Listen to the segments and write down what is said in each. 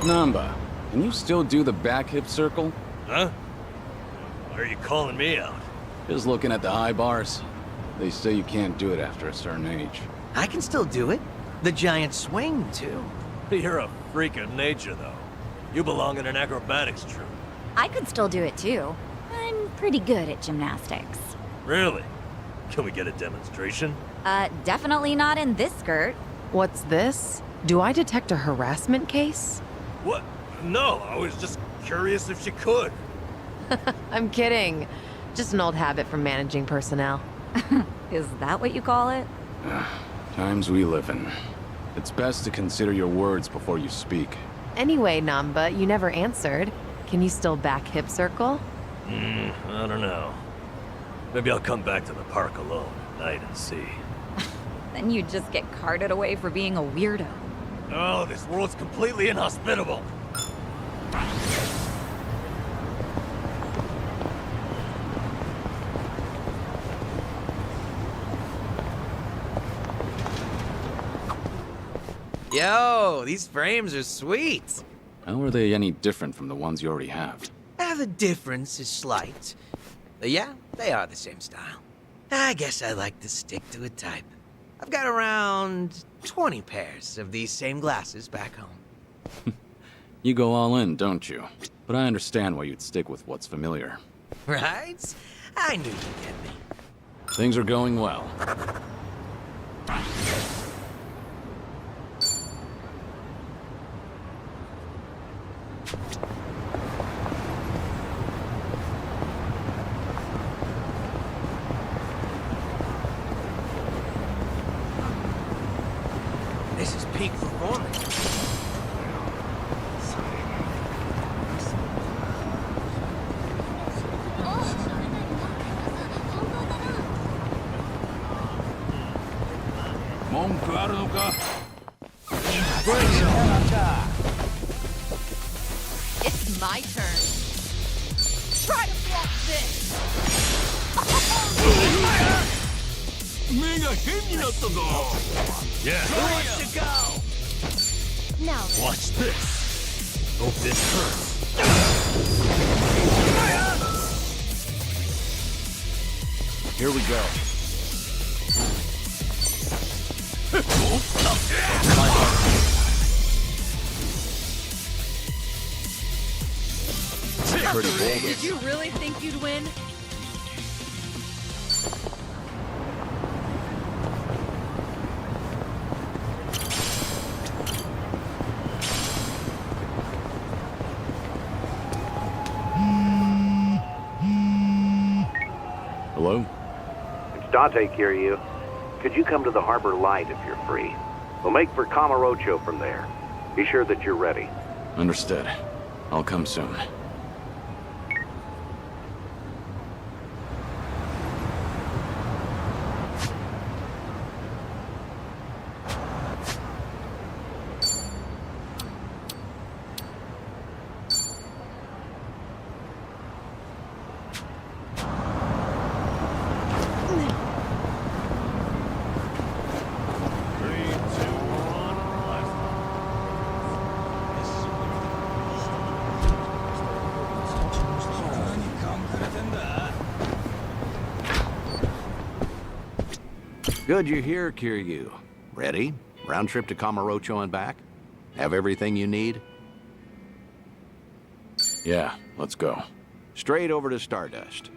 Namba, can you still do the back hip circle? Huh? Why are you calling me out? Just looking at the high bars. They say you can't do it after a certain age. I can still do it. The giant swing, too. You're a freak of nature, though. You belong in an acrobatics troupe. I could still do it too. I'm pretty good at gymnastics. Really? Can we get a demonstration? Definitely not in this skirt. What's this? Do I detect a harassment case? What? No, I was just curious if she could. I'm kidding. Just an old habit from managing personnel. Is that what you call it? Times we live in. It's best to consider your words before you speak. Anyway, Namba, you never answered. Can you still back hip circle? I don't know. Maybe I'll come back to the park alone at night and see. Then you'd just get carted away for being a weirdo. Oh, this world's completely inhospitable. Yo, these frames are sweet. How are they any different from the ones you already have? The difference is slight. But yeah, they are the same style. I guess I like to stick to a type. I've got around 20 pairs of these same glasses back home. You go all in, don't you? But I understand why you'd stick with what's familiar. Right? I knew you'd get me. Things are going well. This is peak performance. It's my turn. Try to block this! Yeah. Who wants to go? Now then. Watch this. Hope this hurts. Here we go. Pretty bold. Did you really think you'd win? Hello? It's Dante, Kiryu. Could you come to the Harbor Light if you're free? We'll make for Kamurocho from there. Be sure that you're ready. Understood. I'll come soon. Good you're here, Kiryu. Ready? Round trip to Kamurocho and back? Have everything you need? Yeah, let's go. Straight over to Stardust.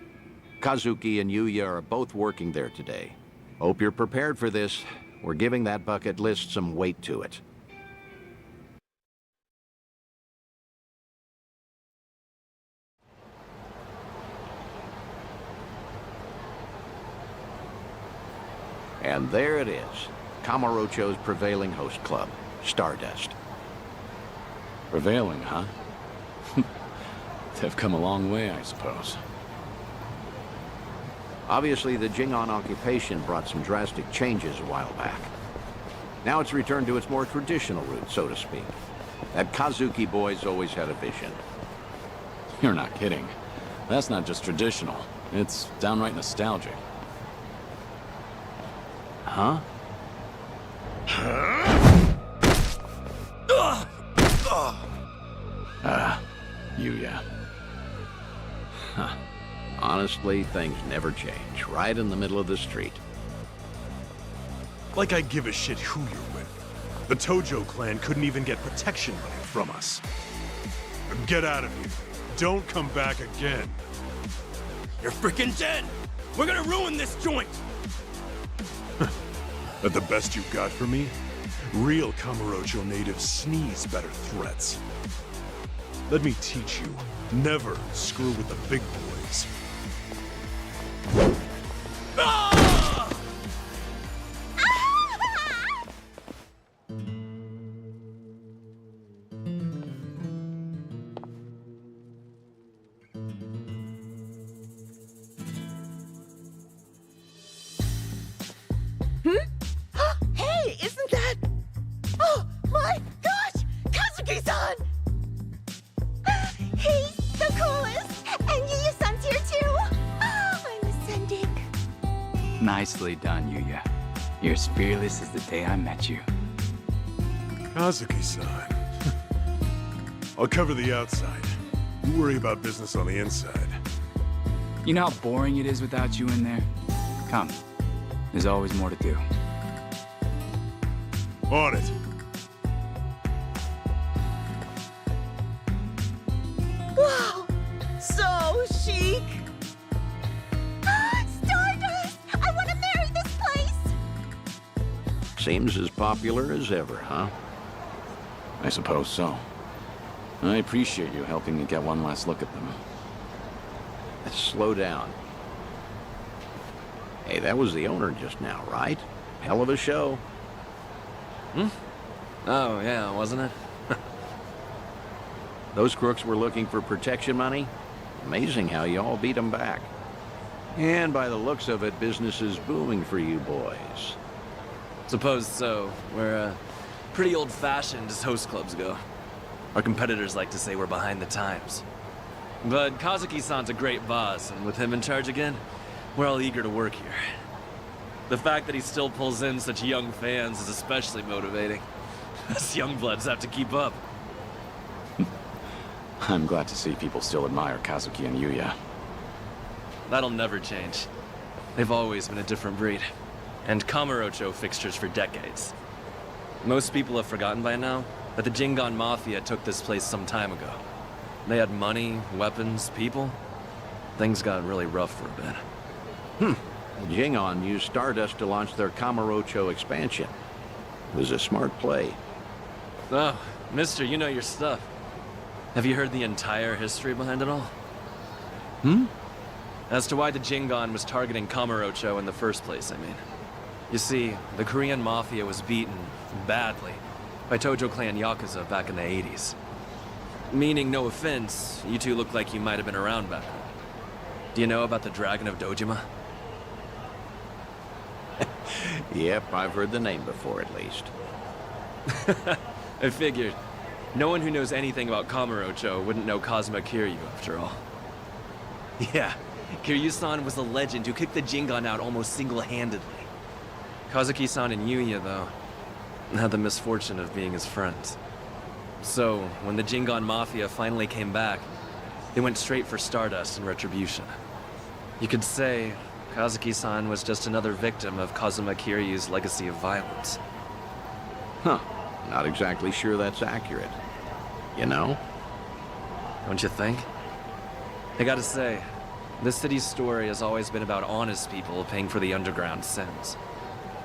Kazuki and Yuya are both working there today. Hope you're prepared for this. We're giving that bucket list some weight to it. And there it is, Kamurocho's prevailing host club, Stardust. Prevailing, huh? They've come a long way, I suppose. Obviously, the Jingon occupation brought some drastic changes a while back. Now it's returned to its more traditional roots, so to speak. That Kazuki boy's always had a vision. You're not kidding. That's not just traditional. It's downright nostalgic. Huh? Yuya. Huh. Honestly, things never change. Right in the middle of the street. Like I give a shit who you're with. The Tojo clan couldn't even get protection money from us. Get out of here. Don't come back again. You're freaking dead! We're gonna ruin this joint! That the best you got for me? Real Kamurocho natives sneeze better threats. Let me teach you. Never screw with the big boys. Ah! Hey, isn't that... Oh, my gosh! Kazuki-san! He's the coolest! And Yuya-san's here too! Oh, I'm ascending. Nicely done, Yuya. You're as fearless as the day I met you. Kazuki-san. I'll cover the outside. You worry about business on the inside. You know how boring it is without you in there? Come. There's always more to do. On it. Wow! So chic! Stardust! I want to marry this place! Seems as popular as ever, huh? I suppose so. I appreciate you helping me get one last look at them. Slow down. Hey, that was the owner just now, right? Hell of a show. Oh, yeah, wasn't it? Those crooks were looking for protection money. Amazing how you all beat them back. And by the looks of it, business is booming for you boys. Suppose so. We're, pretty old-fashioned as host clubs go. Our competitors like to say we're behind the times. But Kazuki-san's a great boss, and with him in charge again, we're all eager to work here. The fact that he still pulls in such young fans is especially motivating. Us young bloods have to keep up. I'm glad to see people still admire Kazuki and Yuya. That'll never change. They've always been a different breed. And Kamurocho fixtures for decades. Most people have forgotten by now that the Jingon Mafia took this place some time ago. They had money, weapons, people. Things got really rough for a bit. Jingon used Stardust to launch their Kamurocho expansion. It was a smart play. Oh, mister, you know your stuff. Have you heard the entire history behind it all? As to why the Jingon was targeting Kamurocho in the first place, I mean. You see, the Korean Mafia was beaten, badly, by Tojo Clan Yakuza back in the 80s. Meaning, no offense, you two look like you might have been around back then. Do you know about the Dragon of Dojima? Yep, I've heard the name before at least. I figured. No one who knows anything about Kamurocho wouldn't know Kazuma Kiryu, after all. Yeah, Kiryu-san was a legend who kicked the Jingon out almost single-handedly. Kazuki-san and Yuya, though, had the misfortune of being his friends. So, when the Jingon Mafia finally came back, they went straight for Stardust and Retribution. You could say Kazuki-san was just another victim of Kazuma Kiryu's legacy of violence. Huh. Not exactly sure that's accurate. You know? Don't you think? I gotta say, this city's story has always been about honest people paying for the underground sins.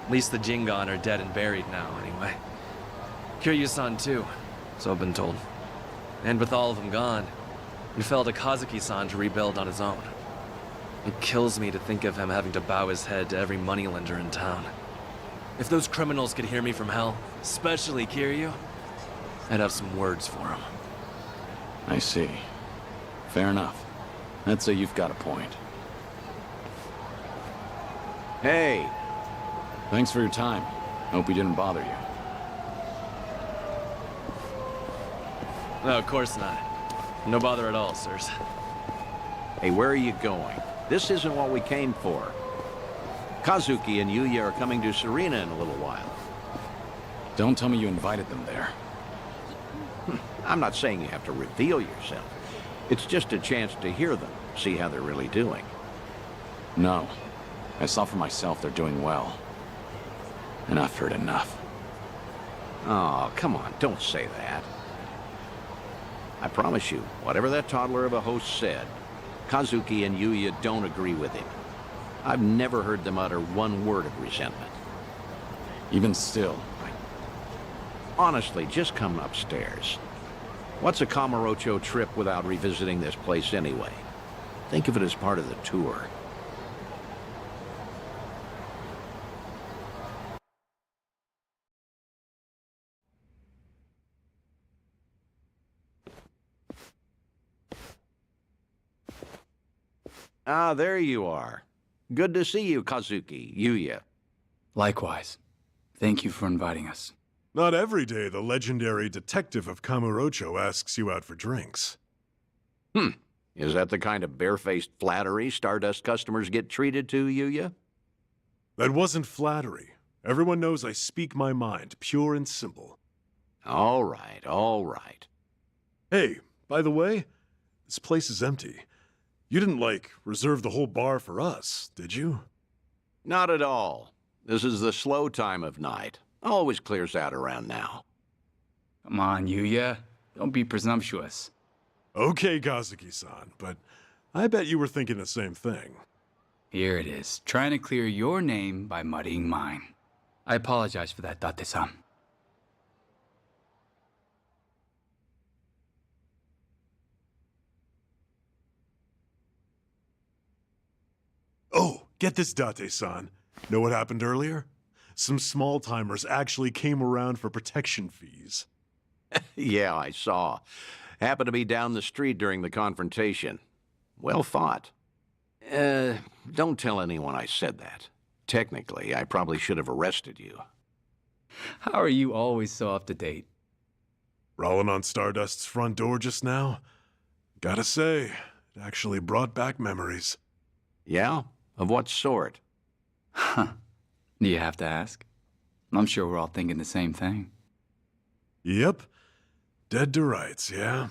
At least the Jingon are dead and buried now, anyway. Kiryu-san too, so I've been told. And with all of them gone, it fell to Kazuki-san to rebuild on his own. It kills me to think of him having to bow his head to every moneylender in town. If those criminals could hear me from hell, especially Kiryu, I'd have some words for him. I see. Fair enough. I'd say you've got a point. Hey! Thanks for your time. Hope we didn't bother you. No, of course not. No bother at all, sirs. Hey, where are you going? This isn't what we came for. Kazuki and Yuya are coming to Serena in a little while. Don't tell me you invited them there. I'm not saying you have to reveal yourself. It's just a chance to hear them, see how they're really doing. No. I saw for myself they're doing well. And I've heard enough. Oh, come on, don't say that. I promise you, whatever that toddler of a host said, Kazuki and Yuya don't agree with him. I've never heard them utter one word of resentment. Even still, Honestly, just come upstairs. What's a Kamurocho trip without revisiting this place anyway? Think of it as part of the tour. Ah, there you are. Good to see you, Kazuki, Yuya. Likewise. Thank you for inviting us. Not every day the legendary detective of Kamurocho asks you out for drinks. Is that the kind of barefaced flattery Stardust customers get treated to, Yuya? That wasn't flattery. Everyone knows I speak my mind, pure and simple. All right, all right. Hey, by the way, this place is empty. You didn't, reserve the whole bar for us, did you? Not at all. This is the slow time of night. Always clears out around now. Come on, Yuya. Don't be presumptuous. Okay, Kazuki-san, but I bet you were thinking the same thing. Here it is, trying to clear your name by muddying mine. I apologize for that, Date-san. Oh, get this, Date-san. Know what happened earlier? Some small-timers actually came around for protection fees. Yeah, I saw. Happened to be down the street during the confrontation. Well fought. Don't tell anyone I said that. Technically, I probably should have arrested you. How are you always so up to date? Rolling on Stardust's front door just now? Gotta say, it actually brought back memories. Yeah? Of what sort? Huh. Do you have to ask? I'm sure we're all thinking the same thing. Yep. Dead to rights, yeah?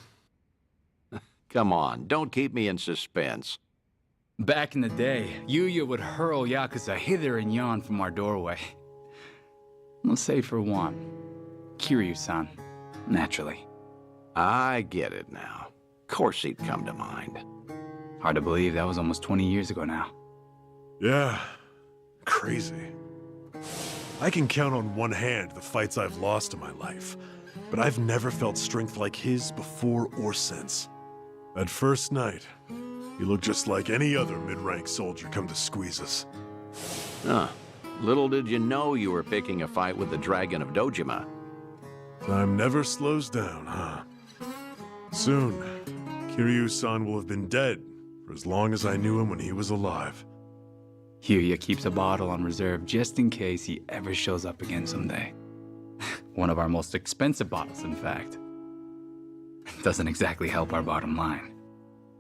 Come on, don't keep me in suspense. Back in the day, Yuya would hurl Yakuza hither and yon from our doorway. Let's say for one, Kiryu-san, naturally. I get it now. Of course he'd come to mind. Hard to believe that was almost 20 years ago now. Yeah. Crazy. I can count on one hand the fights I've lost in my life, but I've never felt strength like his before or since. That first night, he looked just like any other mid-rank soldier come to squeeze us. Huh. Little did you know you were picking a fight with the Dragon of Dojima. Time never slows down, huh? Soon, Kiryu-san will have been dead for as long as I knew him when he was alive. Yuya keeps a bottle on reserve just in case he ever shows up again someday. One of our most expensive bottles, in fact. Doesn't exactly help our bottom line.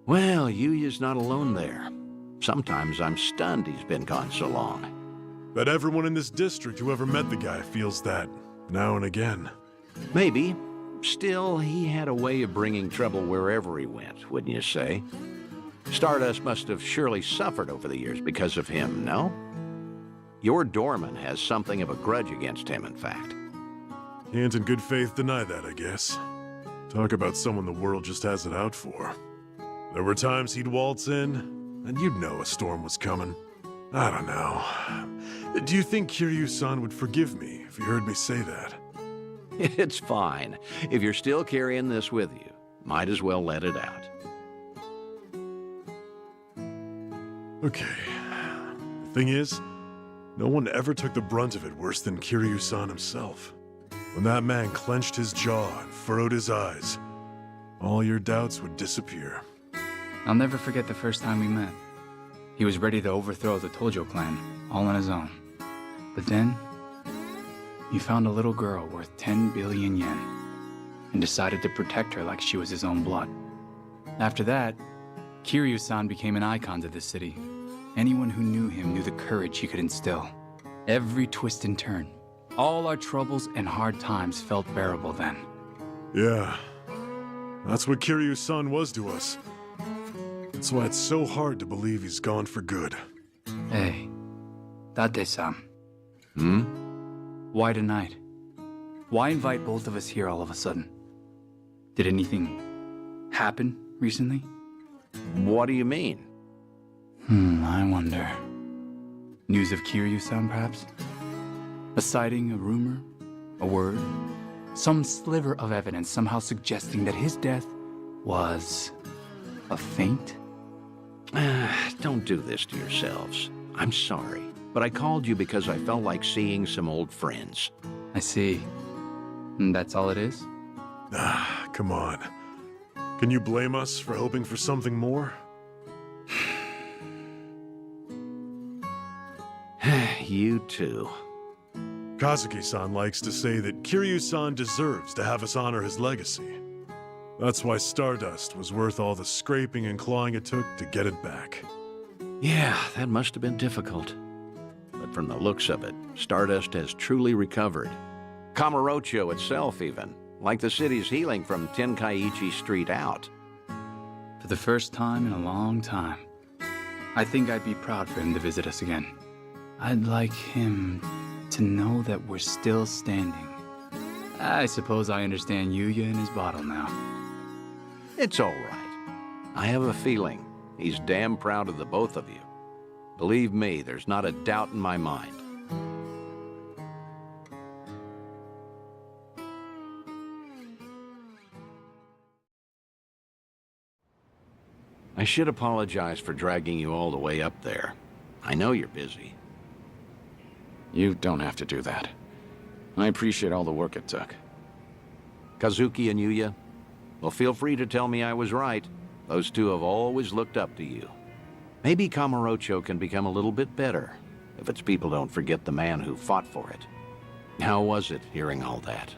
Well, Yuya's not alone there. Sometimes I'm stunned he's been gone so long. Bet everyone in this district who ever met the guy feels that, now and again. Maybe. Still, he had a way of bringing trouble wherever he went, wouldn't you say? Stardust must have surely suffered over the years because of him, no? Your doorman has something of a grudge against him, in fact. Can't in good faith deny that, I guess. Talk about someone the world just has it out for. There were times he'd waltz in, and you'd know a storm was coming. I don't know. Do you think Kiryu-san would forgive me if he heard me say that? It's fine. If you're still carrying this with you, might as well let it out. Okay. The thing is, no one ever took the brunt of it worse than Kiryu-san himself. When that man clenched his jaw and furrowed his eyes, all your doubts would disappear. I'll never forget the first time we met. He was ready to overthrow the Tojo clan, all on his own. But then, he found a little girl worth 10 billion yen, and decided to protect her like she was his own blood. After that, Kiryu-san became an icon to this city. Anyone who knew him knew the courage he could instill. Every twist and turn, all our troubles and hard times felt bearable then. Yeah. That's what Kiryu-san was to us. That's why it's so hard to believe he's gone for good. Hey, Date-san. Hmm? Why tonight? Why invite both of us here all of a sudden? Did anything happen recently? What do you mean? I wonder. News of Kiryu-san, perhaps? A sighting, a rumor, a word? Some sliver of evidence somehow suggesting that his death was a feint? Don't do this to yourselves. I'm sorry, but I called you because I felt like seeing some old friends. I see. And that's all it is? Ah, come on. Can you blame us for hoping for something more? You too. Kazuki-san likes to say that Kiryu-san deserves to have us honor his legacy. That's why Stardust was worth all the scraping and clawing it took to get it back. Yeah, that must have been difficult. But from the looks of it, Stardust has truly recovered. Kamurocho itself even, like the city's healing from Tenkaichi Street out. For the first time in a long time. I think I'd be proud for him to visit us again. I'd like him to know that we're still standing. I suppose I understand Yuya and his bottle now. It's all right. I have a feeling he's damn proud of the both of you. Believe me, there's not a doubt in my mind. I should apologize for dragging you all the way up there. I know you're busy. You don't have to do that. I appreciate all the work it took. Kazuki and Yuya, well, feel free to tell me I was right. Those two have always looked up to you. Maybe Kamurocho can become a little bit better, if its people don't forget the man who fought for it. How was it, hearing all that?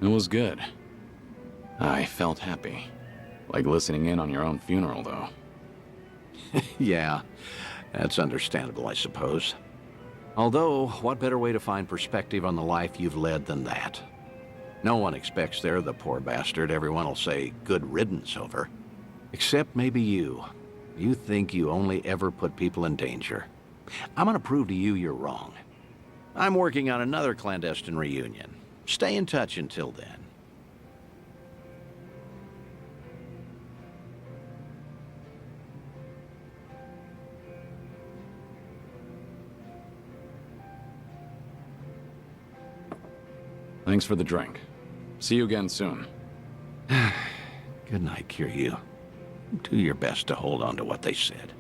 It was good. I felt happy. Like listening in on your own funeral, though. Yeah, that's understandable, I suppose. Although, what better way to find perspective on the life you've led than that? No one expects they're the poor bastard everyone will say good riddance over. Except maybe you. You think you only ever put people in danger. I'm gonna prove to you you're wrong. I'm working on another clandestine reunion. Stay in touch until then. Thanks for the drink. See you again soon. Good night, Kiryu. Do your best to hold on to what they said.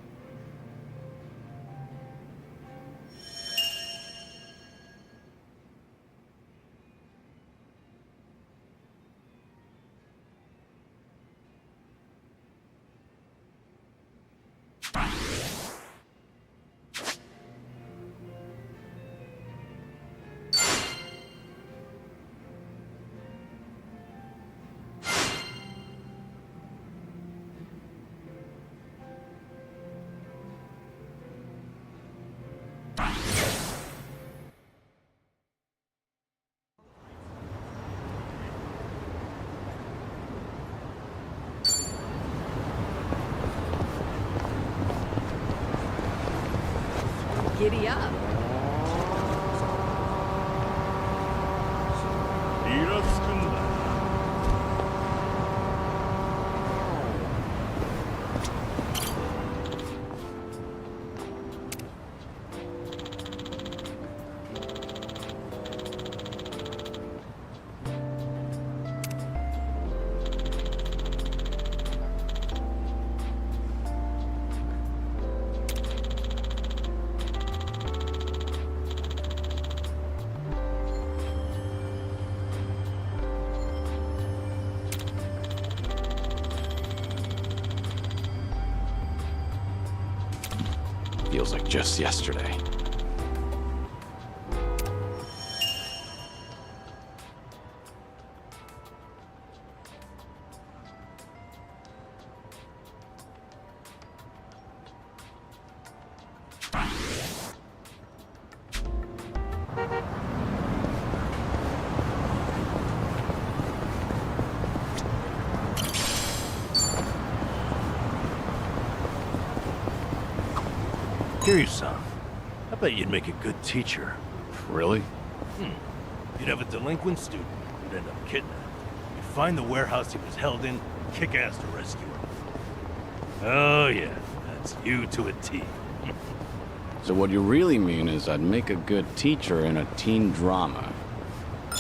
Giddy up. Feels like just yesterday. Kiryu-san, I bet you'd make a good teacher. Really? You'd have a delinquent student who'd end up kidnapped. You'd find the warehouse he was held in, kick ass to rescue him. Oh yeah, that's you to a T. So what you really mean is I'd make a good teacher in a teen drama.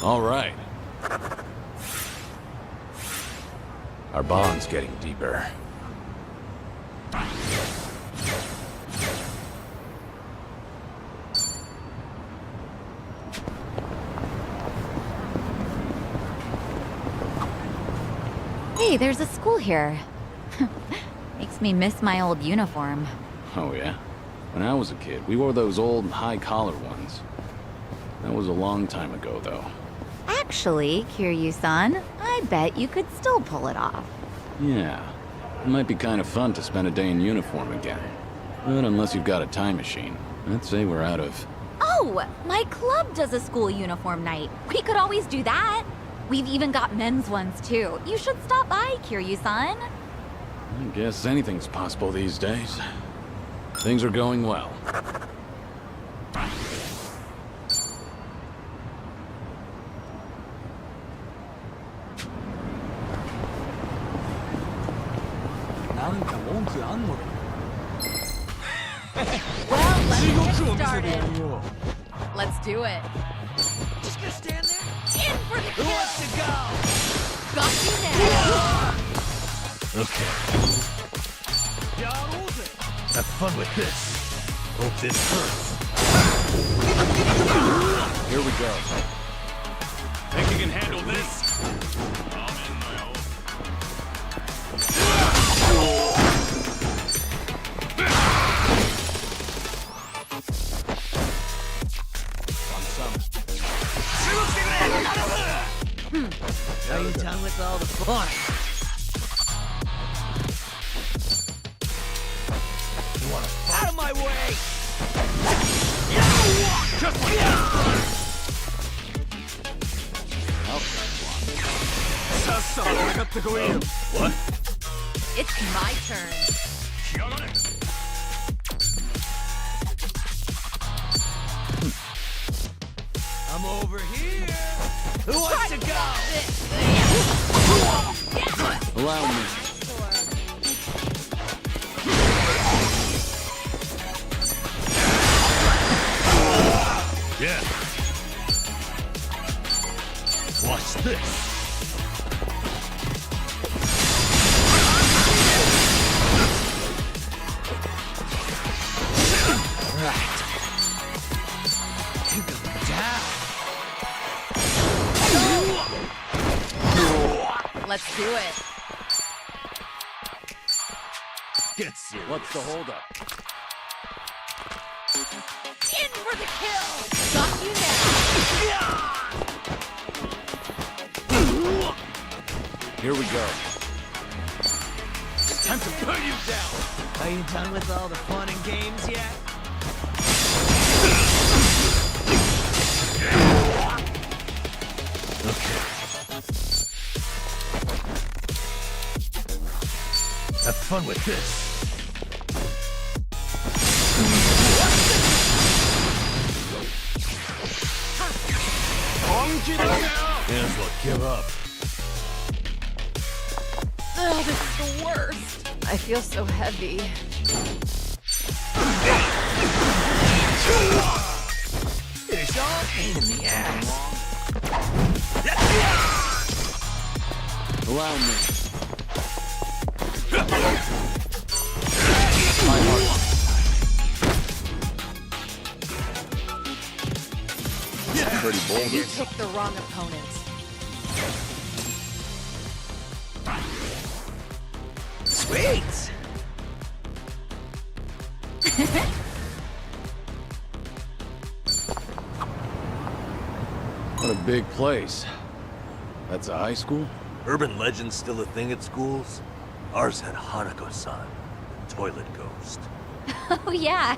All right. Our bond's getting deeper. Hey, there's a school here. Makes me miss my old uniform. Oh yeah? When I was a kid, we wore those old high-collar ones. That was a long time ago, though. Actually, Kiryu-san, I bet you could still pull it off. Yeah. It might be kind of fun to spend a day in uniform again. But unless you've got a time machine, I'd say we're out of... Oh, my club does a school uniform night. We could always do that. We've even got men's ones, too. You should stop by, Kiryu-san. I guess anything's possible these days. Things are going well. Well, let's get started. Let's do it. Just gonna stand there? In for the Who kill! wants to go? Got you now! Okay. Have fun with this. Hope this hurts. Here we go. Think you can handle this? Are you done with all the fun? You wanna fight? Out of my way! Just like What? It's my turn. I'm over here! Who wants to go? Allow me. Yeah. Watch this. Right. You're going down. Let's do it. Get serious. What's the holdup? In for the kill! Got you now! Here we go. Time to put you down. Are you done with all the fun and games yet? Okay. Have fun with this. Hands will give up. Oh, this is the worst. I feel so heavy. It's all pain in the ass. Allow me. Pretty bold. You picked the wrong opponent. Sweet! What a big place. That's a high school? Urban legends still a thing at schools? Ours had Hanako-san, the toilet ghost. Oh, yeah.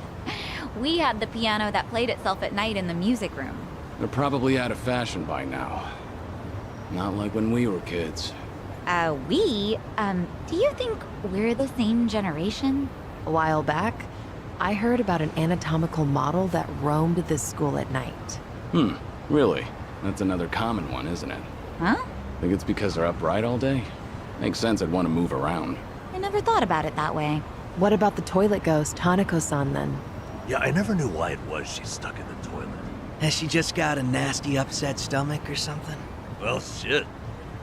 We had the piano that played itself at night in the music room. They're probably out of fashion by now. Not like when we were kids. Do you think we're the same generation? A while back, I heard about an anatomical model that roamed this school at night. Really? That's another common one, isn't it? Huh? Think it's because they're upright all day? Makes sense I'd want to move around. I never thought about it that way. What about the toilet ghost, Hanako-san, then? Yeah, I never knew why it was she's stuck in the toilet. Has she just got a nasty upset stomach or something? Well, shit.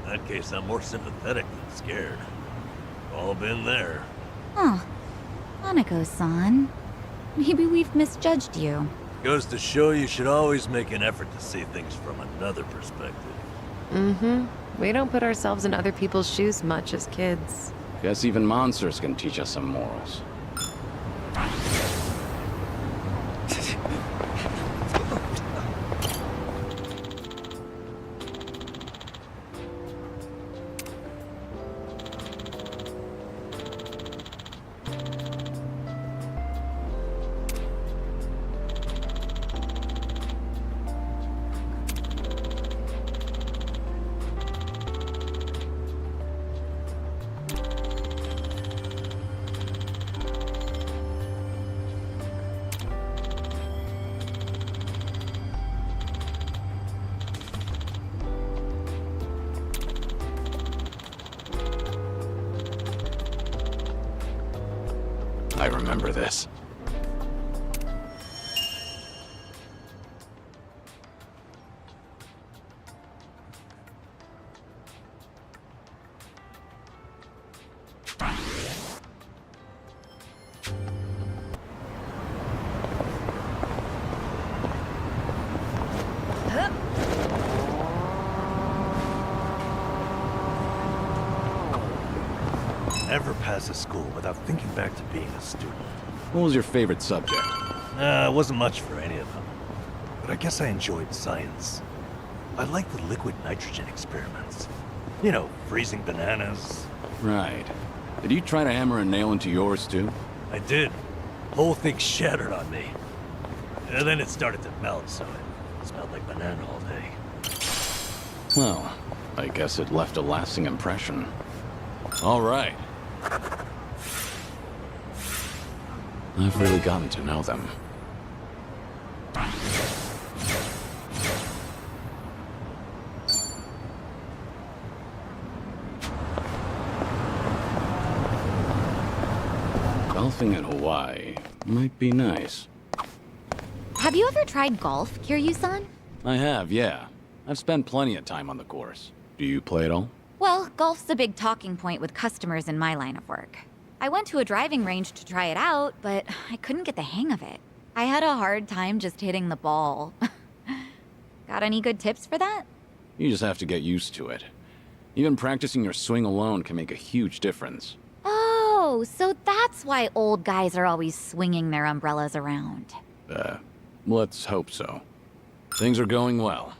In that case, I'm more sympathetic than scared. All been there. Huh. Hanako-san. Maybe we've misjudged you. Goes to show you should always make an effort to see things from another perspective. Mm-hmm. We don't put ourselves in other people's shoes much as kids. Guess even monsters can teach us some morals. I remember this. Never pass a school without thinking back to being a student. What was your favorite subject? It wasn't much for any of them. But I guess I enjoyed science. I liked the liquid nitrogen experiments. You know, freezing bananas. Right. Did you try to hammer a nail into yours, too? I did. Whole thing shattered on me. And then it started to melt, so it smelled like banana all day. Well, I guess it left a lasting impression. All right. I've really gotten to know them. Golfing in Hawaii might be nice. Have you ever tried golf, Kiryu-san? I have, yeah. I've spent plenty of time on the course. Do you play at all? Well, golf's a big talking point with customers in my line of work. I went to a driving range to try it out, but I couldn't get the hang of it. I had a hard time just hitting the ball. Got any good tips for that? You just have to get used to it. Even practicing your swing alone can make a huge difference. Oh, so that's why old guys are always swinging their umbrellas around. Let's hope so. Things are going well.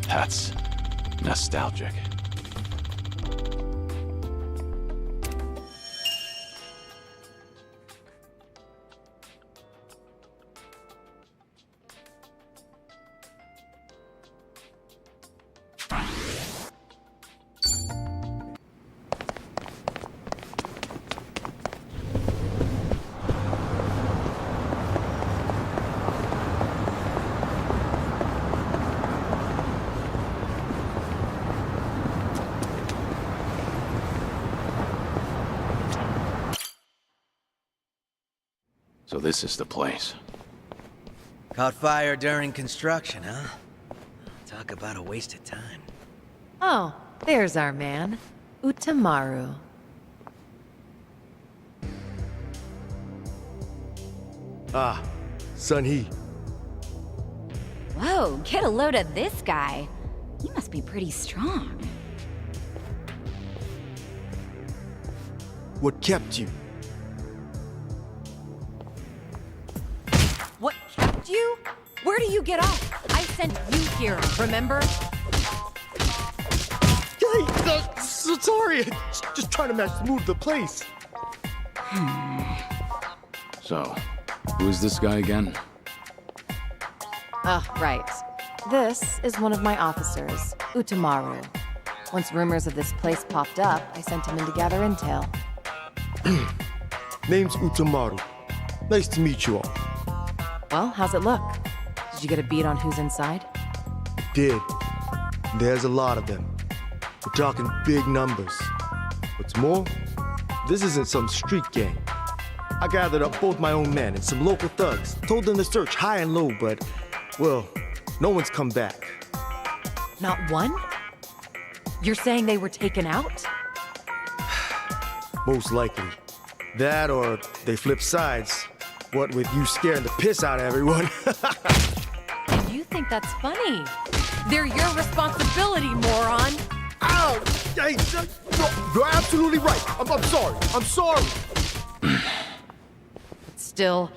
That's nostalgic. So this is the place. Caught fire during construction, huh? Talk about a waste of time. Oh, there's our man, Utamaru. Ah, Sun-hee. Whoa, get a load of this guy. He must be pretty strong. What kept you? What kept you? Where do you get off? I sent you here, remember? Hey, so sorry. Just trying to match the mood of the place. So, who's this guy again? Right. This is one of my officers, Utamaru. Once rumors of this place popped up, I sent him in to gather intel. Name's Utamaru. Nice to meet you all. Well, how's it look? Did you get a beat on who's inside? Did. There's a lot of them. We're talking big numbers. What's more, this isn't some street gang. I gathered up both my own men and some local thugs, told them to search high and low, but, well, no one's come back. Not one? You're saying they were taken out? Most likely. That or they flip sides. What with you scaring the piss out of everyone. And you think that's funny? They're your responsibility, moron! Ow! Hey, you're absolutely right. I'm sorry. I'm sorry. Still,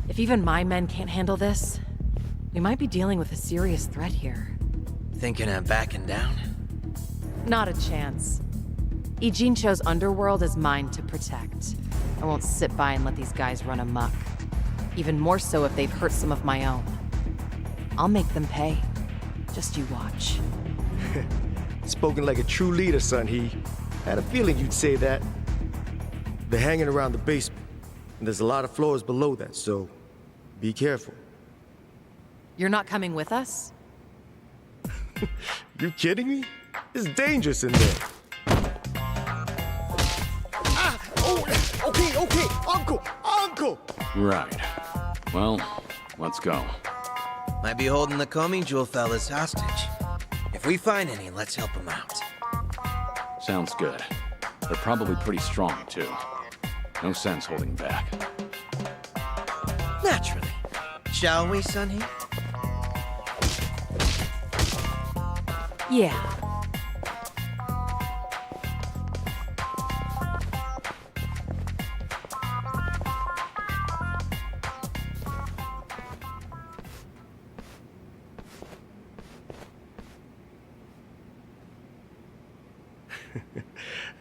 if even my men can't handle this, we might be dealing with a serious threat here. Thinking of backing down? Not a chance. Ijincho's underworld is mine to protect. I won't sit by and let these guys run amok. Even more so if they've hurt some of my own. I'll make them pay. Just you watch. Spoken like a true leader, son, he. Had a feeling you'd say that. They're hanging around the basement, and there's a lot of floors below that, so be careful. You're not coming with us? You kidding me? It's dangerous in there. Okay, Uncle! Right. Well, let's go. Might be holding the Comey Jewel fellas hostage. If we find any, let's help them out. Sounds good. They're probably pretty strong, too. No sense holding back. Naturally. Shall we, Sunny? Yeah.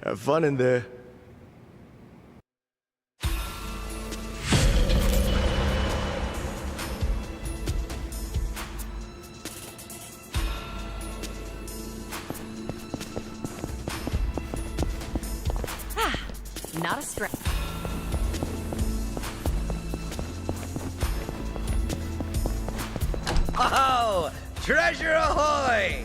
Have fun in there. Not a stretch. Oh! Treasure ahoy!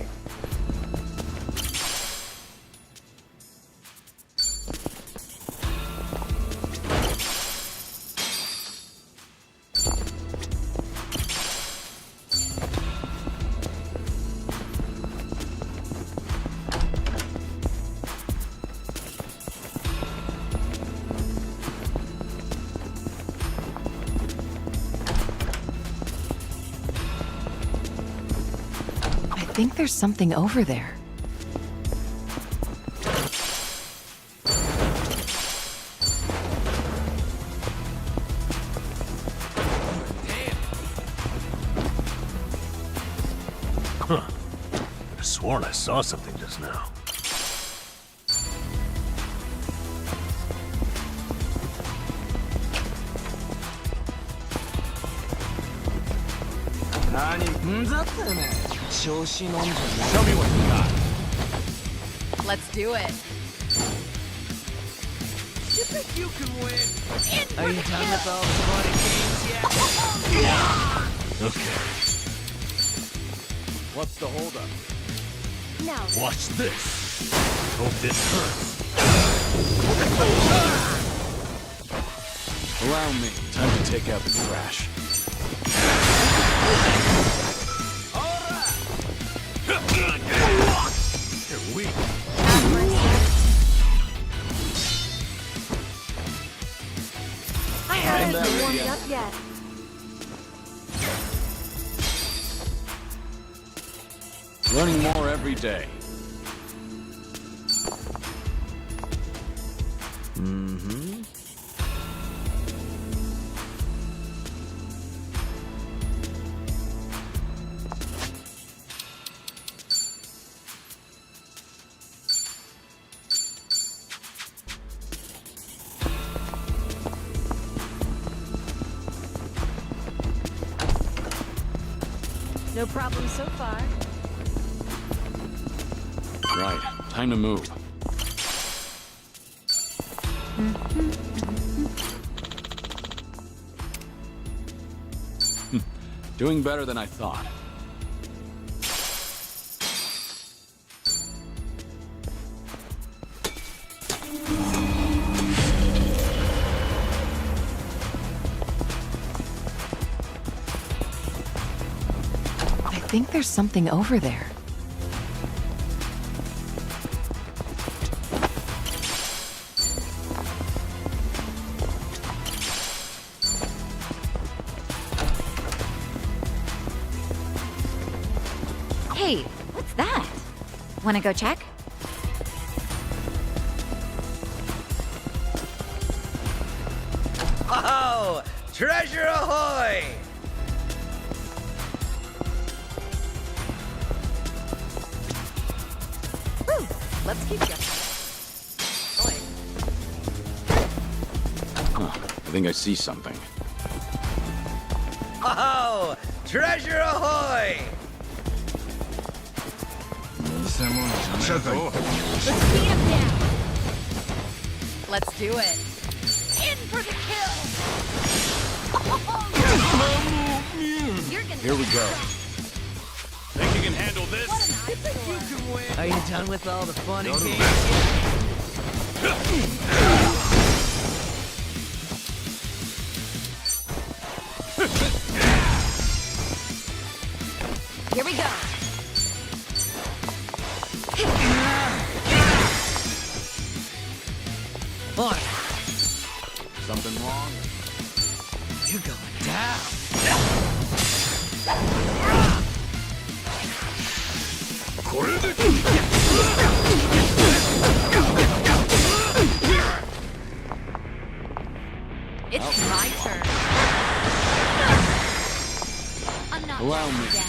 I think there's something over there. Huh. I'd have sworn I saw something just now. Show me what you got. Let's do it. You think you can win? Are you done with all the funny games yet? Okay, What's the holdup? Now, watch this. Hope this hurts. Allow me. Time to take out the trash. They're weak. I haven't warmed up yet. Learning more every day. Mm-hmm. No problem so far. Right. Time to move. Doing better than I thought. I think there's something over there. Hey, what's that? Wanna go check? Oh, treasure ahoy! Whew, let's keep going. I think I see something. Oh, treasure ahoy! Let's beat him down! Let's do it. In for the kill! You're gonna Here we go. Think you can handle this? Are you done with all the fun and games? Here we go. On. Something wrong? You're going down. It's my turn. I'm not Allow backing me. down.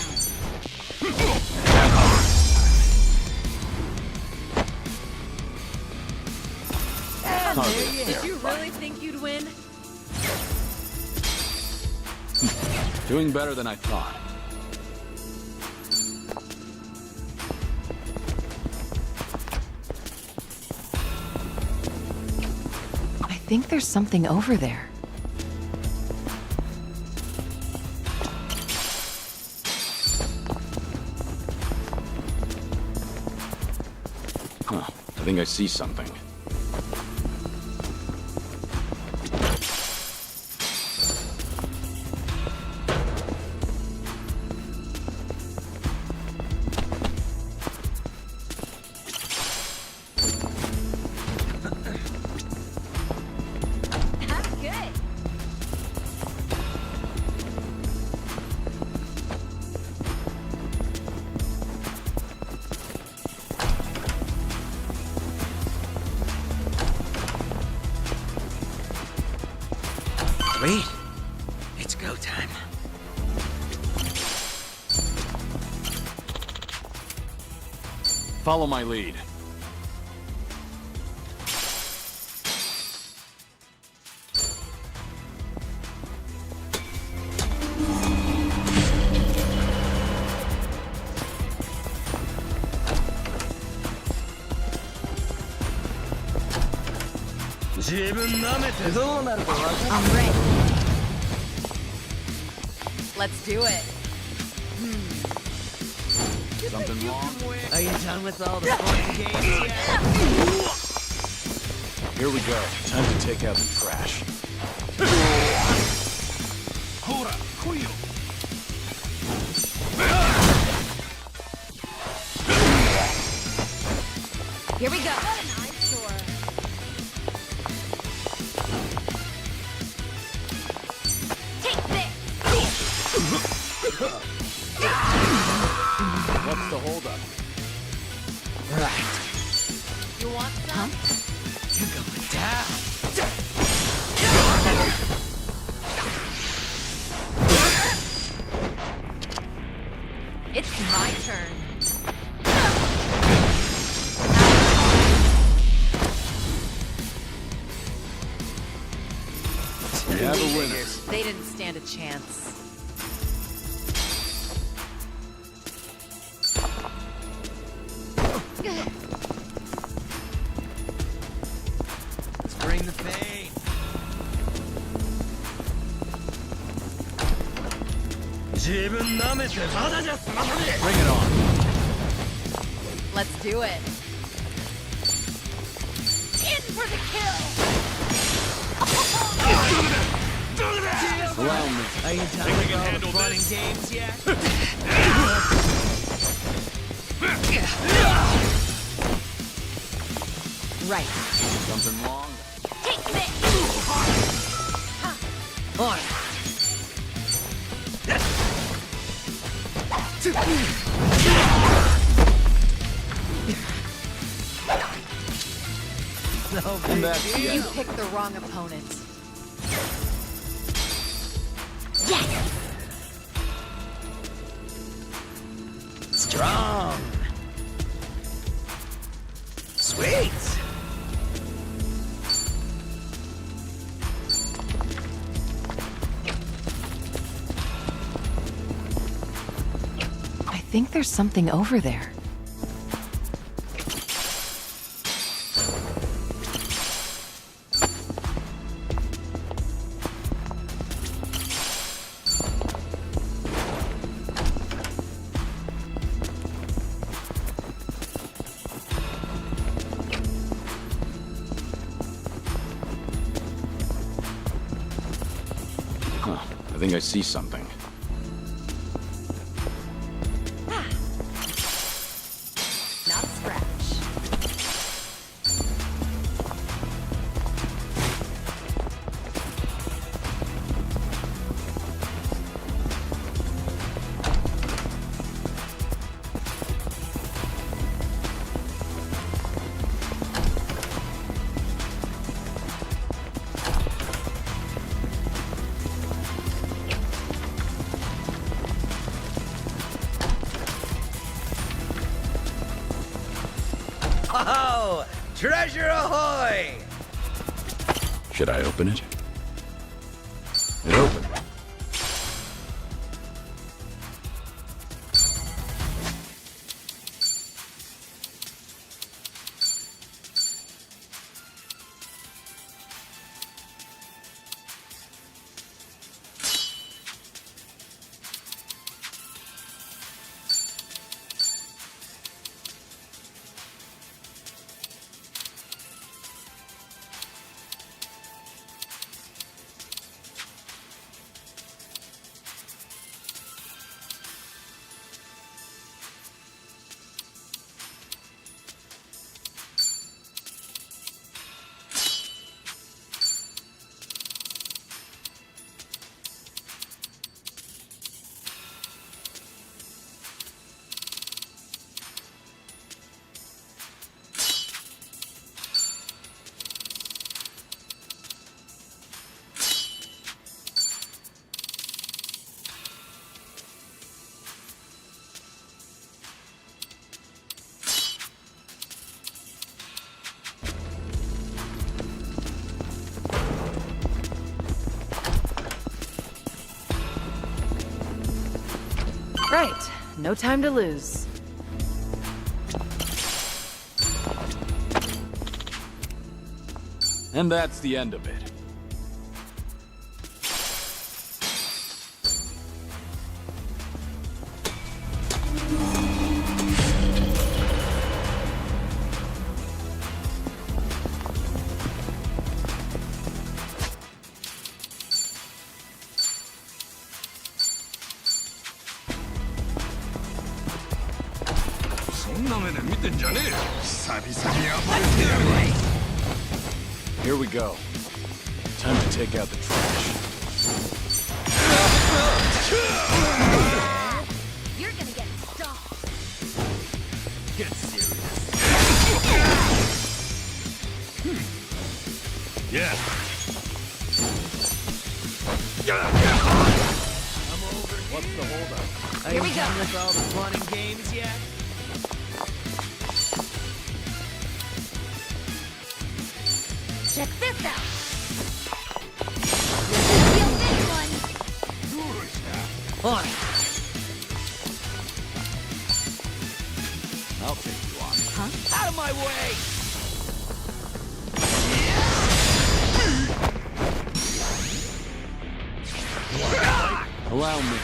Did you really think you'd win? Doing better than I thought. I think there's something over there. I think I see something. I'm good. Sweet. It's go time. Follow my lead. I'm ready. Let's do it. Something wrong? Are you done with all the fun and games yet? Here we go. Time to take out the trash. Here we go. Take this. What's the holdup? It's my turn. We have a winner. They didn't stand a chance. Let's bring the pain. Bring it on. Let's do it. In for the kill! Allow me. Are you Think we talking can about handle fun and this? games yet? Right. Something wrong? Take this! On. No And big that's the deal. You end. picked the wrong opponent. Yes! Strong. Sweet. I think there's something over there. Huh. I think I see something. Not a scratch. Oh, treasure ahoy! Should I open it? It opened. Right. No time to lose. And that's the end of it. Here we go. Time to take out the trash. You're gonna get stopped. Get serious. Yeah. What's the holdup? Here we you done with all the fun and games yet? Check this out. You'll this one. On it. I'll take you on. Out of my way! Allow me.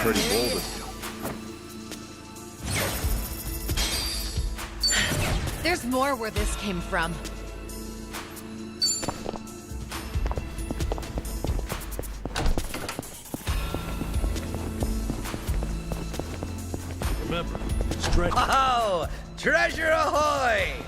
Pretty bold of you. There's more where this came from. Remember, stretch. Oh, treasure ahoy!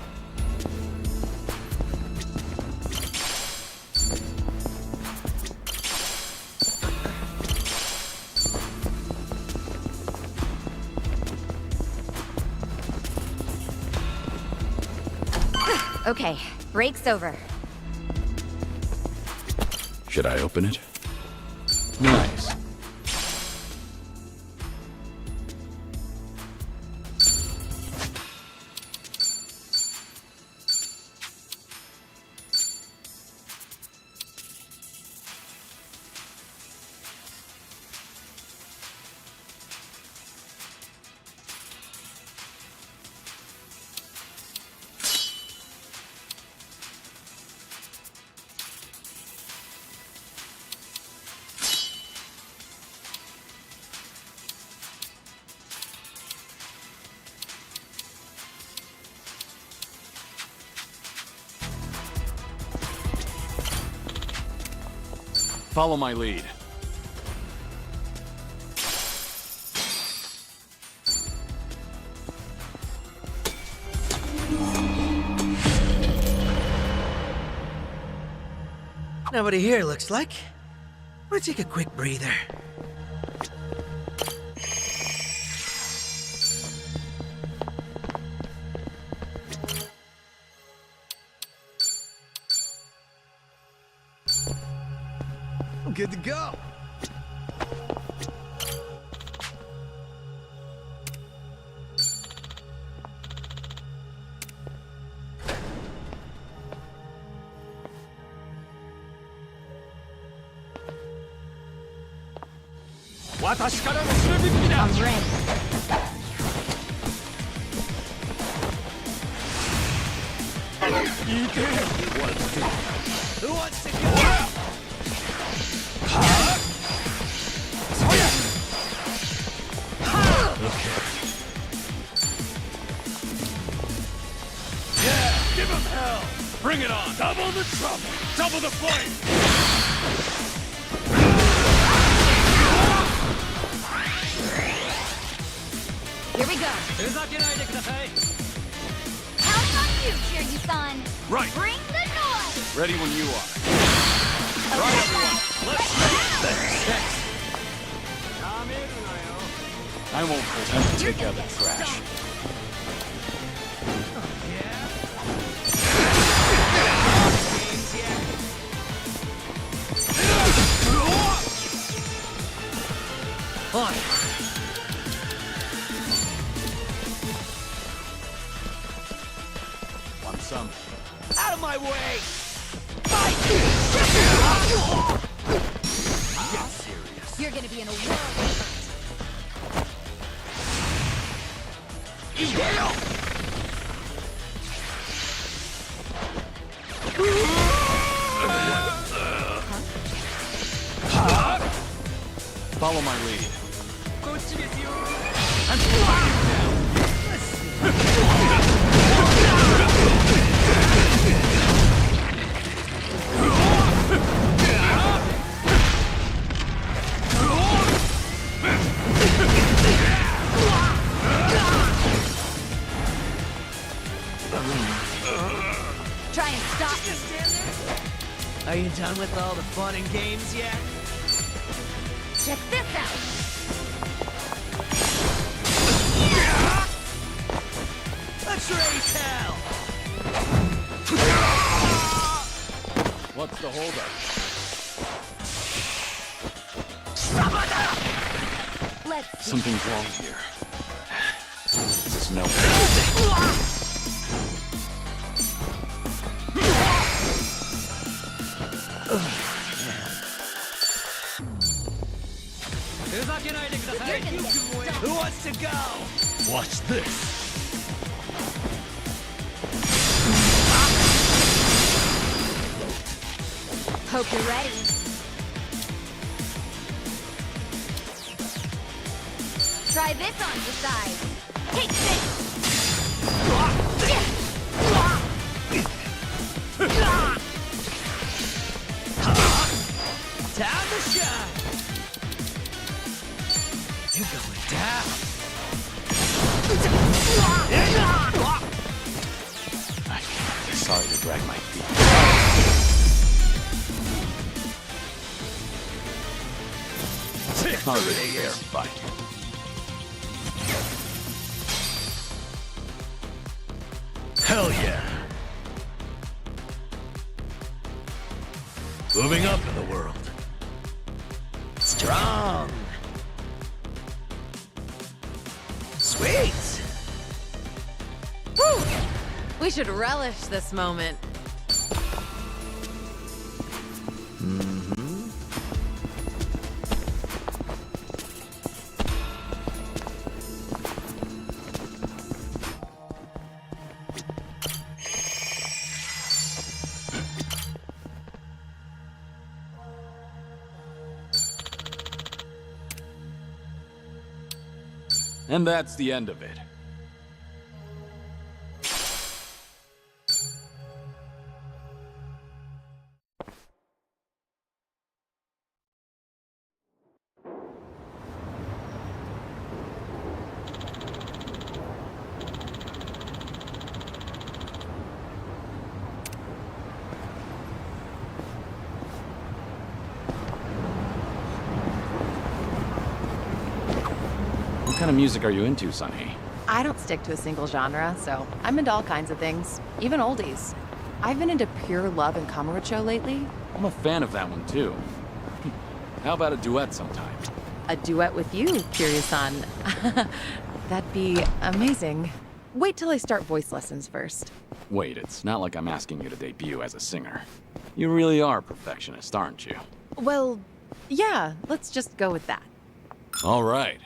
Okay, break's over. Should I open it? Nice. Follow my lead. Nobody here, looks like. We'll take a quick breather. I'm good to go. I'm ready. Who wants to go? Give him hell! Bring it on! Double the trouble! Double the flame! Here we go. Counting on you, Kiryu-san. Right! Bring the noise. Ready when you are. Right, everyone. Let's I won't pretend to take out the trash. On. Want some? Out of my way! get serious. You're gonna be in a world of Follow my lead. Try and stop me. Are you done with all the fun and games yet? Check this out. Let's raise hell! What's the holdup? Something's wrong here. This is no. Who wants to go? Watch this. Hope you're ready. Try this on the side. Take this! Time to shine! You're going down! I'm sorry to drag my feet. Harder to bear, but... Hell yeah! Moving up in the world. Strong! Sweet! Woo! We should relish this moment. And that's the end of it. What kind of music are you into, Sunny? I don't stick to a single genre, so I'm into all kinds of things, even oldies. I've been into Pure Love and Kamurocho lately. I'm a fan of that one, too. How about a duet sometime? A duet with you, Kiryu-san. That'd be amazing. Wait till I start voice lessons first. Wait, it's not like I'm asking you to debut as a singer. You really are a perfectionist, aren't you? Well, yeah, let's just go with that. All right.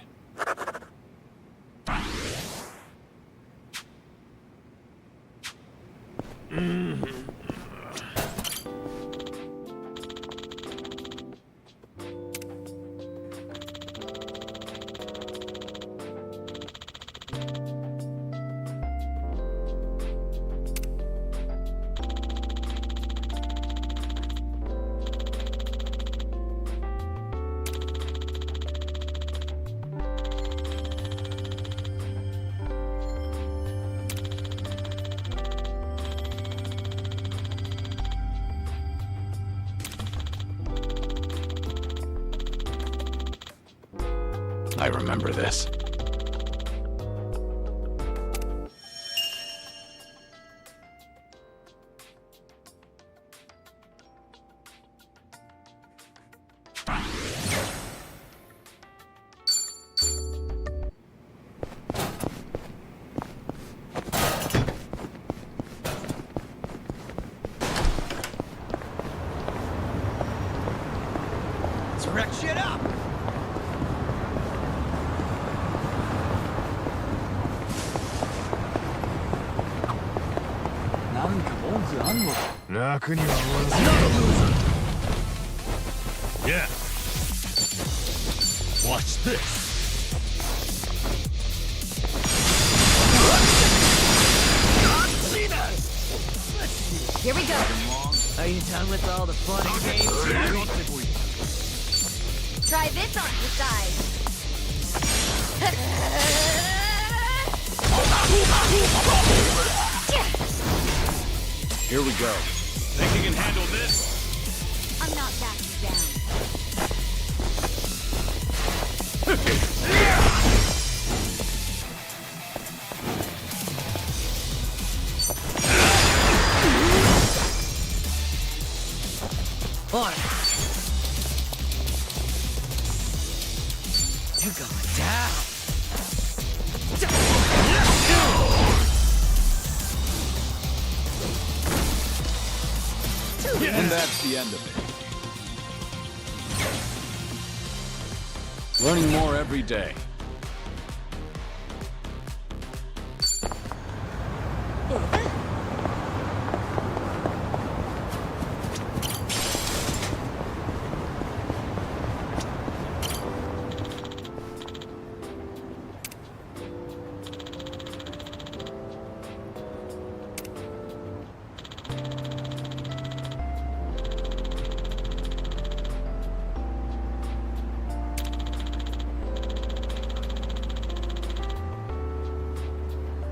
I remember this. Let's wreck shit up! Not a loser. Yeah. Watch this. Here we go. Are you done with all the fun and games yet? Try this on the side. Here we go. Think you can handle this? I'm not backing down. On it. You're going down. And that's the end of it. Learning more every day.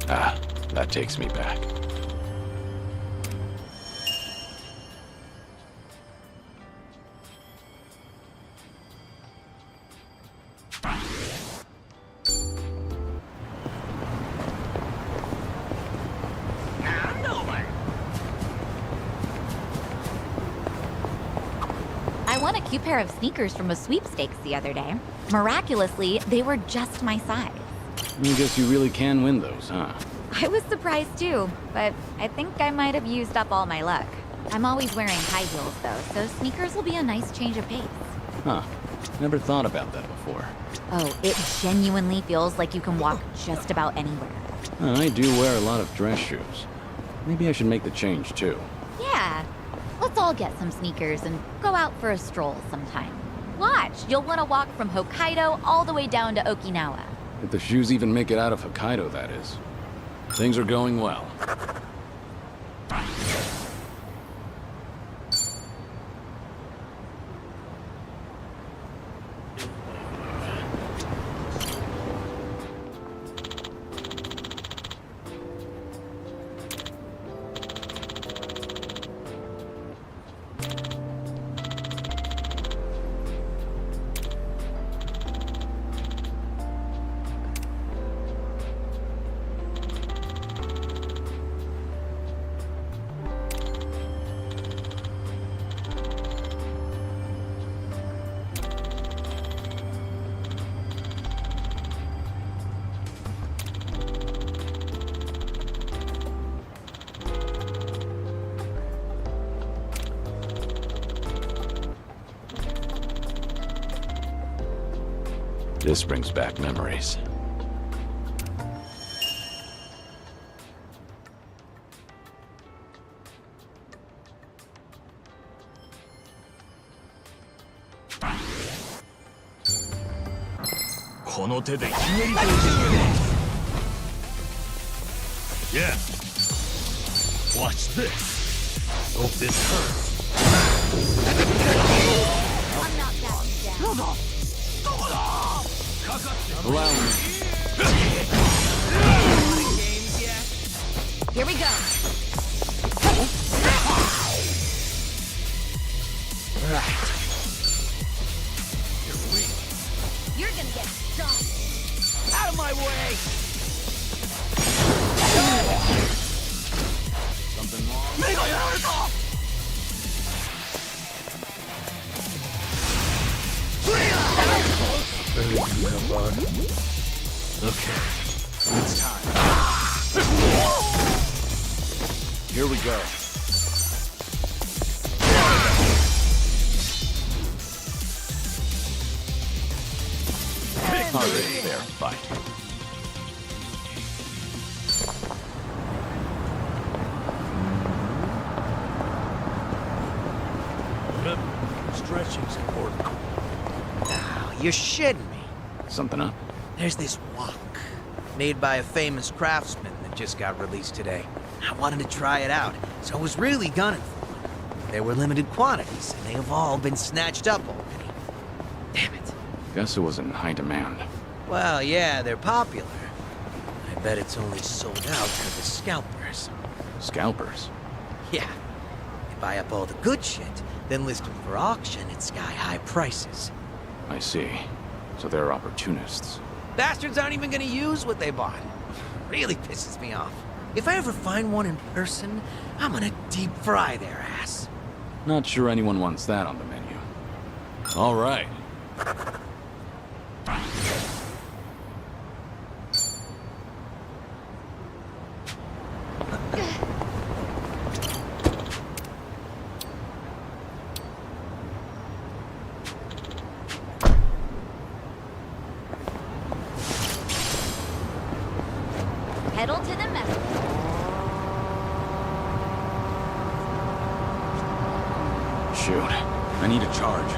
Ah, that takes me back. I won a cute pair of sneakers from a sweepstakes the other day. Miraculously, they were just my size. I guess you really can win those, huh? I was surprised too, but I think I might have used up all my luck. I'm always wearing high heels though, so sneakers will be a nice change of pace. Huh. Never thought about that before. Oh, it genuinely feels like you can walk just about anywhere. I do wear a lot of dress shoes. Maybe I should make the change too. Yeah. Let's all get some sneakers and go out for a stroll sometime. Watch, you'll want to walk from Hokkaido all the way down to Okinawa. If the shoes even make it out of Hokkaido, that is. Things are going well. This brings back memories. Yeah. Watch this. Hope this hurts. I'm not backing down. Allow me. Here we go. Right. You're gonna get stung. Out of my way! Something wrong? Okay. It's time. Here we go. Already there, fight. Yep. Stretching's important. Now, you're shitting me. Something up? There's this wok, made by a famous craftsman that just got released today. I wanted to try it out, so I was really gunning for one. There were limited quantities, and they have all been snatched up already. Damn it. Guess it was in high demand. Well, yeah, they're popular. I bet it's only sold out for the scalpers. Scalpers? Yeah. They buy up all the good shit, then list them for auction at sky-high prices. I see. So they're opportunists. Bastards aren't even gonna use what they bought. Really pisses me off. If I ever find one in person, I'm gonna deep fry their ass. Not sure anyone wants that on the menu. All right. Pedal to the metal. Shoot. I need a charge.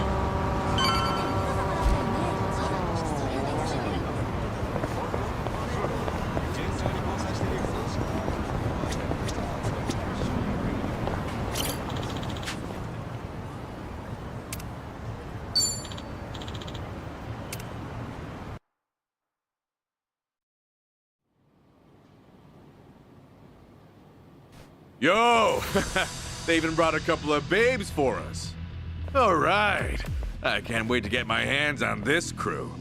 Yo! They even brought a couple of babes for us. All right. I can't wait to get my hands on this crew.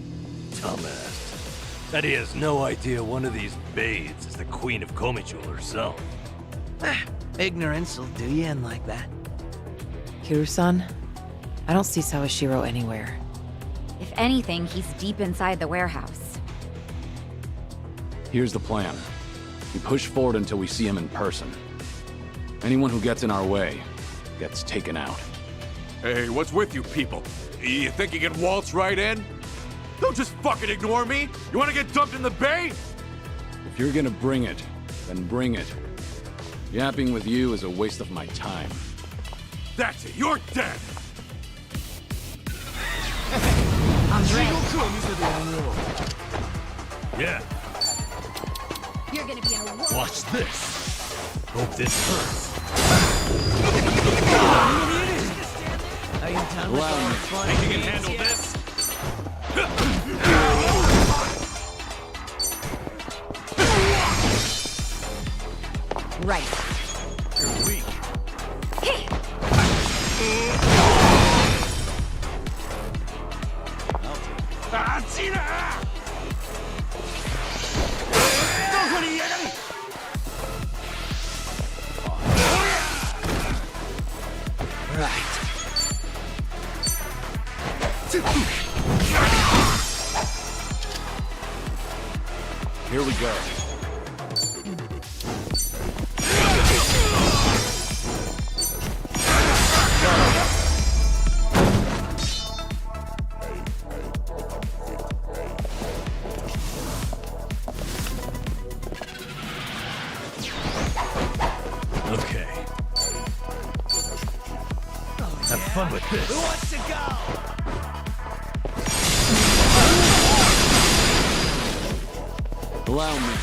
Dumbass. Bet he has no idea one of these babes is the Queen of Komicho herself. Ignorance will do you in like that. Kiryu-san, I don't see Sawashiro anywhere. If anything, he's deep inside the warehouse. Here's the plan. We push forward until we see him in person. Anyone who gets in our way gets taken out. Hey, what's with you people? You think you can waltz right in? Don't just fucking ignore me! You wanna get dumped in the bay? If you're gonna bring it, then bring it. Yapping with you is a waste of my time. That's it, you're dead! I'm ready. Yeah, You're gonna be in a war. watch this. Hope this hurts. Are you done with all the fun? Think you can handle this? Right. You're weak. Here we go. Okay. Have fun with this. Who wants to go? Allow me.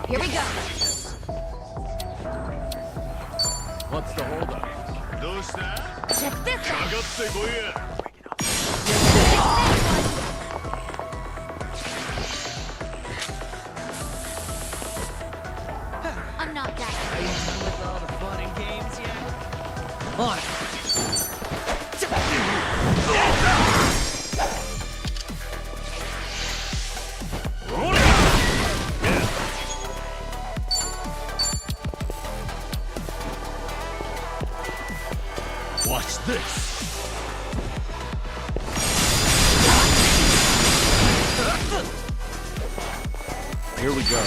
Here we go. What's the holdup? Check this out. I'm not that. Are you done with all the fun and games yet? On. Watch this. Here we go.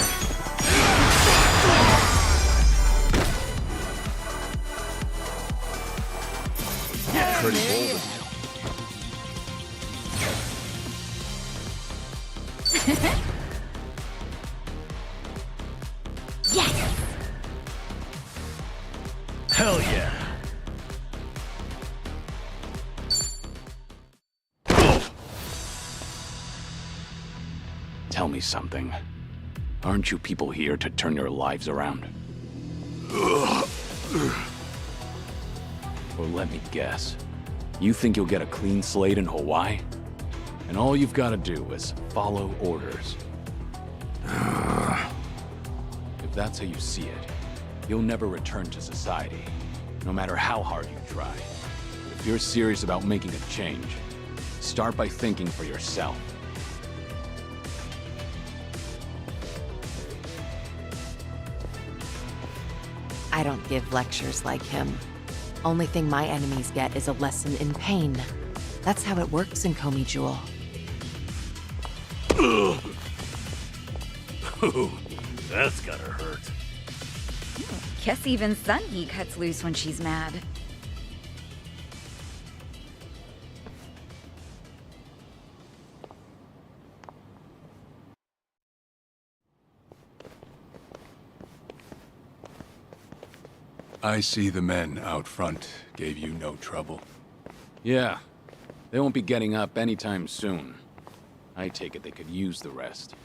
Pretty bold. Yes. Hell yeah. Tell me something. Aren't you people here to turn your lives around? Or let me guess. You think you'll get a clean slate in Hawaii? And all you've got to do is follow orders. If that's how you see it, you'll never return to society, no matter how hard you try. But if you're serious about making a change, start by thinking for yourself. I don't give lectures like him. Only thing my enemies get is a lesson in pain. That's how it works in Komi Jewel. Ooh, that's gotta hurt. Guess even Sungi cuts loose when she's mad. I see the men out front gave you no trouble. Yeah. They won't be getting up anytime soon. I take it they could use the rest.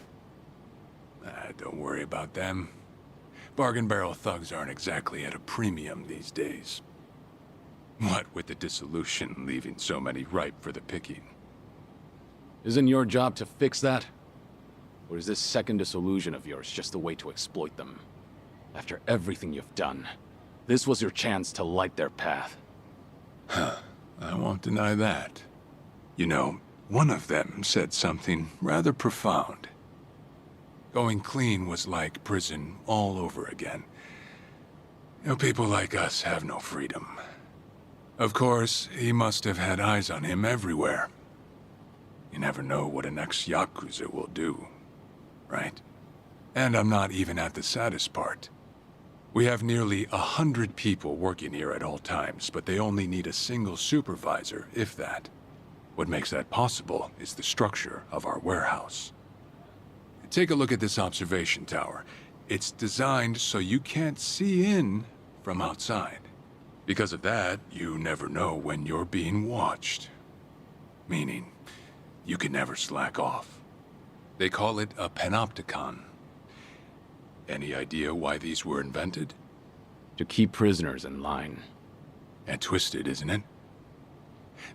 Don't worry about them. Bargain barrel thugs aren't exactly at a premium these days. What with the dissolution leaving so many ripe for the picking. Isn't your job to fix that? Or is this second disillusion of yours just a way to exploit them? After everything you've done, this was your chance to light their path. Huh. I won't deny that. You know, one of them said something rather profound. Going clean was like prison all over again. You know, people like us have no freedom. Of course, he must have had eyes on him everywhere. You never know what an ex-Yakuza will do, right? And I'm not even at the saddest part. We have nearly 100 people working here at all times, but they only need a single supervisor, if that. What makes that possible is the structure of our warehouse. Take a look at this observation tower. It's designed so you can't see in from outside. Because of that, you never know when you're being watched. Meaning, you can never slack off. They call it a panopticon. Any idea why these were invented? To keep prisoners in line. And twisted, isn't it?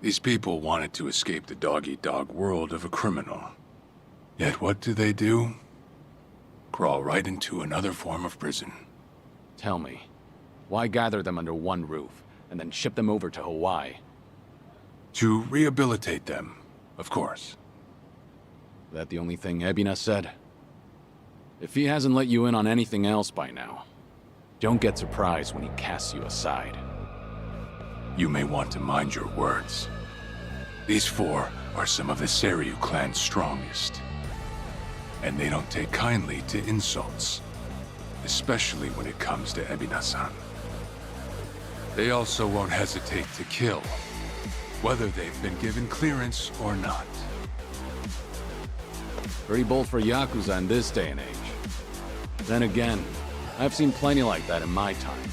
These people wanted to escape the dog-eat-dog world of a criminal. Yet what do? Crawl right into another form of prison. Tell me, why gather them under one roof, and then ship them over to Hawaii? To rehabilitate them, of course. That the only thing Ebina said? If he hasn't let you in on anything else by now, don't get surprised when he casts you aside. You may want to mind your words. These four are some of the Seryu clan's strongest. And they don't take kindly to insults, especially when it comes to Ebina-san. They also won't hesitate to kill, whether they've been given clearance or not. Pretty bold for Yakuza in this day and age. Then again, I've seen plenty like that in my time.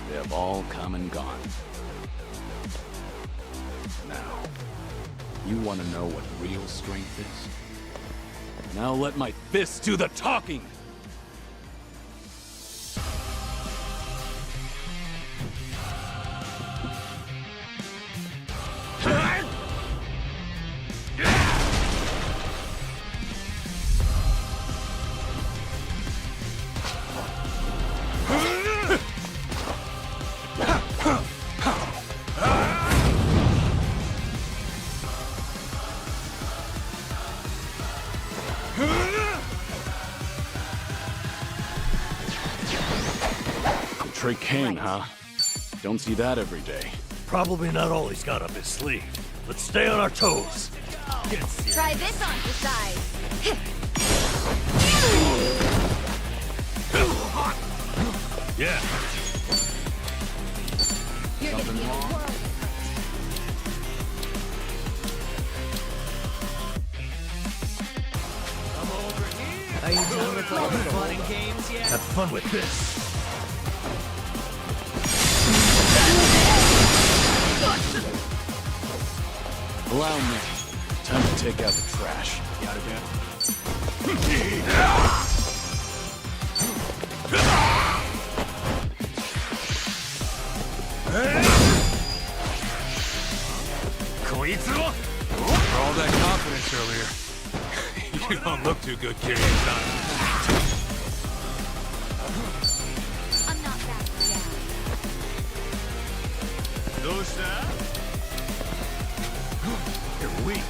They have all come and gone. Now, you want to know what real strength is? Now let my fists do the talking! Trick Kane, huh? Don't see that every day. Probably not all he's got up his sleeve. Let's stay on our toes. Get serious. Try this on for size. Yeah. You're gonna be in a whirl. Are you done with all the fun and games yet? Have fun with this. Allow me. Time to take out the trash. Got it, man? For all that confidence earlier, you don't look too good, Kiryu. I'm not backing down. You're weak.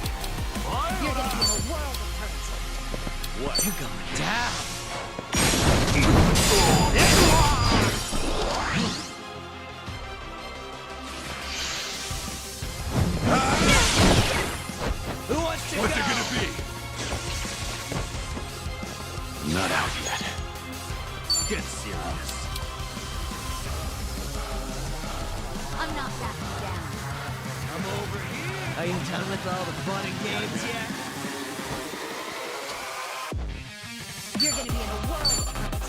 You're gonna be in a world of hurt. What? You're going down. Are you done with all the fun and games yet? You're gonna be in a world of hurt.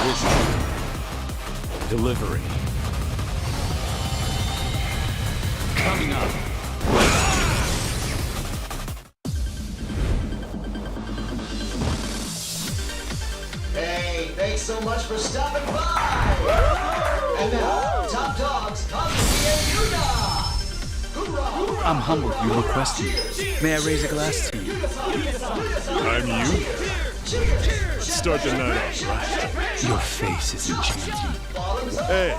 Vision. Delivery. Coming up. Hey, thanks so much for stopping by! And now, top dogs, Kasuga and Yuna! I'm humbled you requested it. May I raise a glass to you? I'm you? Let's start the night off, right? Your face is enchanting. Hey,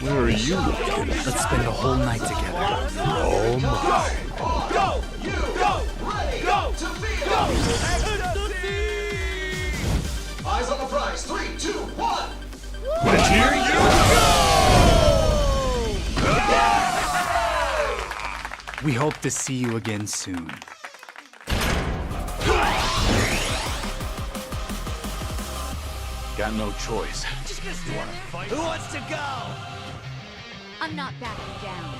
where are you? Let's spend the whole night together. Oh my. Go! You go! Ready! Go! To Eyes on the prize. 3, 2, 1. And here you go! We hope to see you again soon. Got no choice. Who wants to go? I'm not backing down.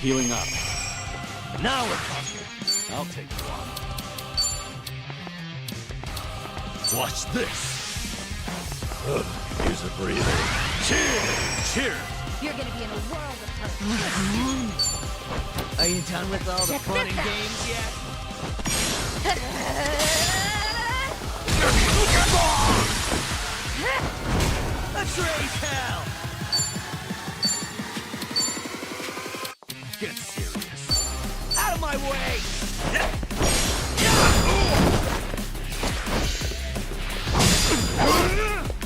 Healing up. Now we're talking. I'll take you on. Watch this. Use a breather. Cheers! Cheers! You're gonna be in a world of hurt. Are you done with all the fun and games yet? Let's raise hell! Get serious. Out of my way!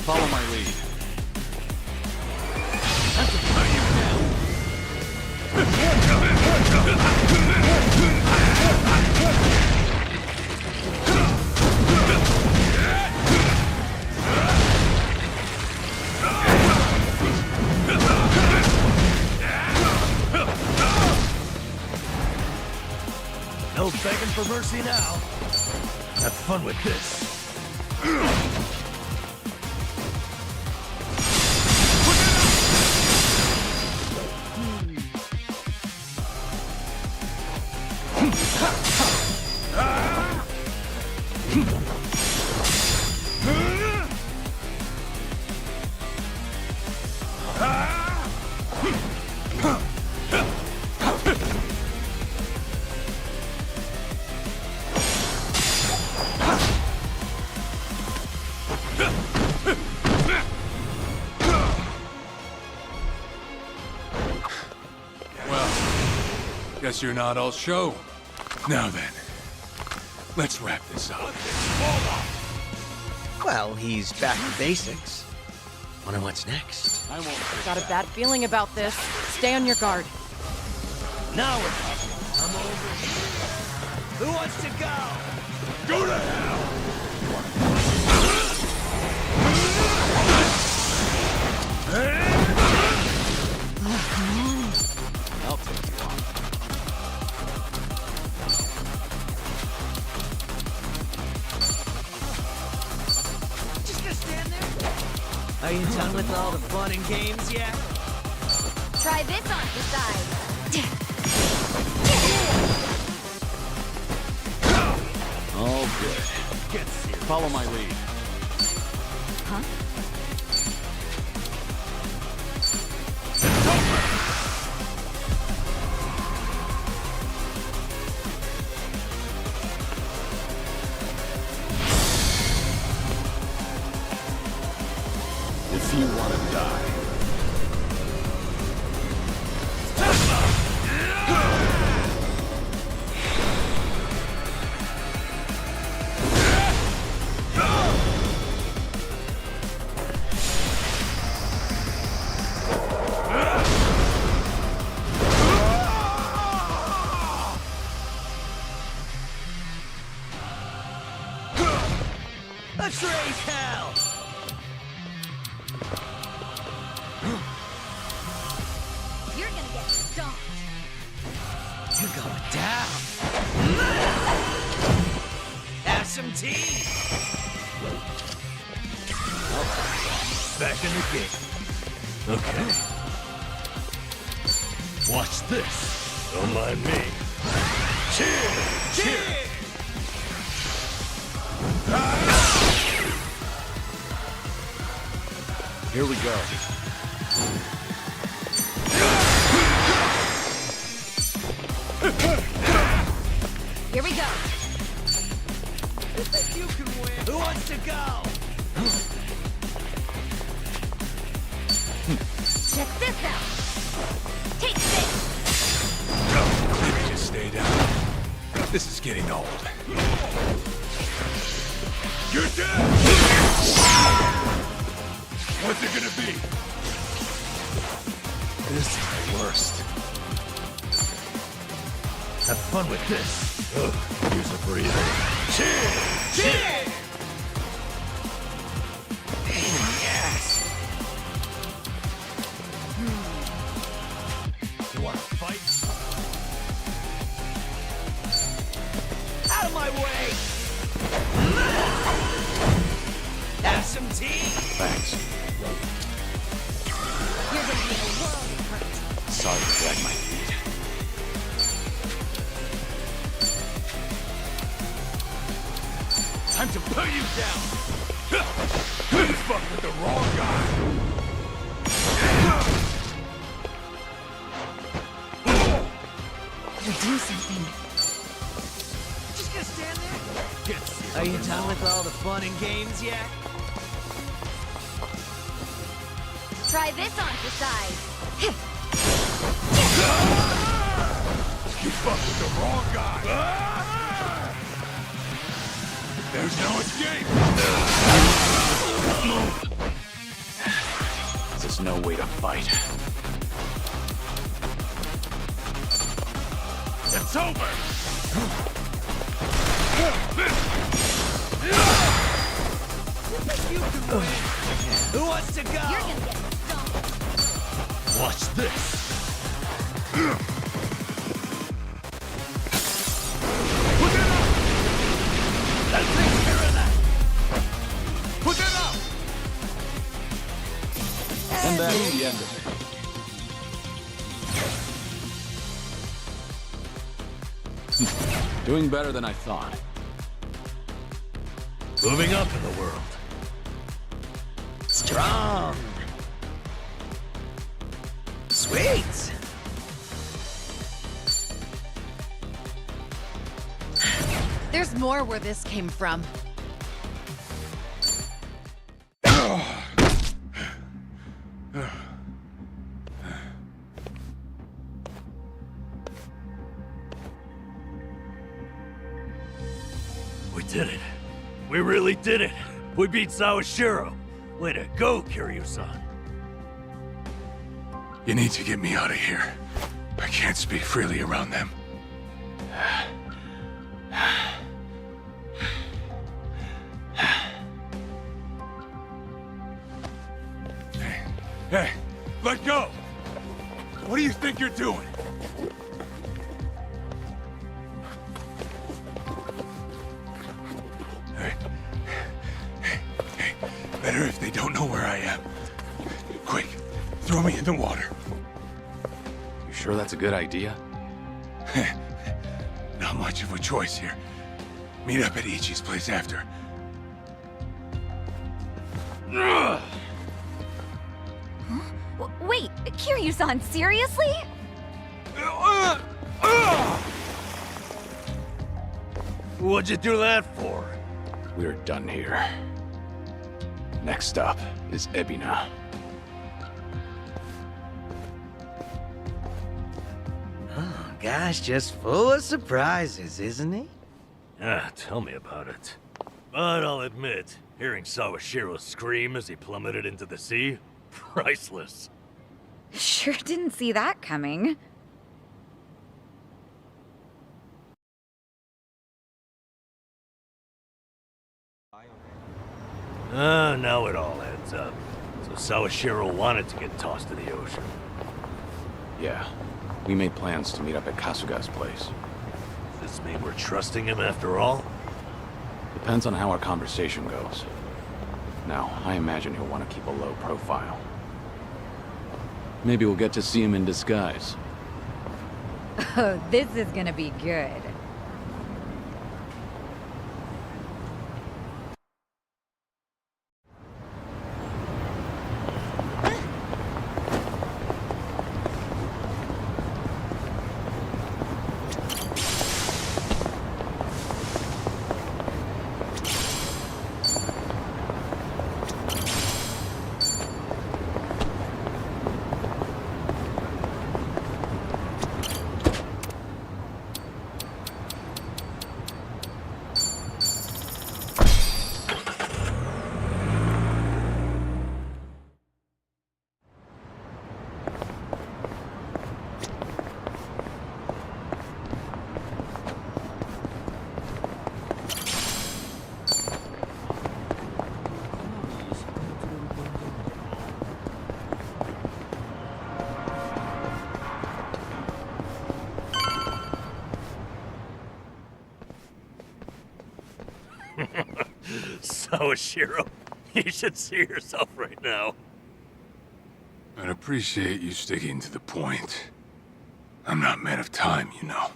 Follow my lead. That's a tie you down. No begging for mercy now. Have fun with this. Guess you're not all show. Now then, let's wrap this up. Well, he's back to basics. Wonder what's next. I won't. Got a bad feeling about this. Stay on your guard. Now we're talking. I'm over here. Who wants to go? Go to hell! I'll take you on. Just gonna stand there? Are you done with all the fun and games yet? Try this on the side. All good. Get serious. Follow my lead. Huh? If you want to die. Let's raise hell! You're gonna get stomped. You're going down. some tea! Back in the game. Okay. Watch this. Don't mind me. Cheers! Cheers! Here we go. Here we go. You can win. Who wants to go? Check this out. Take this. Maybe just stay down. This is getting old. You're dead! What's it gonna be? This is the worst. Have fun with this. Ugh, here's a breather. Cheers! Cheers! Yes! You wanna fight? Out of my way! Have some tea? Thanks. You're gonna be in a world of hurt. Sorry to drag my feet. Time to put you down! You fucked with the wrong guy! You do something. Just gonna stand there? Are you done with all the fun and games yet? Try this on for size. You fucked with the wrong guy! There's no escape! This is no way to fight. It's over! You can win. Who wants to go? You're gonna get stumped. Watch this. That takes care of that! Put that up! And that's the end of it. Doing better than I thought. Moving up in the world. Strong. Sweet. There's more where this came from. We did it. We really did it. We beat Sawashiro. Way to go, Kiryu-san. You need to get me out of here. I can't speak freely around them. Hey, let go! What do you think you're doing? Hey, better if they don't know where I am. Quick, throw me in the water. You sure that's a good idea? Not much of a choice here. Meet up at Ichi's place after. Wait, Kiryu-san, seriously? What'd you do that for? We're done here. Next up is Ebina. Oh, gosh, just full of surprises, isn't he? Ah, tell me about it. But I'll admit, hearing Sawashiro scream as he plummeted into the sea, priceless. Sure didn't see that coming. Now it all adds up. So Sawashiro wanted to get tossed to the ocean. Yeah, we made plans to meet up at Kasuga's place. Does this mean we're trusting him after all? Depends on how our conversation goes. Now, I imagine he'll want to keep a low profile. Maybe we'll get to see him in disguise. Oh, this is gonna be good. So, Shiro, you should see yourself right now. I'd appreciate you sticking to the point. I'm not man of time, you know.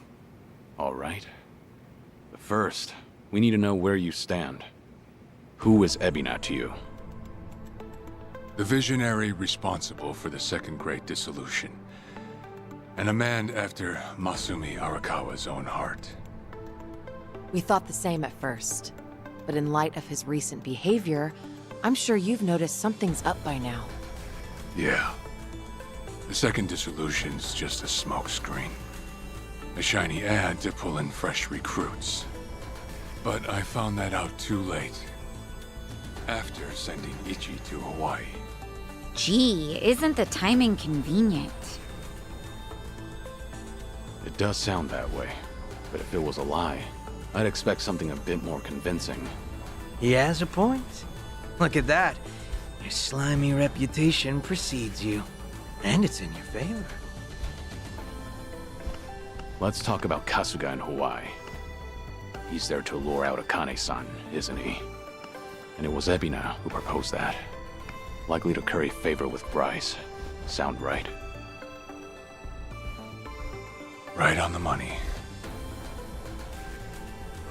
All right. But first, we need to know where you stand. Who is Ebina to you? The visionary responsible for the Second Great Dissolution. And a man after Masumi Arakawa's own heart. We thought the same at first. But in light of his recent behavior, I'm sure you've noticed something's up by now. Yeah. The Second Dissolution's just a smokescreen. A shiny ad to pull in fresh recruits. But I found that out too late. After sending Ichi to Hawaii. Gee, isn't the timing convenient? It does sound that way. But if it was a lie, I'd expect something a bit more convincing. He has a point. Look at that. Your slimy reputation precedes you. And it's in your favor. Let's talk about Kasuga in Hawaii. He's there to lure out Akane-san, isn't he? And it was Ebina who proposed that. Likely to curry favor with Bryce. Sound right? Right on the money.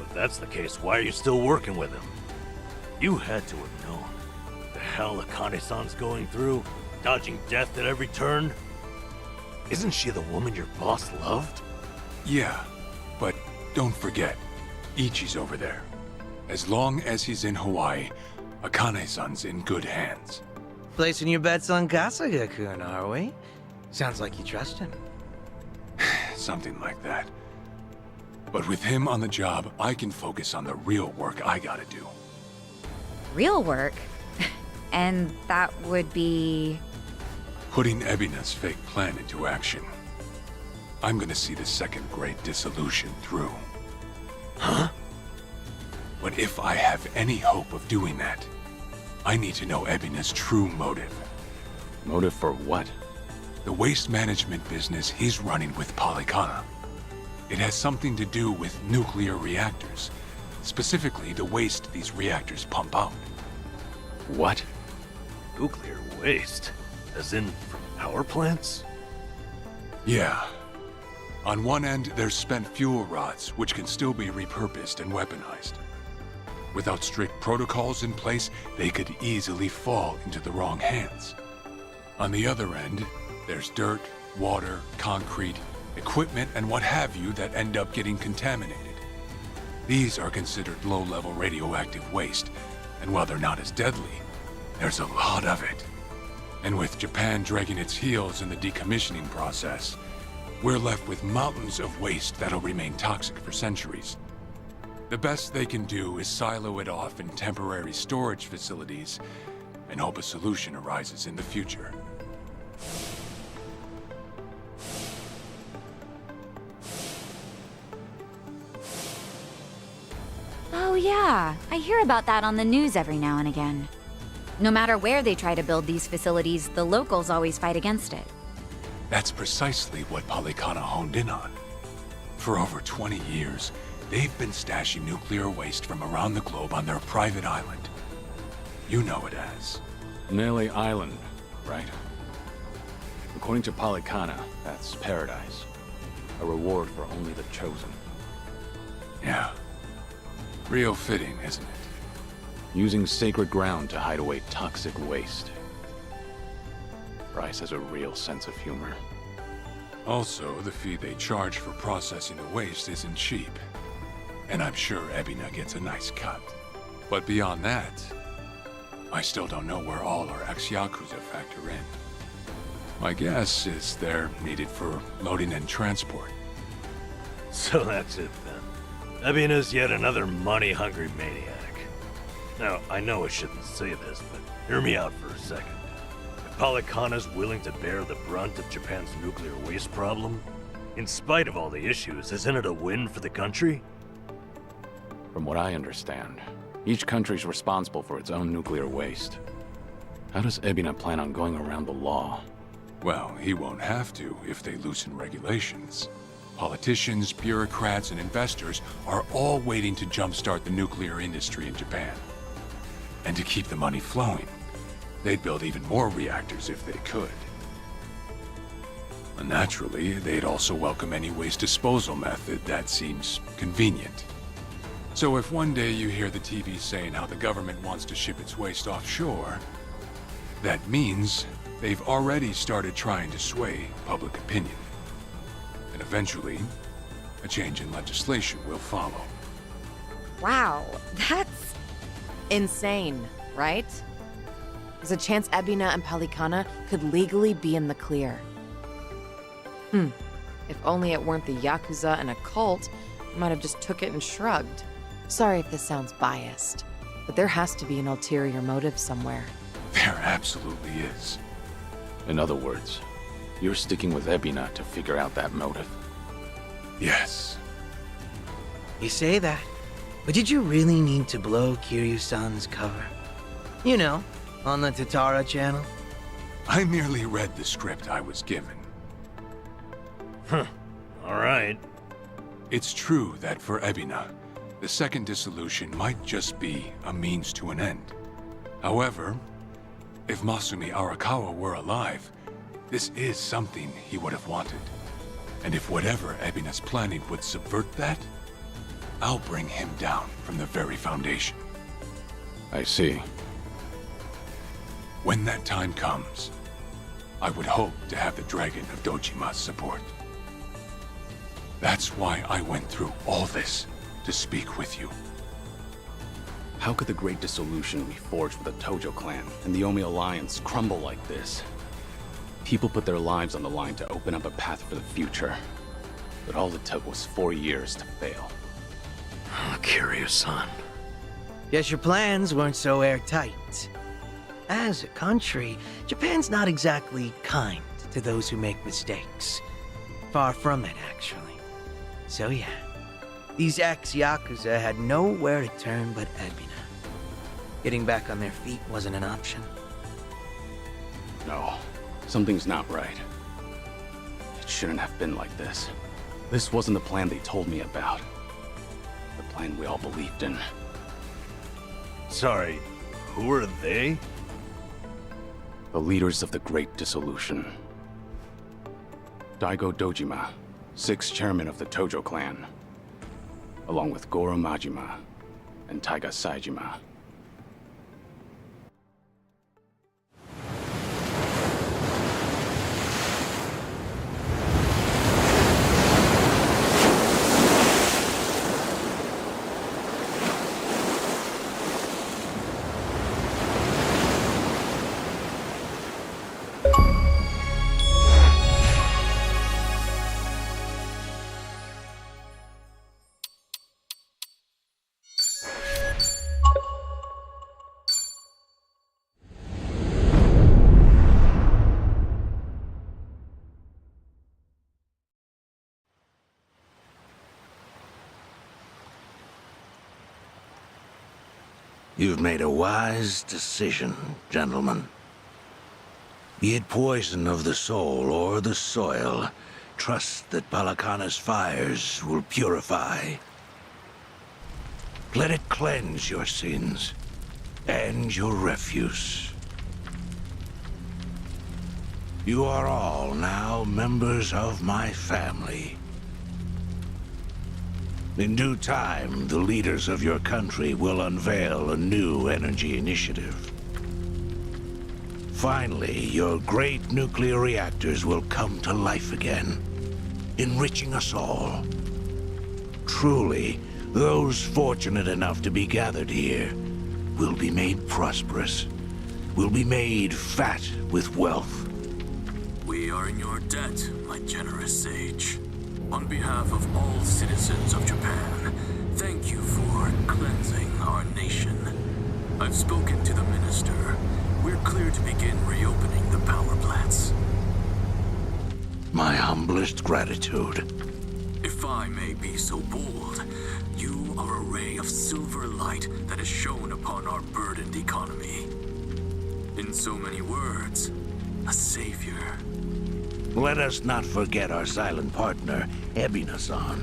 If that's the case, why are you still working with him? You had to have known. The hell Akane-san's going through, dodging death at every turn. Isn't she the woman your boss loved? Yeah, but don't forget, Ichi's over there. As long as he's in Hawaii, Akane-san's in good hands. Placing your bets on Kasuga-kun, are we? Sounds like you trust him. Something like that. But with him on the job, I can focus on the real work I gotta do. Real work? And that would be... Putting Ebina's fake plan into action. I'm gonna see the Second Great Dissolution through. Huh? But if I have any hope of doing that, I need to know Ebina's true motive. Motive for what? The waste management business he's running with Polycana. It has something to do with nuclear reactors. Specifically, the waste these reactors pump out. What? Nuclear waste? As in, from power plants? Yeah. On one end, there's spent fuel rods, which can still be repurposed and weaponized. Without strict protocols in place, they could easily fall into the wrong hands. On the other end, there's dirt, water, concrete, equipment, and what have you that end up getting contaminated. These are considered low-level radioactive waste, and while they're not as deadly, there's a lot of it. And with Japan dragging its heels in the decommissioning process, we're left with mountains of waste that'll remain toxic for centuries. The best they can do is silo it off in temporary storage facilities and hope a solution arises in the future. Oh yeah, I hear about that on the news every now and again. No matter where they try to build these facilities, the locals always fight against it. That's precisely what Polycana honed in on. For over 20 years, They've been stashing nuclear waste from around the globe on their private island. You know it as. Nelly Island, right? According to Polycana, that's paradise. A reward for only the chosen. Yeah. Real fitting, isn't it? Using sacred ground to hide away toxic waste. Bryce has a real sense of humor. Also, the fee they charge for processing the waste isn't cheap. And I'm sure Ebina gets a nice cut. But beyond that, I still don't know where all our ex-Yakuza factor in. My guess is they're needed for loading and transport. So that's it then. Ebina's yet another money-hungry maniac. Now, I know I shouldn't say this, but hear me out for a second. If Polycana's willing to bear the brunt of Japan's nuclear waste problem, in spite of all the issues, isn't it a win for the country? From what I understand, each country's responsible for its own nuclear waste. How does Ebina plan on going around the law? Well, he won't have to if they loosen regulations. Politicians, bureaucrats, and investors are all waiting to jumpstart the nuclear industry in Japan. And to keep the money flowing, they'd build even more reactors if they could. And naturally, they'd also welcome any waste disposal method that seems convenient. So if one day you hear the TV saying how the government wants to ship its waste offshore, that means they've already started trying to sway public opinion. And eventually, a change in legislation will follow. Wow, that's insane, right? There's a chance Ebina and Polycana could legally be in the clear. If only it weren't the Yakuza and a cult, I might have just took it and shrugged. Sorry if this sounds biased, but there has to be an ulterior motive somewhere. There absolutely is. In other words, you're sticking with Ebina to figure out that motive. Yes. You say that, but did you really need to blow Kiryu-san's cover? You know, on the Tatara channel? I merely read the script I was given. Huh. Alright. It's true that for Ebina, the second dissolution might just be a means to an end. However, if Masumi Arakawa were alive, this is something he would have wanted. And if whatever Ebina's planning would subvert that, I'll bring him down from the very foundation. I see. When that time comes, I would hope to have the Dragon of Dojima's support. That's why I went through all this to speak with you. How could the Great Dissolution we forged with the Tojo clan and the Omi Alliance crumble like this? People put their lives on the line to open up a path for the future. But all it took was 4 years to fail. Kiryu-san. Guess your plans weren't so airtight. As a country, Japan's not exactly kind to those who make mistakes. Far from it, actually. So yeah, these ex-Yakuza had nowhere to turn but Ebina. Getting back on their feet wasn't an option. No, something's not right. It shouldn't have been like this. This wasn't the plan they told me about. The plan we all believed in. Sorry, who are they? The leaders of the Great Dissolution. Daigo Dojima, 6th chairman of the Tojo clan, along with Goro Majima and Taiga Saejima. You've made a wise decision, gentlemen. Be it poison of the soul or the soil, trust that Polycana's fires will purify. Let it cleanse your sins and your refuse. You are all now members of my family. In due time, the leaders of your country will unveil a new energy initiative. Finally, your great nuclear reactors will come to life again, enriching us all. Truly, those fortunate enough to be gathered here will be made prosperous, will be made fat with wealth. We are in your debt, my generous sage. On behalf of all citizens of Japan, thank you for cleansing our nation. I've spoken to the minister. We're clear to begin reopening the power plants. My humblest gratitude. If I may be so bold, you are a ray of silver light that has shone upon our burdened economy. In so many words, a savior. Let us not forget our silent partner, Ebina-san.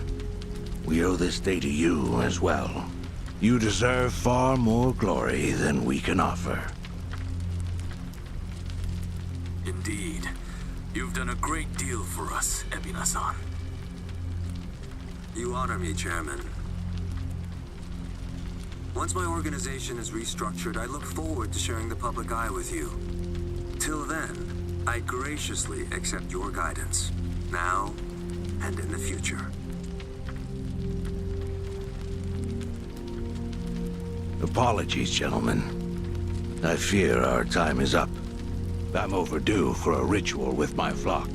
We owe this day to you as well. You deserve far more glory than we can offer. Indeed. You've done a great deal for us, Ebina-san. You honor me, Chairman. Once my organization is restructured, I look forward to sharing the public eye with you. Till then, I graciously accept your guidance, now and in the future. Apologies, gentlemen. I fear our time is up. I'm overdue for a ritual with my flock.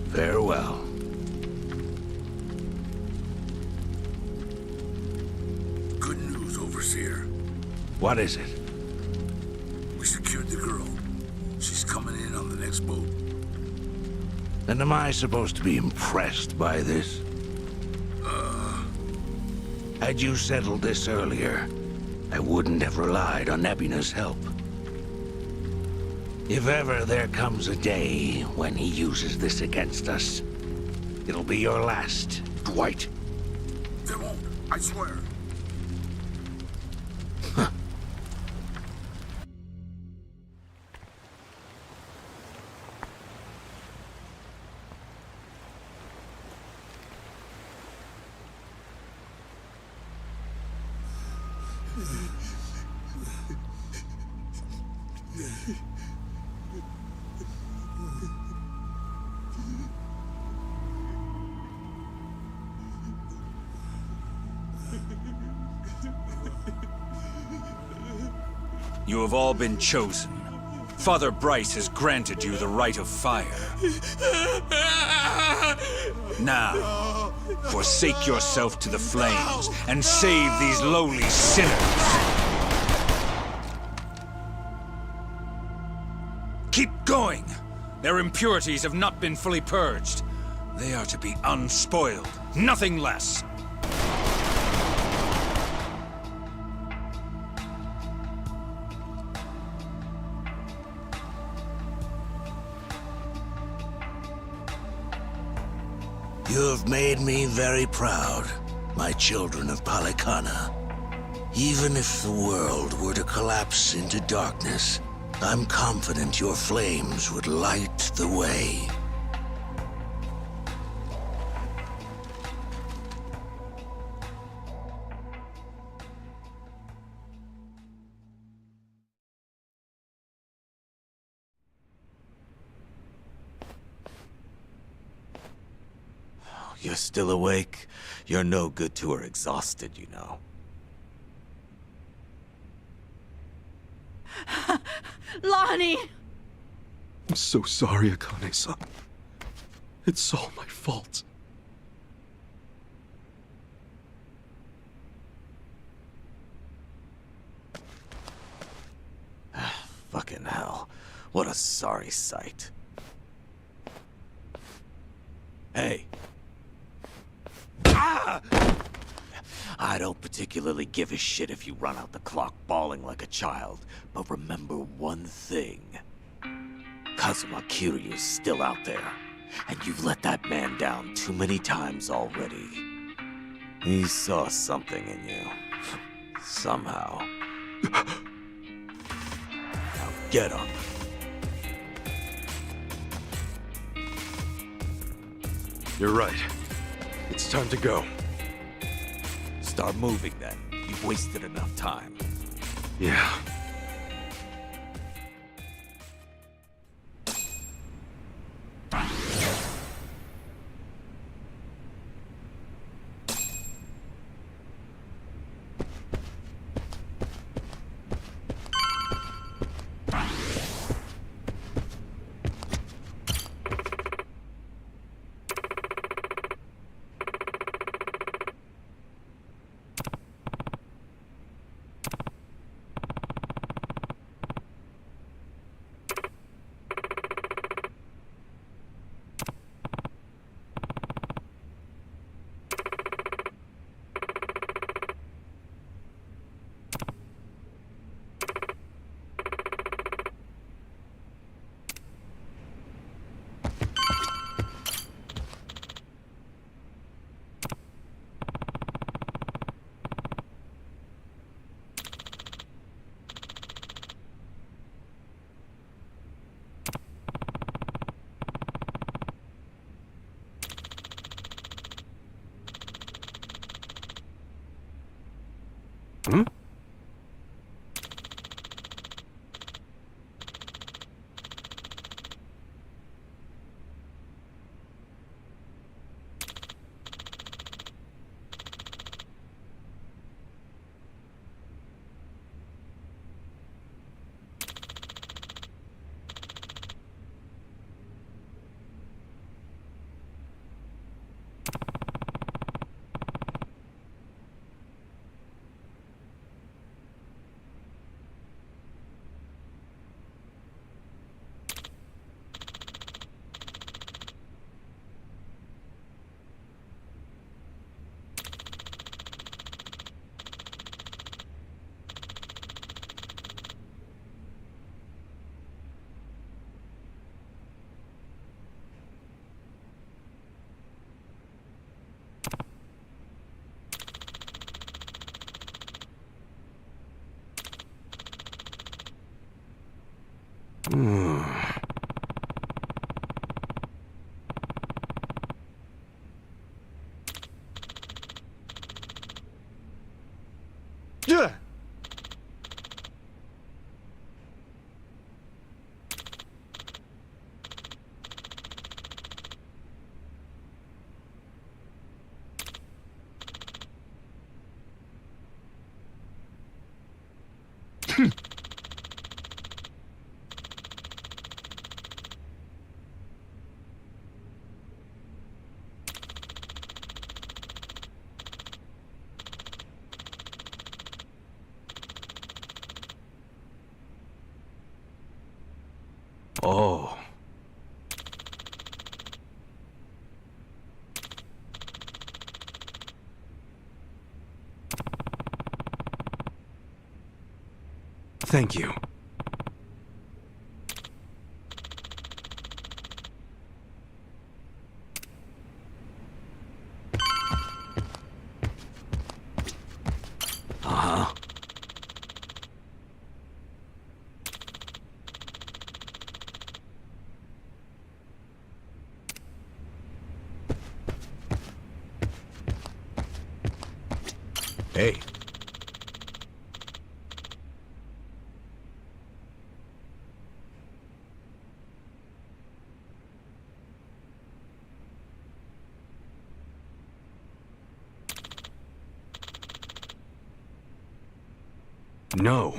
Farewell. Good news, Overseer. What is it? We secured the girl. She's coming in on the next boat. And am I supposed to be impressed by this? Had you settled this earlier, I wouldn't have relied on Ebina's help. If ever there comes a day when he uses this against us, it'll be your last, Dwight. There won't, I swear. You have all been chosen. Father Bryce has granted you the right of fire. Now, forsake yourself to the flames and save these lowly sinners. Keep going! Their impurities have not been fully purged. They are to be unspoiled, nothing less. You have made me very proud, my children of Palikana. Even if the world were to collapse into darkness, I'm confident your flames would light the way. You're still awake? You're no good to her exhausted, you know. Lonnie! I'm so sorry, Akane-san. It's all my fault. Fucking hell. What a sorry sight. Hey. Ah! I don't particularly give a shit if you run out the clock bawling like a child, but remember one thing. Kazuma Kiryu's still out there, and you've let that man down too many times already. He saw something in you. Somehow. Now get up. You're right. It's time to go. Start moving then. You've wasted enough time. Yeah. Hmm? Yeah. Oh. Thank you. Uh-huh. Hey. No.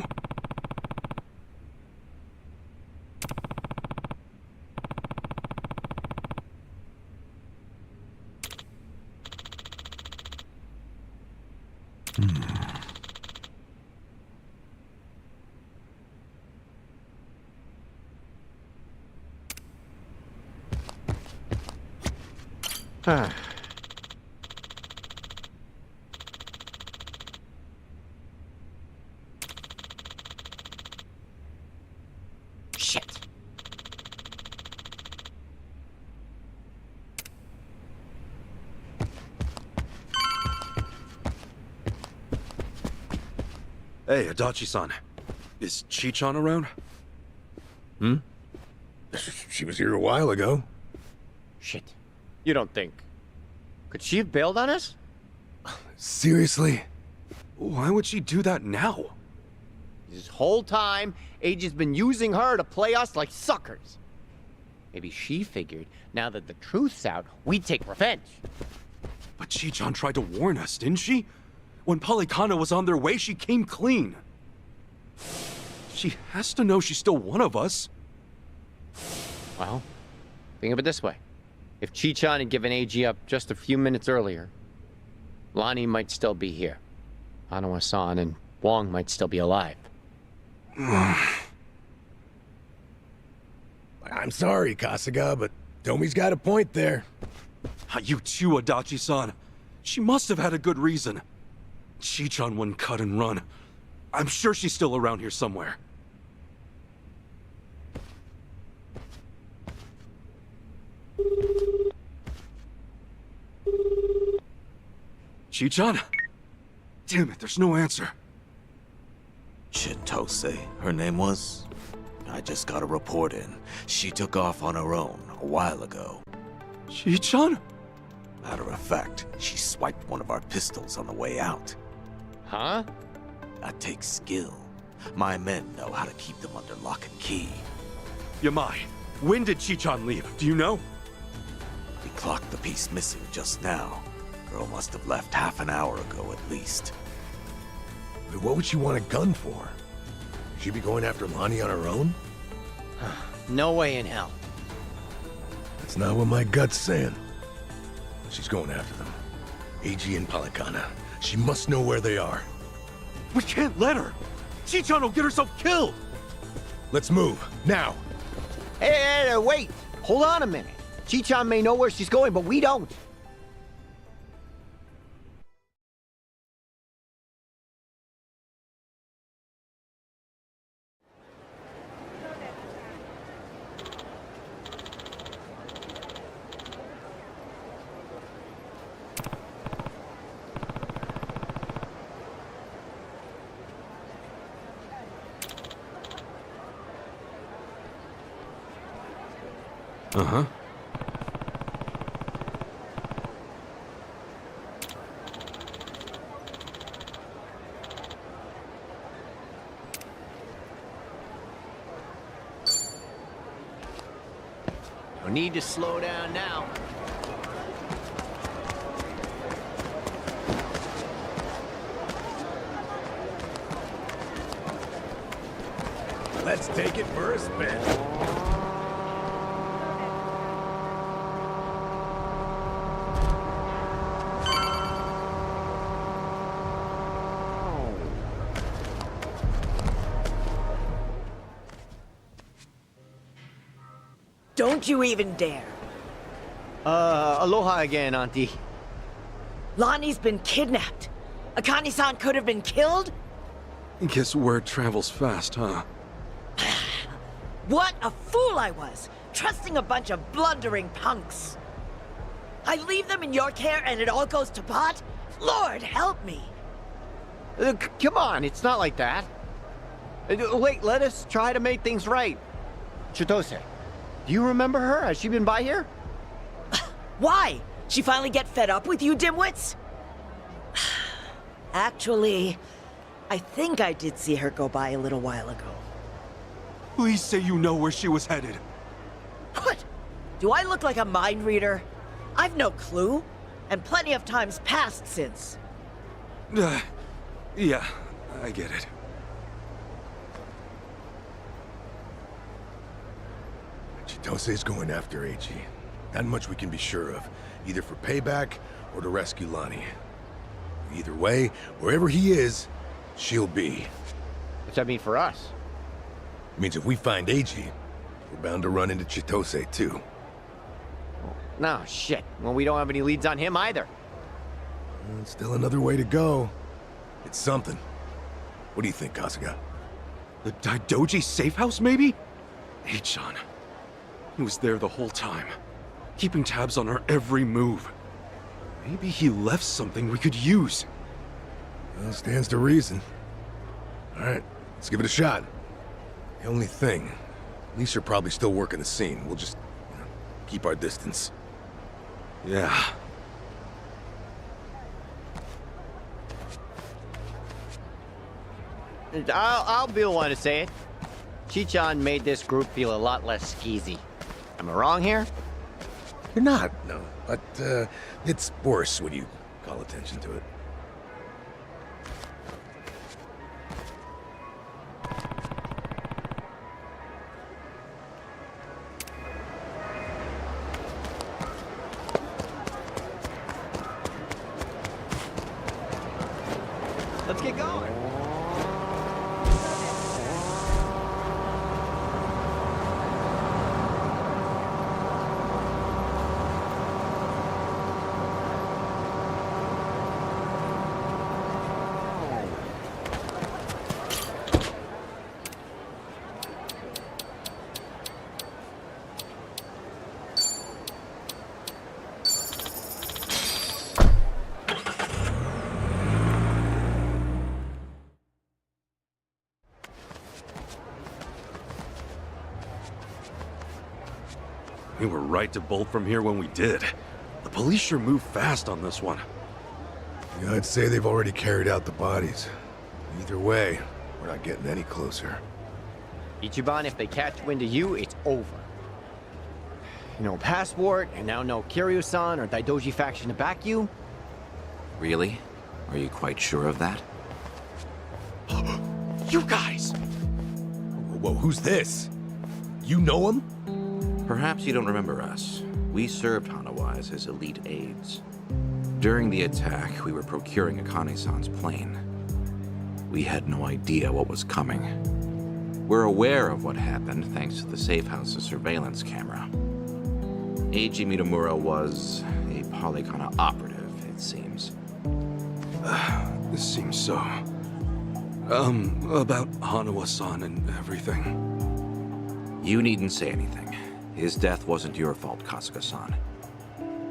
Huh. Shit. Hey, Adachi-san. Is Chi-chan around? Hmm? She was here a while ago. Shit. You don't think... Could she have bailed on us? Seriously? Why would she do that now? This whole time, Eiji's been using her to play us like suckers. Maybe she figured, now that the truth's out, we'd take revenge. But Chi-chan tried to warn us, didn't she? When Polycana was on their way, she came clean. She has to know she's still one of us. Well, think of it this way. If Chi-chan had given Eiji up just a few minutes earlier, Lonnie might still be here. Hanawa-san and Wong might still be alive. I'm sorry, Kasuga, but Tomi's got a point there. You too, Adachi-san. She must have had a good reason. Chi-chan wouldn't cut and run. I'm sure she's still around here somewhere. Chi-chan? Damn it, there's no answer. Chitose, her name was? I just got a report in. She took off on her own a while ago. Chi-chan? Matter of fact, she swiped one of our pistols on the way out. Huh? That takes skill. My men know how to keep them under lock and key. Yamai, when did Chi-chan leave? Do you know? We clocked the piece missing just now. Girl must have left half an hour ago at least. What would she want a gun for? She be going after Lonnie on her own? No way in hell. That's not what my gut's saying. She's going after them. Eiji and Polycana. She must know where they are. We can't let her! Chi-chan will get herself killed! Let's move, now! Hey, wait! Hold on a minute. Chi-chan may know where she's going, but we don't. Uh-huh. No need to slow down now. Let's take it for a spin. Don't you even dare. Aloha again, Auntie. Lonnie's been kidnapped. Akane-san could have been killed? Guess word travels fast, huh? What a fool I was, trusting a bunch of blundering punks. I leave them in your care and it all goes to pot? Lord, help me. Come on, it's not like that. Wait, let us try to make things right. Chitose, do you remember her? Has she been by here? Why? She finally get fed up with you dimwits? Actually, I think I did see her go by a little while ago. Please say you know where she was headed. What? Do I look like a mind reader? I've no clue, and plenty of times passed since. Yeah, I get it. Chitose's going after Eiji. That much we can be sure of, either for payback or to rescue Lonnie. Either way, wherever he is, she'll be. What's that mean for us? It means if we find Eiji, we're bound to run into Chitose too. No, shit. Well, we don't have any leads on him either. Still another way to go. It's something. What do you think, Kasuga? The Daidoji safe house, maybe? Eichan. He was there the whole time, keeping tabs on her every move. Maybe he left something we could use. Well, stands to reason. All right, let's give it a shot. The only thing, at least you're probably still working the scene. We'll just, keep our distance. Yeah. I'll be the one to say it. Chichan made this group feel a lot less skeezy. Am I wrong here? You're not, no. But, it's worse when you call attention to it. Let's get going. We were right to bolt from here when we did. The police sure moved fast on this one. Yeah, I'd say they've already carried out the bodies. Either way, we're not getting any closer. Ichiban, if they catch wind of you, it's over. No passport, and now no Kiryu-san or Daidoji faction to back you. Really? Are you quite sure of that? You guys! Whoa, who's this? You know him? Perhaps you don't remember us. We served Hanawa as his elite aides. During the attack, we were procuring Akane-san's plane. We had no idea what was coming. We're aware of what happened thanks to the safe house's surveillance camera. Eiji Mitamura was a Polykana operative, it seems. This seems so... about Hanawa-san and everything. You needn't say anything. His death wasn't your fault, Kasuga-san.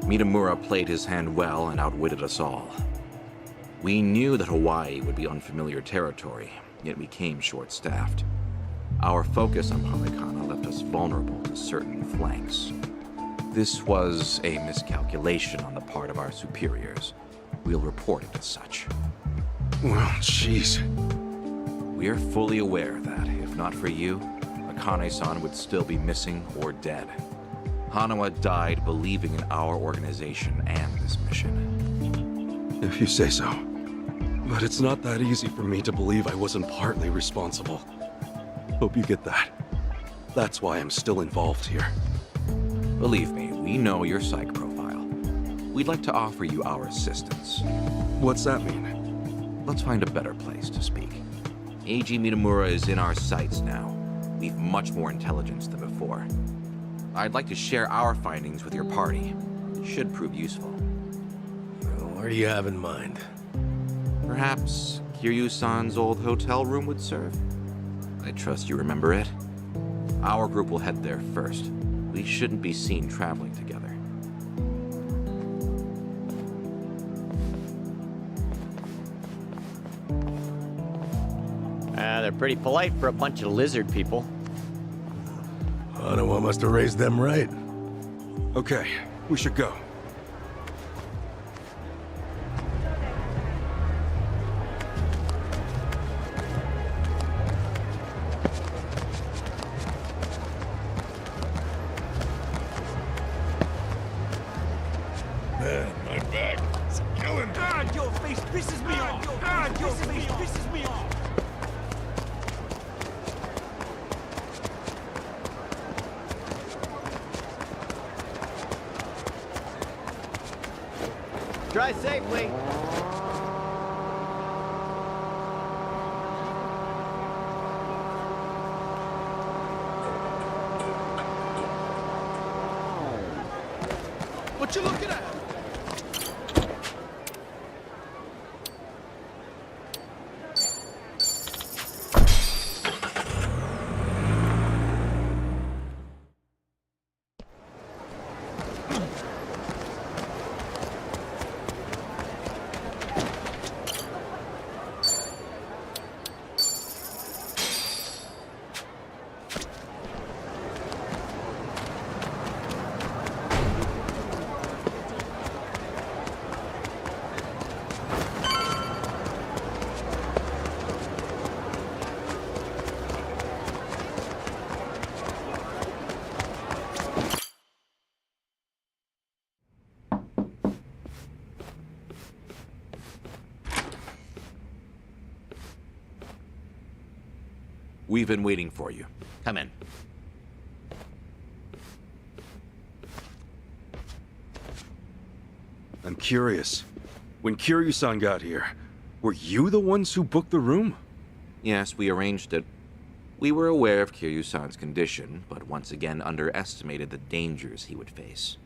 Mitamura played his hand well and outwitted us all. We knew that Hawaii would be unfamiliar territory, yet we came short-staffed. Our focus on Polykana left us vulnerable to certain flanks. This was a miscalculation on the part of our superiors. We'll report it as such. Well, jeez. We're fully aware that, if not for you, Akane-san would still be missing or dead. Hanawa died believing in our organization and this mission. If you say so. But it's not that easy for me to believe I wasn't partly responsible. Hope you get that. That's why I'm still involved here. Believe me, we know your psych profile. We'd like to offer you our assistance. What's that mean? Let's find a better place to speak. Eiji Mitamura is in our sights now. We've much more intelligence than before. I'd like to share our findings with your party. It should prove useful. What do you have in mind? Perhaps Kiryu-san's old hotel room would serve? I trust you remember it. Our group will head there first. We shouldn't be seen traveling together. They're pretty polite for a bunch of lizard people. Hanawa must have raised them right. Okay, we should go. Man, my back. It's killing me. God, your face pisses me off! God, your face pisses me off! Drive safely. What you looking at? We've been waiting for you. Come in. I'm curious. When Kiryu-san got here, were you the ones who booked the room? Yes, we arranged it. We were aware of Kiryu-san's condition, but once again underestimated the dangers he would face.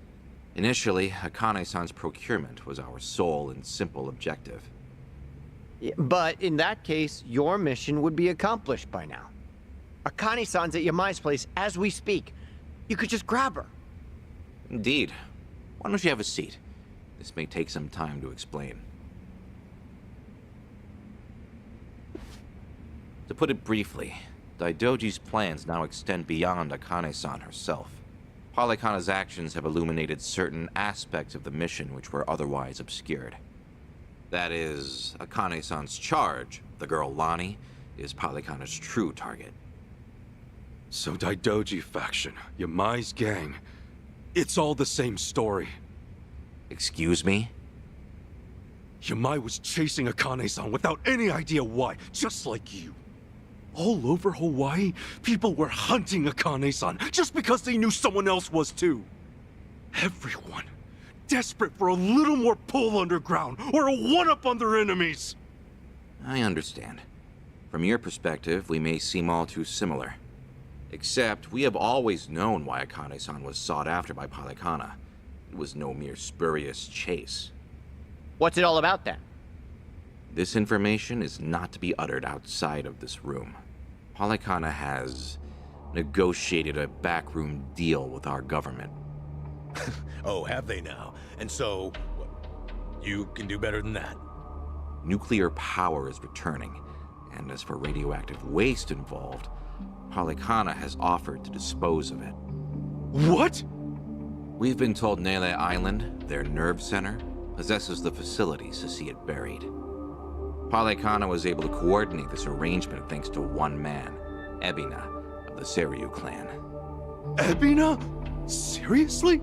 Initially, Akane-san's procurement was our sole and simple objective. But in that case, your mission would be accomplished by now. Akane-san's at Yamai's place as we speak. You could just grab her. Indeed. Why don't you have a seat? This may take some time to explain. To put it briefly, Daidoji's plans now extend beyond Akane-san herself. Polykhana's actions have illuminated certain aspects of the mission which were otherwise obscured. That is, Akane-san's charge, the girl Lonnie, is Polykhana's true target. So Daidoji faction, Yamai's gang, it's all the same story. Excuse me? Yamai was chasing Akane-san without any idea why, just like you. All over Hawaii, people were hunting Akane-san just because they knew someone else was too. Everyone, desperate for a little more pull underground or a one-up on their enemies. I understand. From your perspective, we may seem all too similar. Except, we have always known why Akane-san was sought after by Polykhana. It was no mere spurious chase. What's it all about then? This information is not to be uttered outside of this room. Polykhana has negotiated a backroom deal with our government. Oh, have they now? And so, you can do better than that? Nuclear power is returning, and as for radioactive waste involved, Polykhana has offered to dispose of it. What? We've been told Nele Island, their nerve center, possesses the facilities to see it buried. Polykhana was able to coordinate this arrangement thanks to one man, Ebina, of the Seryu clan. Ebina? Seriously?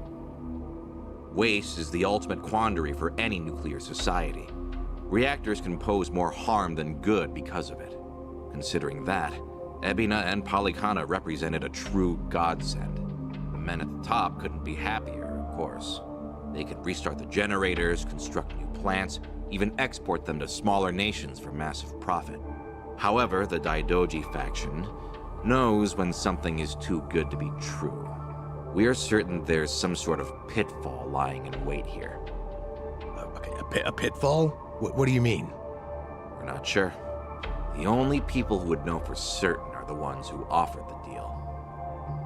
Waste is the ultimate quandary for any nuclear society. Reactors can pose more harm than good because of it. Considering that, Ebina and Polykhana represented a true godsend. The men at the top couldn't be happier, of course. They could restart the generators, construct new plants, even export them to smaller nations for massive profit. However, the Daidoji faction knows when something is too good to be true. We are certain there's some sort of pitfall lying in wait here. A pitfall? What do you mean? We're not sure. The only people who would know for certain are the ones who offered the deal.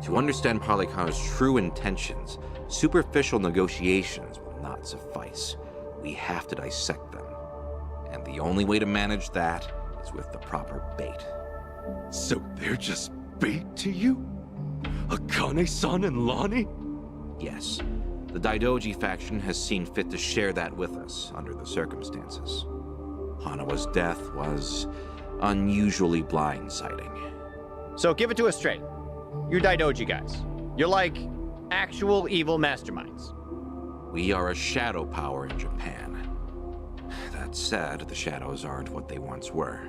To understand Polykhana's true intentions, superficial negotiations will not suffice. We have to dissect them. And the only way to manage that is with the proper bait. So they're just bait to you? Akane-san and Lonnie? Yes. The Daidoji faction has seen fit to share that with us under the circumstances. Hanawa's death was unusually blindsiding. So give it to us straight. You're Daidoji guys. You're like actual evil masterminds. We are a shadow power in Japan. That said, the shadows aren't what they once were.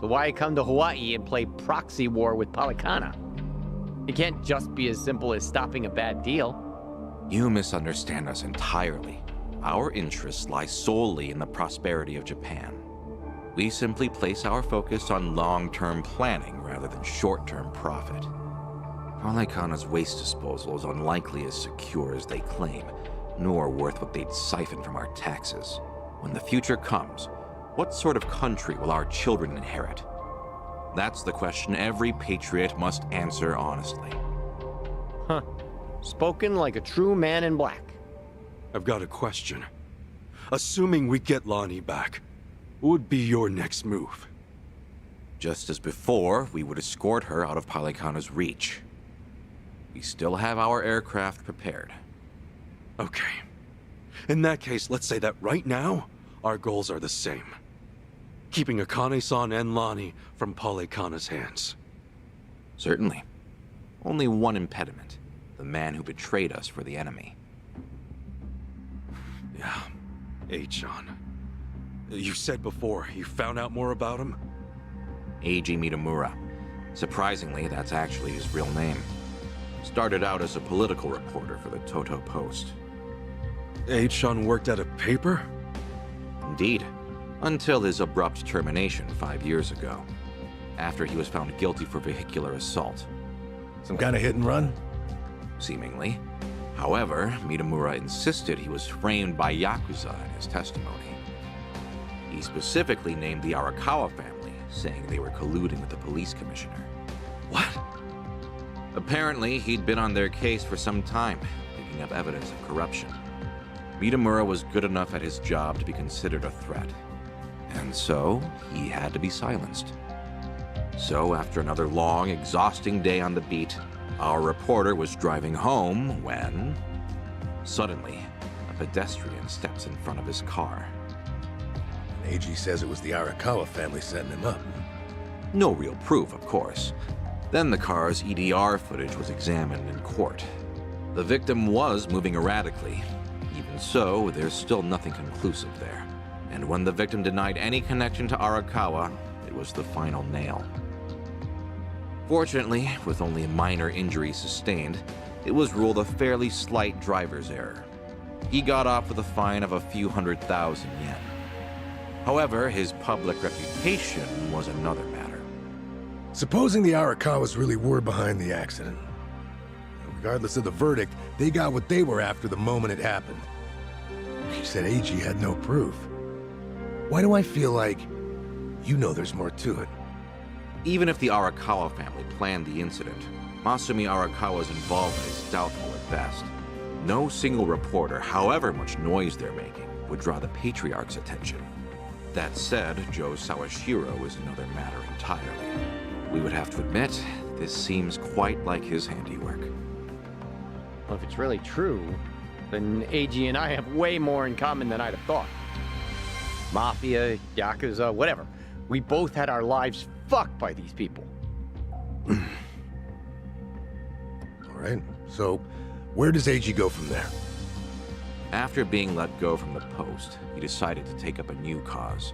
So why come to Hawaii and play proxy war with Polykhana? It can't just be as simple as stopping a bad deal. You misunderstand us entirely. Our interests lie solely in the prosperity of Japan. We simply place our focus on long-term planning rather than short-term profit. Polykhana's waste disposal is unlikely as secure as they claim, nor worth what they'd siphon from our taxes. When the future comes, what sort of country will our children inherit? That's the question every patriot must answer honestly. Huh. Spoken like a true man in black. I've got a question. Assuming we get Lonnie back, what would be your next move? Just as before, we would escort her out of Polykhana's reach. We still have our aircraft prepared. Okay. In that case, let's say that right now, our goals are the same. Keeping Akane-san and Lonnie from Polykhana's hands. Certainly. Only one impediment. The man who betrayed us for the enemy. Yeah. Achan. You said before, you found out more about him? Eiji Mitamura. Surprisingly, that's actually his real name. Started out as a political reporter for the Toto Post. H-Shun worked at a paper? Indeed. Until his abrupt termination 5 years ago, after he was found guilty for vehicular assault. Some kind of hit and run? Seemingly. However, Mitamura insisted he was framed by Yakuza in his testimony. He specifically named the Arakawa family, saying they were colluding with the police commissioner. What? Apparently, he'd been on their case for some time, picking up evidence of corruption. Mitamura was good enough at his job to be considered a threat, and so he had to be silenced. So after another long, exhausting day on the beat, our reporter was driving home when, suddenly, a pedestrian steps in front of his car. AG says it was the Arakawa family setting him up. No real proof, of course. Then the car's EDR footage was examined in court. The victim was moving erratically. Even so, there's still nothing conclusive there. And when the victim denied any connection to Arakawa, it was the final nail. Fortunately, with only minor injuries sustained, it was ruled a fairly slight driver's error. He got off with a fine of a few 100,000 yen. However, his public reputation was another matter. Supposing the Arakawas really were behind the accident. Regardless of the verdict, they got what they were after the moment it happened. She said AG had no proof. Why do I feel like you know there's more to it? Even if the Arakawa family planned the incident, Masumi Arakawa's involvement is doubtful at best. No single reporter, however much noise they're making, would draw the Patriarch's attention. That said, Joe Sawashiro is another matter entirely. We would have to admit, this seems quite like his handiwork. Well, if it's really true, then AG and I have way more in common than I'd have thought. Mafia, Yakuza, whatever. We both had our lives fucked by these people. All right, so where does AG go from there? After being let go from the post, he decided to take up a new cause.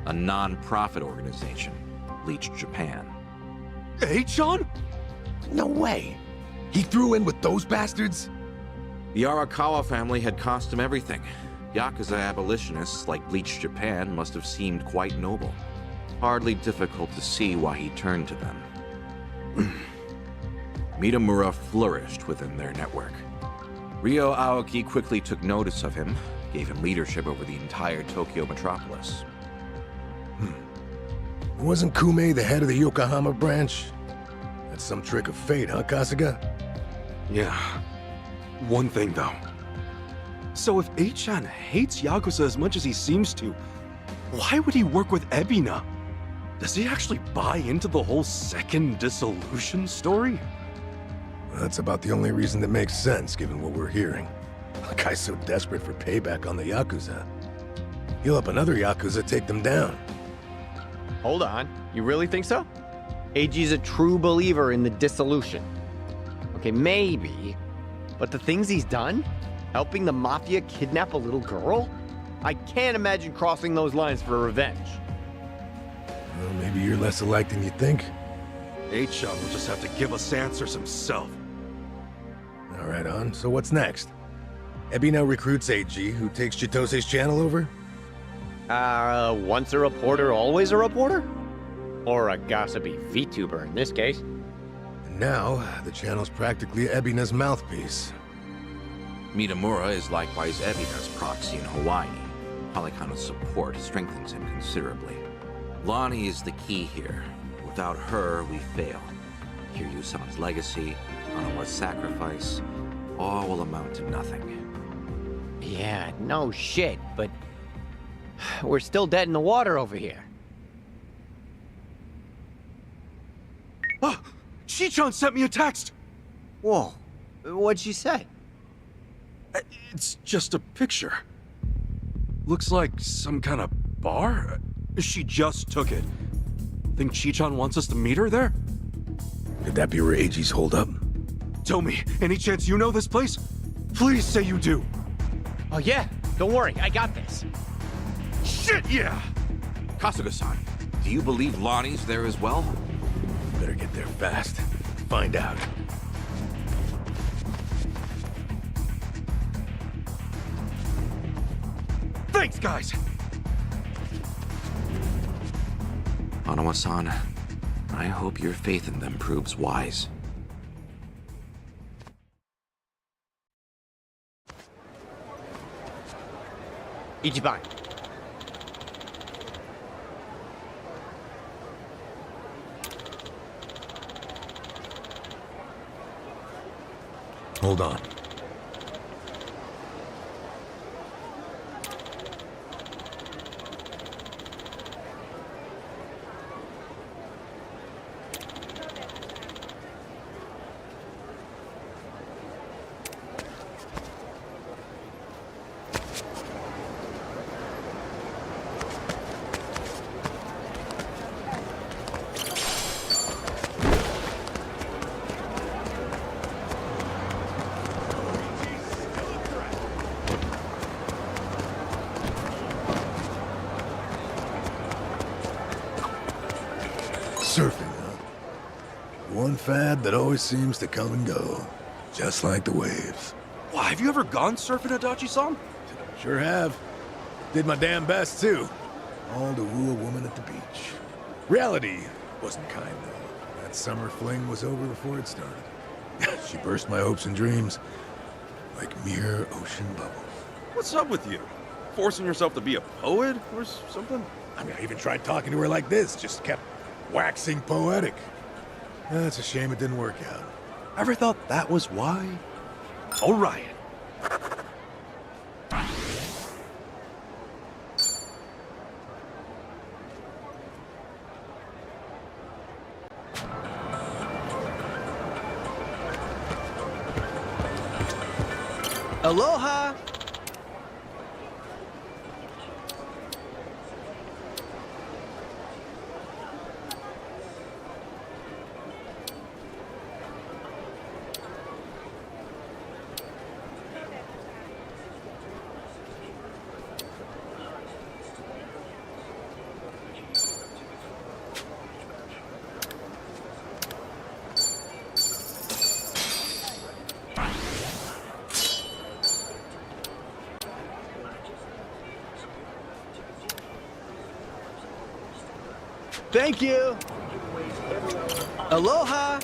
A non-profit organization, Bleach Japan. H-Shun? No way. He threw in with those bastards? The Arakawa family had cost him everything. Yakuza abolitionists like Bleach Japan must have seemed quite noble. Hardly difficult to see why he turned to them. Mitamura flourished within their network. Ryo Aoki quickly took notice of him, gave him leadership over the entire Tokyo metropolis. Wasn't Kume the head of the Yokohama branch? That's some trick of fate, huh, Kasuga? Yeah. One thing, though. So if H-Shun hates Yakuza as much as he seems to, why would he work with Ebina? Does he actually buy into the whole second dissolution story? That's about the only reason that makes sense, given what we're hearing. A guy's so desperate for payback on the Yakuza. He'll help another Yakuza take them down. Hold on, you really think so? AG's a true believer in the dissolution. Okay, maybe, but the things he's done? Helping the Mafia kidnap a little girl? I can't imagine crossing those lines for revenge. Well, maybe you're less alike than you think. H-Shun will just have to give us answers himself. All right, on. So what's next? Ebina recruits AG, who takes Chitose's channel over? Once a reporter, always a reporter? Or a gossipy VTuber in this case. And now, the channel's practically Ebina's mouthpiece. Mitamura is likewise Ebina's proxy in Hawaii. Palikana's support strengthens him considerably. Lonnie is the key here. Without her, we fail. Kiryu-san's legacy, Hanawa's sacrifice, all will amount to nothing. Yeah, no shit, but we're still dead in the water over here. Oh, Chi-chan sent me a text! Whoa, what'd she say? It's just a picture. Looks like some kind of bar? She just took it. Think Chi-chan wants us to meet her there? Could that be where AG's holed up? Tell me, any chance you know this place? Please say you do. Oh yeah, don't worry, I got this. Shit, yeah! Kasuga-san, do you believe Lonnie's there as well? Better get fast. Find out. Thanks, guys! Hanawa-san, I hope your faith in them proves wise. Ichiban. Hold on. Surfing, huh? One fad that always seems to come and go. Just like the waves. Wow, have you ever gone surfing at Adachi-san? Sure have. Did my damn best, too. All to woo a woman at the beach. Reality wasn't kind, though. That summer fling was over before it started. She burst my hopes and dreams like mere ocean bubbles. What's up with you? Forcing yourself to be a poet or something? I mean, I even tried talking to her like this, just kept waxing poetic. It's a shame it didn't work out. Ever thought that was why? Orion. Aloha! Thank you! Aloha!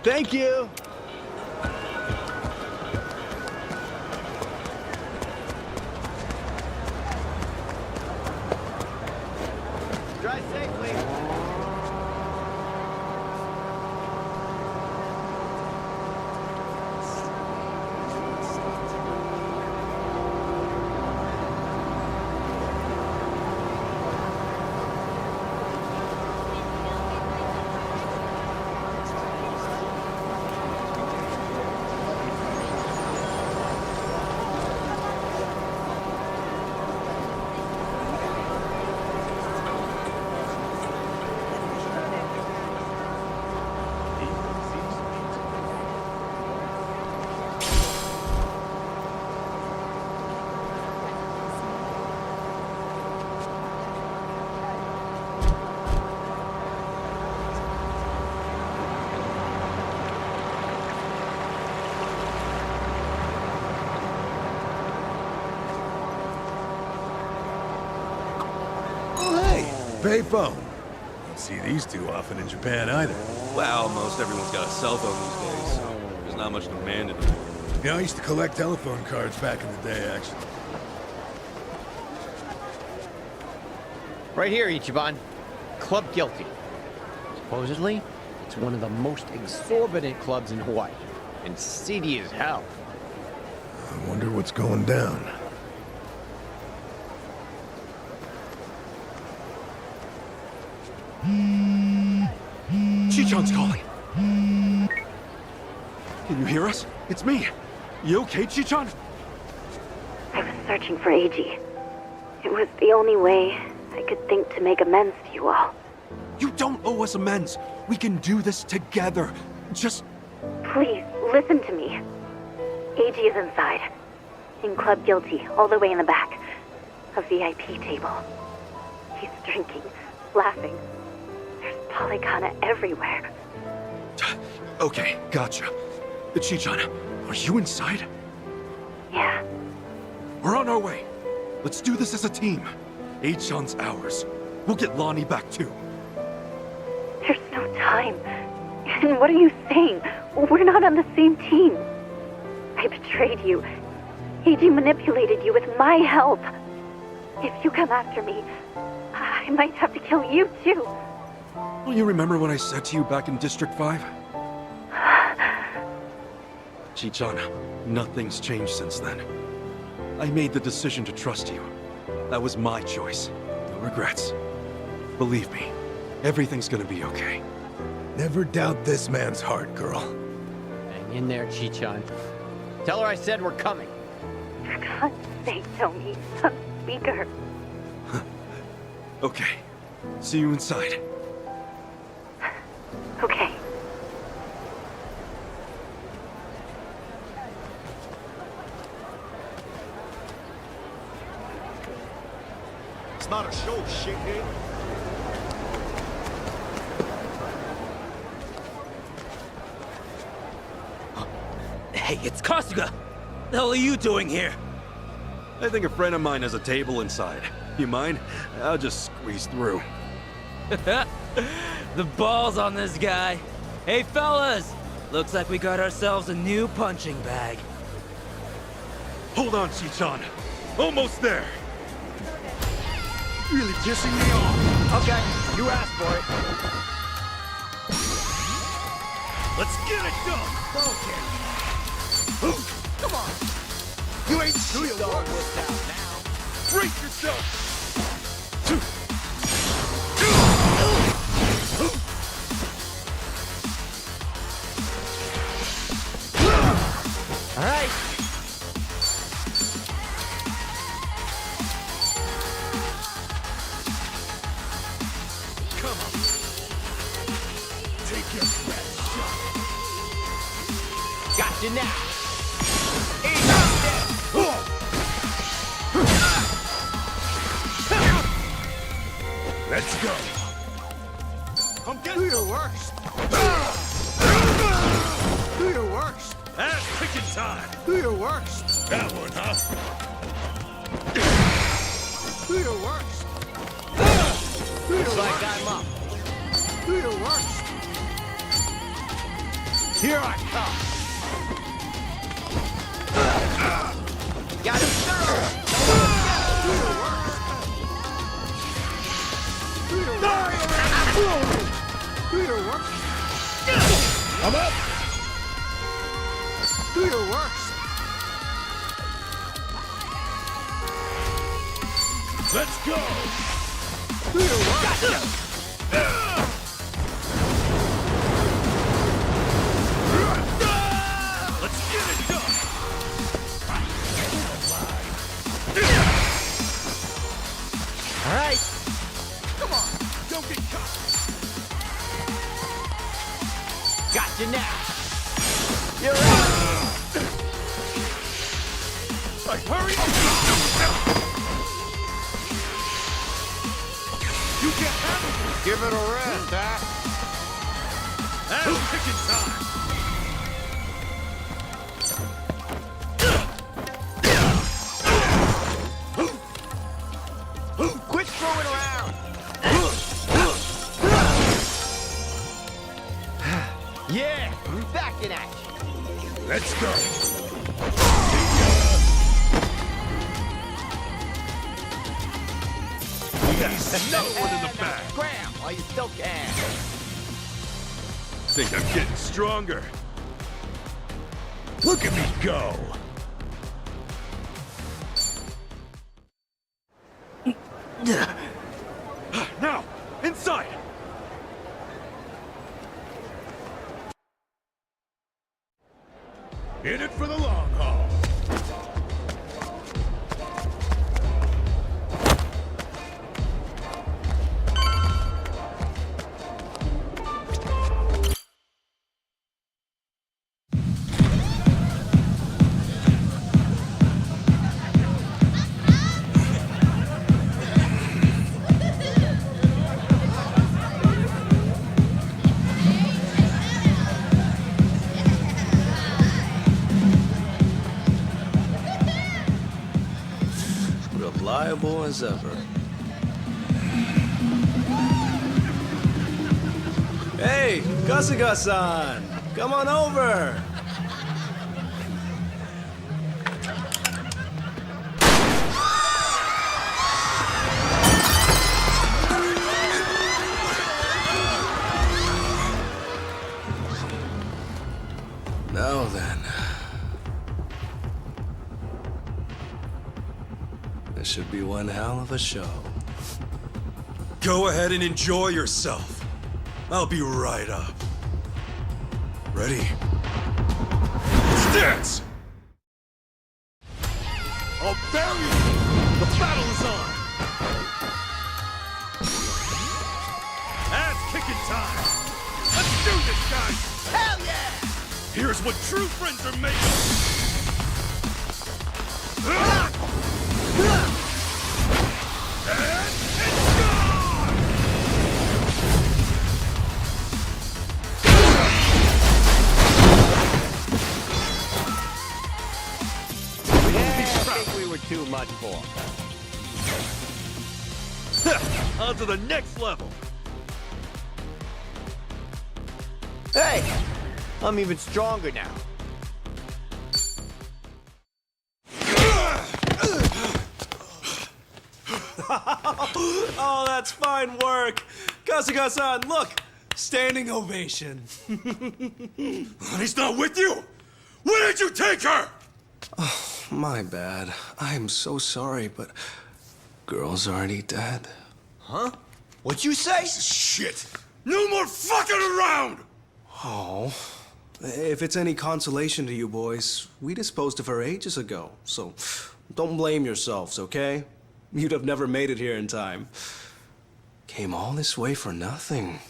Thank you! Drive safely. Payphone. Don't see these too often in Japan either. Well, most everyone's got a cell phone these days, so there's not much demand anymore. You know, I used to collect telephone cards back in the day, actually. Right here, Ichiban. Club Guilty. Supposedly, it's one of the most exorbitant clubs in Hawaii. And seedy as hell. I wonder what's going down. Chichan's calling. Can you hear us? It's me. You okay, Chichan? I was searching for AG. It was the only way I could think to make amends to you all. You don't owe us amends. We can do this together. Just... Please, listen to me. AG is inside. In Club Guilty, all the way in the back. A VIP table. He's drinking, laughing. There's polygana everywhere. Okay, gotcha. Chichan, are you inside? Yeah. We're on our way. Let's do this as a team. Achan's ours. We'll get Lonnie back too. There's no time. And what are you saying? We're not on the same team. I betrayed you. AG manipulated you with my help. If you come after me, I might have to kill you too. Don't you remember what I said to you back in District 5? Chichan, nothing's changed since then. I made the decision to trust you. That was my choice. No regrets. Believe me, everything's gonna be okay. Never doubt this man's heart, girl. Hang in there, Chichan. Tell her I said we're coming. For God's sake, tell me. On speaker. Okay. See you inside. Okay. It's not a show, shithead. Hey, it's Kasuga! The hell are you doing here? I think a friend of mine has a table inside. You mind? I'll just squeeze through. The balls on this guy. Hey, fellas! Looks like we got ourselves a new punching bag. Hold on, Chichan. Almost there. Really pissing me off. Okay, you asked for it. Let's get it done. Okay. Come on. You ain't shit, dog. Brace yourself. All right. Come on. Take your best shot. Got you now. Let's go. Come get do your worst. Do your worst. Ass kicking time. Do your worst. That one, huh? Do your worst. Do your Looks like worst. I'm up. Do your worst. Here I come. Got him through. Do your worst. Do your worst. Do your worst. I'm up. Do your worst. Let's go. Do your worst. Let's get it done. All right. Come on. Don't get caught. Got you now. You're out. Like, hurry up. You can't handle it. Give it a rest, huh? That's kicking time. Quit throwing around. Yeah, back in action. Let's go. There's another one in the back. Grab while you still can. Think I'm getting stronger. Look at me go. Now, inside! In it for the long haul. Reliable as ever. Hey, Kasuga-san! Come on over! Now then. This should be one hell of a show. Go ahead and enjoy yourself. I'll be right up. Ready? Stance! I'll bury you! The battle is on! Ass kicking time! Let's do this, guys! Hell yeah! Here's what true friends are made of! And it's gone! I think we were too much for. On to the next level. Hey, I'm even stronger now. Oh, that's fine work. Kasuga-san, look! Standing ovation. He's not with you? Where did you take her? Oh, my bad. I'm so sorry, but girl's already dead. Huh? What'd you say? Shit! No more fucking around! Oh, if it's any consolation to you boys, we disposed of her ages ago, so don't blame yourselves, okay? You'd have never made it here in time. Came all this way for nothing.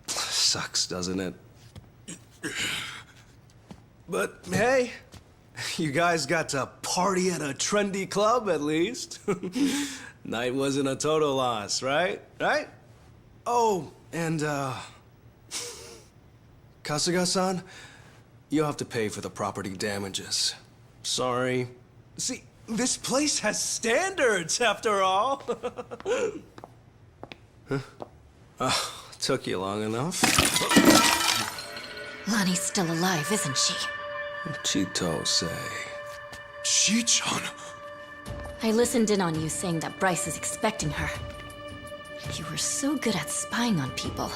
Sucks, doesn't it? But hey, you guys got to party at a trendy club at least. Night wasn't a total loss, right? Right? Oh, and Kasuga-san, you'll have to pay for the property damages. Sorry. See, this place has standards, after all. Huh? Took you long enough. Lonnie's still alive, isn't she? Chitose. Chi-chan? I listened in on you saying that Bryce is expecting her. You were so good at spying on people.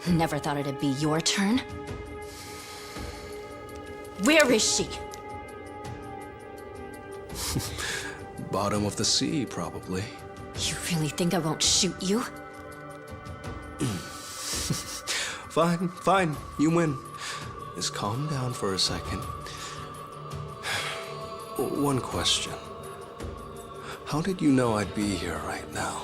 Never thought it'd be your turn. Where is she? Bottom of the sea, probably. You really think I won't shoot you? Fine, you win. Just calm down for a second. One question. How did you know I'd be here right now?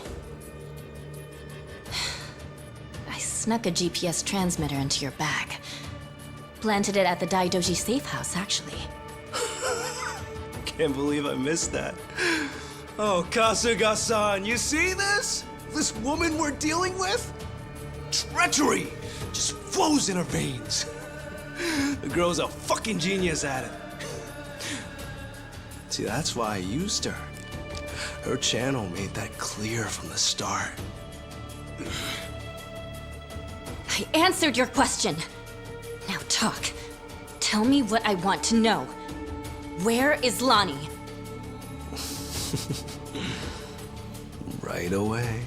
I snuck a GPS transmitter into your bag. Planted it at the Daidoji safe house, actually. Can't believe I missed that. Oh, Kasuga-san, you see this? This woman we're dealing with? Treachery just flows in her veins. The girl's a fucking genius at it. See, that's why I used her. Her channel made that clear from the start. I answered your question. Now talk. Tell me what I want to know. Where is Lonnie? Right away.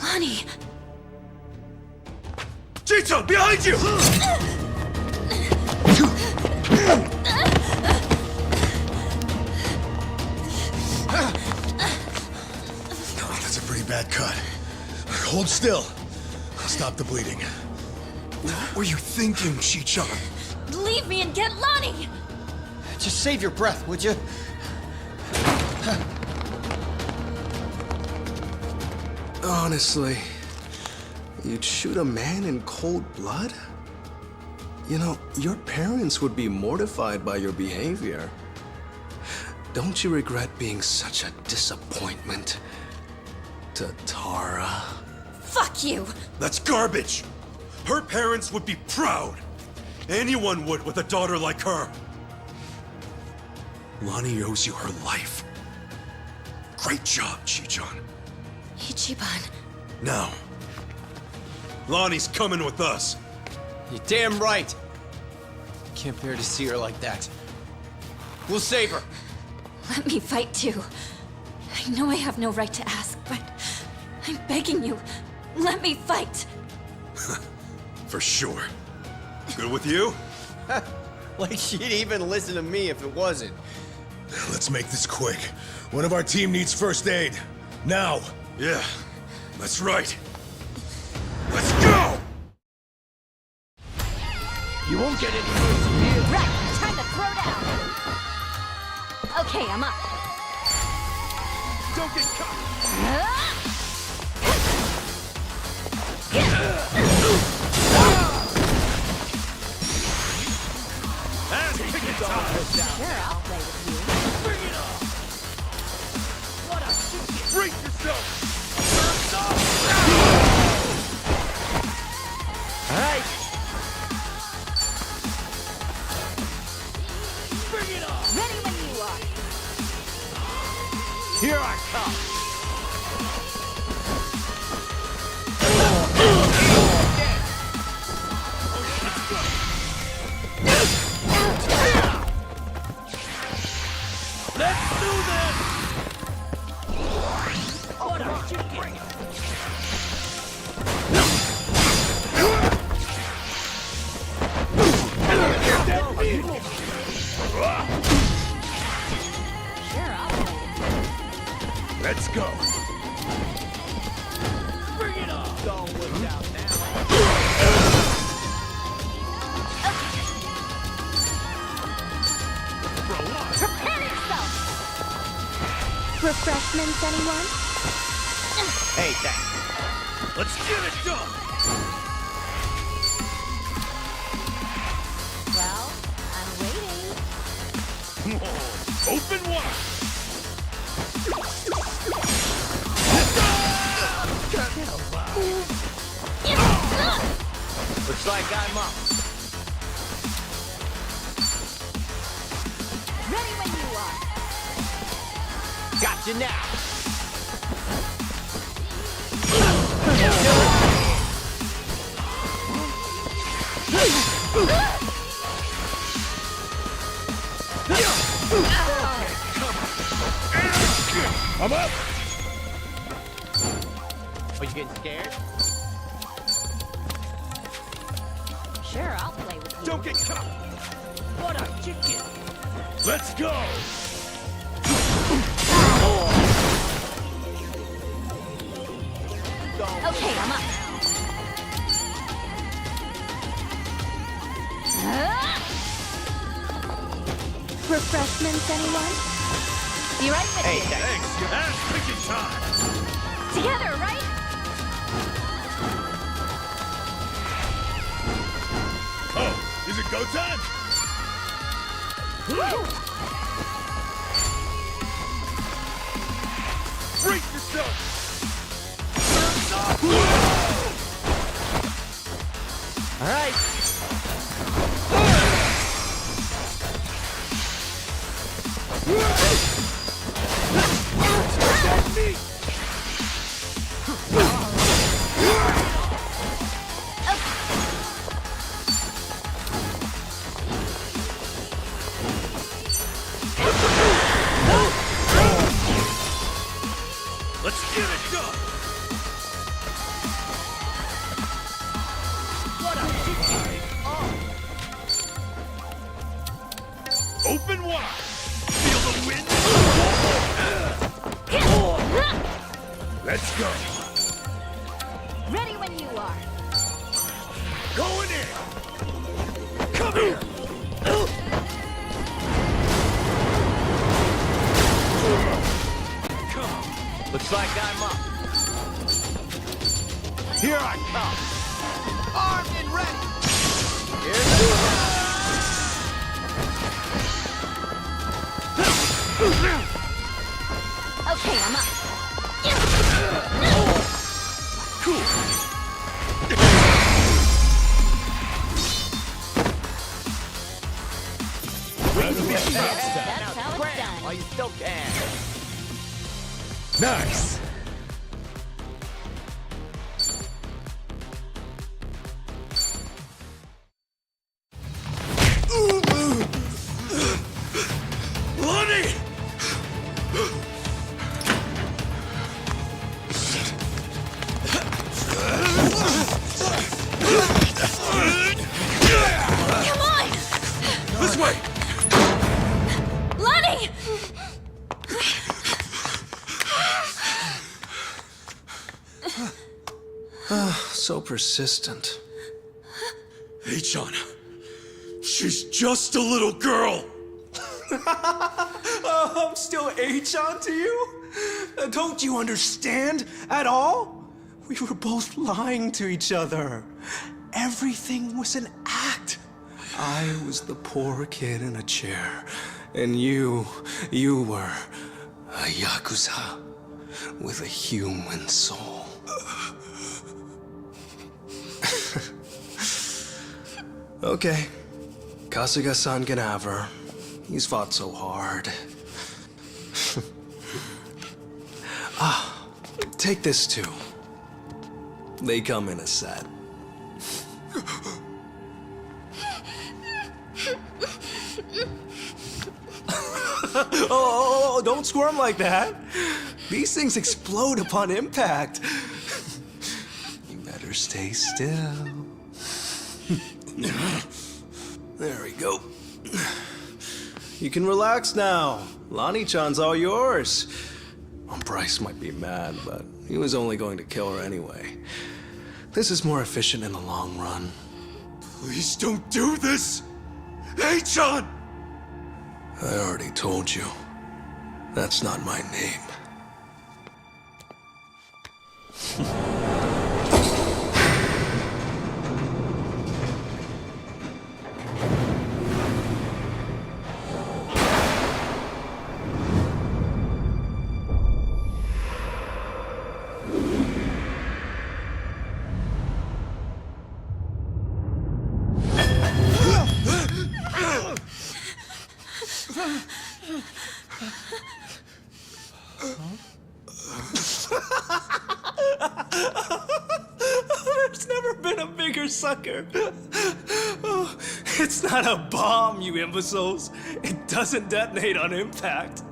Lonnie! Chito, behind you! bad cut. Hold still. Stop the bleeding. What were you thinking, Chi-chan? Leave me and get Lonnie! Just save your breath, would you? Honestly, you'd shoot a man in cold blood? You know, your parents would be mortified by your behavior. Don't you regret being such a disappointment to Tatara? Fuck you! That's garbage! Her parents would be proud! Anyone would with a daughter like her! Lonnie owes you her life. Great job, Chi-chan. Ichiban. Now, Lonnie's coming with us. You're damn right. Can't bear to see her like that. We'll save her. Let me fight too. I know I have no right to ask, but I'm begging you. Let me fight. For sure. Good with you? Like she'd even listen to me if it wasn't. Let's make this quick. One of our team needs first aid. Now! Yeah, that's right. Let's go! You won't get any worse from here. Right, time to throw down. Okay, I'm up. Don't get caught! Sure, I'll play with you. Bring it on! What a shit! Brace yourself! Alright. Bring it on! Ready when you are. Here I come. Let's do this! What a chicken! Sure, I'll play with you. Let's go. Bring it on! Don't look out now. Prepare yourself! Refreshments, anyone? Hey, thanks. Let's get it done! Well, I'm waiting. Open wide! Looks like I'm up. Ready when you are. Gotcha now. I'm up! Are you getting scared? Sure, I'll play with you. Don't get caught! What a chicken! Let's go! Okay, I'm up. Refreshments, anyone? Be right with you. Thanks, your ass picking time! Together, right? Oh, is it go time? Brace yourself! All right. That's me! Let's get it done! What a chicken! Open wide! Feel the wind? Let's go. Ready when you are. Going in. Come here. Looks like I'm up. Here I come. Armed and ready! Here's the Okay, I'm up. That's how it's done. While you still can. Nice. Lonnie! Come on! This way! Lonnie! So persistent. Hey-chan, she's just a little girl! Oh, I'm still H-on to you? Don't you understand at all? We were both lying to each other. Everything was an act. I was the poor kid in a chair, and you were a Yakuza with a human soul. Okay, Kasuga-san can have her. He's fought so hard. Take this too. They come in a set. Oh, don't squirm like that. These things explode upon impact. You better stay still. There we go. You can relax now. Lonnie-chan's all yours. Bryce might be mad, but he was only going to kill her anyway. This is more efficient in the long run. Please don't do this! Hey-chan! I already told you. That's not my name. There's never been a bigger sucker. Oh, it's not a bomb, you imbeciles. It doesn't detonate on impact.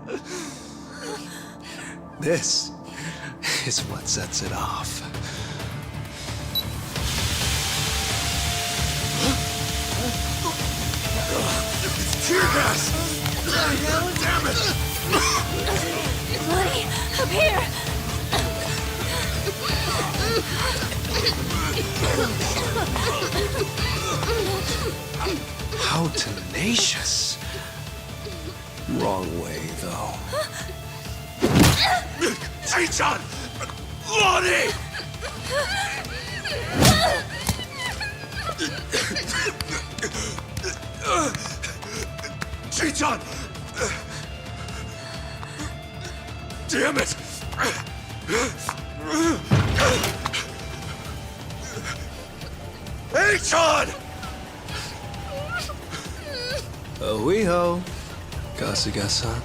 This is what sets it off. Tear gas! Damn it! Lonnie, up here! How tenacious. Wrong way, though. Hey-chan! Lonnie! Hey-chan! Damn it! Hey-chan! Oiho, Kasuga-san.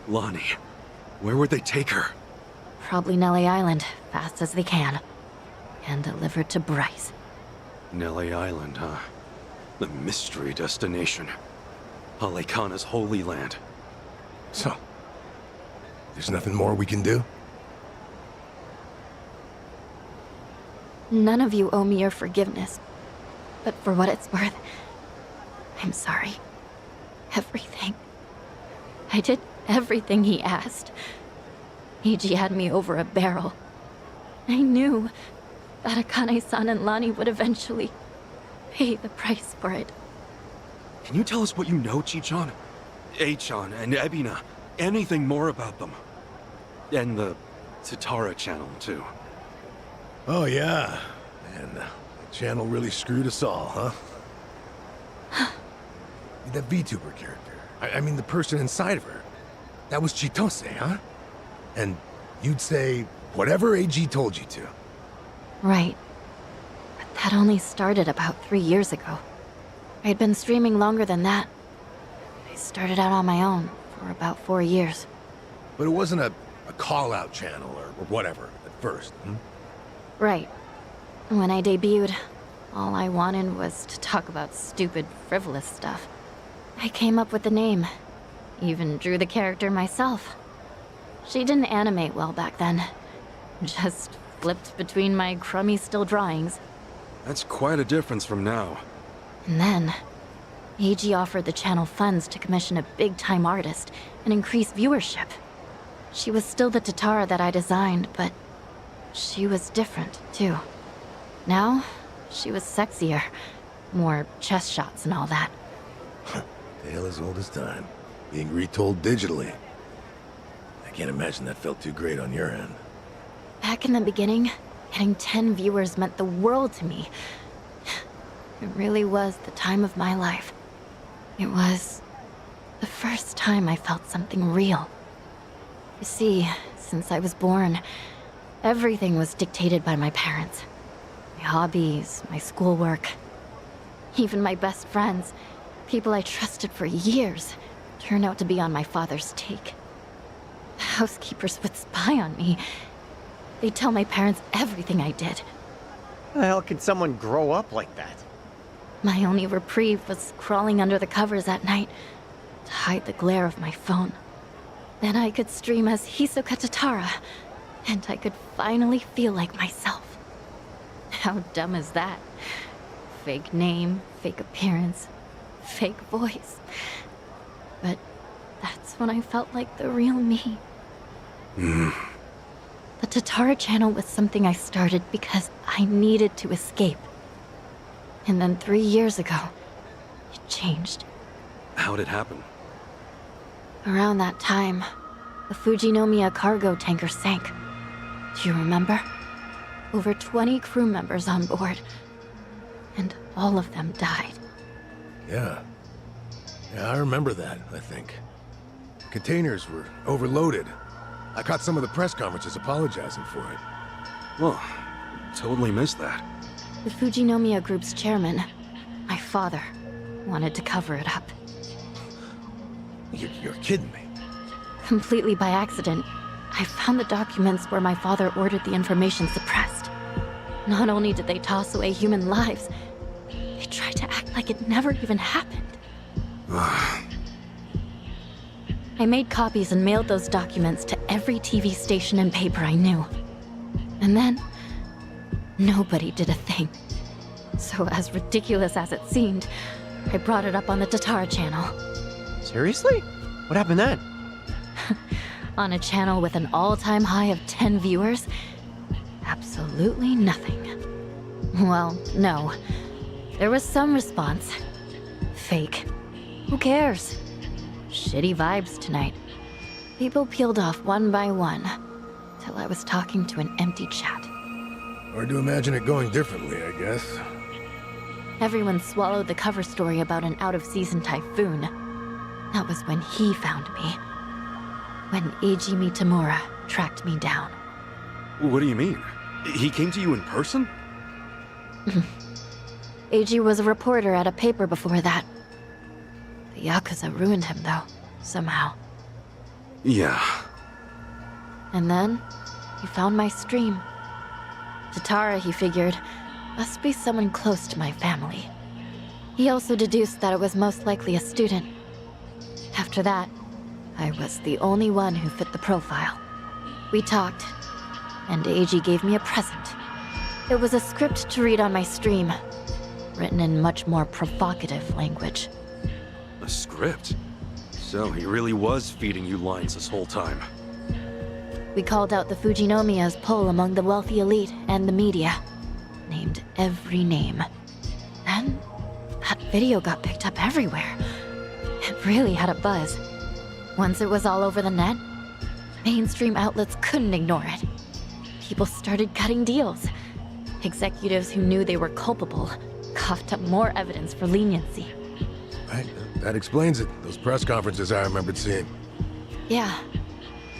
Lonnie, where would they take her? Probably Nelly Island, fast as they can. And delivered to Bryce. Nelly Island, huh? The mystery destination. Alekana's holy land. So, There's nothing more we can do? None of you owe me your forgiveness. But for what it's worth, I'm sorry. Everything. I did everything he asked. Eiji had me over a barrel. I knew that Akane-san and Lani would eventually pay the price for it. Can you tell us what you know, Chichan? A-chan and Ebina. Anything more about them? And the Tatara channel, too. Oh, yeah. Man, the channel really screwed us all, huh? That VTuber character. I mean, the person inside of her. That was Chitose, huh? And you'd say whatever AG told you to. Right. But that only started about 3 years ago. I'd been streaming longer than that. I started out on my own for about 4 years. But it wasn't a call-out channel or whatever at first, hmm? Right. When I debuted, all I wanted was to talk about stupid, frivolous stuff. I came up with the name. Even drew the character myself. She didn't animate well back then. Just flipped between my crummy still drawings. That's quite a difference from now. And then, Eiji offered the channel funds to commission a big-time artist and increase viewership. She was still the Tatara that I designed, but she was different, too. Now, she was sexier. More chest shots and all that. Tale as old as time. Being retold digitally. I can't imagine that felt too great on your end. Back in the beginning, getting 10 viewers meant the world to me. It really was the time of my life. It was the first time I felt something real. You see, since I was born, everything was dictated by my parents. My hobbies, my schoolwork, even my best friends, people I trusted for years, turned out to be on my father's take. The housekeepers would spy on me. They'd tell my parents everything I did. How the hell can someone grow up like that? My only reprieve was crawling under the covers at night to hide the glare of my phone. Then I could stream as Hisoka Tatara, and I could finally feel like myself. How dumb is that? Fake name, fake appearance, fake voice. But that's when I felt like the real me. The Tatara channel was something I started because I needed to escape. And then 3 years ago, it changed. How'd it happen? Around that time, the Fujinomiya cargo tanker sank. Do you remember? Over 20 crew members on board. And all of them died. Yeah. Yeah, I remember that, I think. Containers were overloaded. I caught some of the press conferences apologizing for it. Well, totally missed that. The Fujinomiya Group's chairman, my father, wanted to cover it up. You're kidding me. Completely by accident, I found the documents where my father ordered the information suppressed. Not only did they toss away human lives, they tried to act like it never even happened. I made copies and mailed those documents to every TV station and paper I knew. And then, nobody did a thing. So as ridiculous as it seemed, I brought it up on the Tatara channel. Seriously? What happened then? On a channel with an all-time high of 10 viewers, absolutely nothing. Well, no. There was some response. Fake. Who cares? Shitty vibes tonight. People peeled off one by one, till I was talking to an empty chat. Hard to imagine it going differently, I guess. Everyone swallowed the cover story about an out-of-season typhoon. That was when he found me. When Eiji Mitamura tracked me down. What do you mean? He came to you in person? Eiji was a reporter at a paper before that. The Yakuza ruined him, though, somehow. Yeah. And then, he found my stream. Tatara, he figured, must be someone close to my family. He also deduced that it was most likely a student. After that, I was the only one who fit the profile. We talked, and Eiji gave me a present. It was a script to read on my stream, written in much more provocative language. A script? So he really was feeding you lines this whole time. We called out the Fujinomiya's pull among the wealthy elite and the media. Named every name. Then, that video got picked up everywhere. It really had a buzz. Once it was all over the net, mainstream outlets couldn't ignore it. People started cutting deals. Executives who knew they were culpable coughed up more evidence for leniency. Right, that explains it. Those press conferences I remembered seeing. Yeah.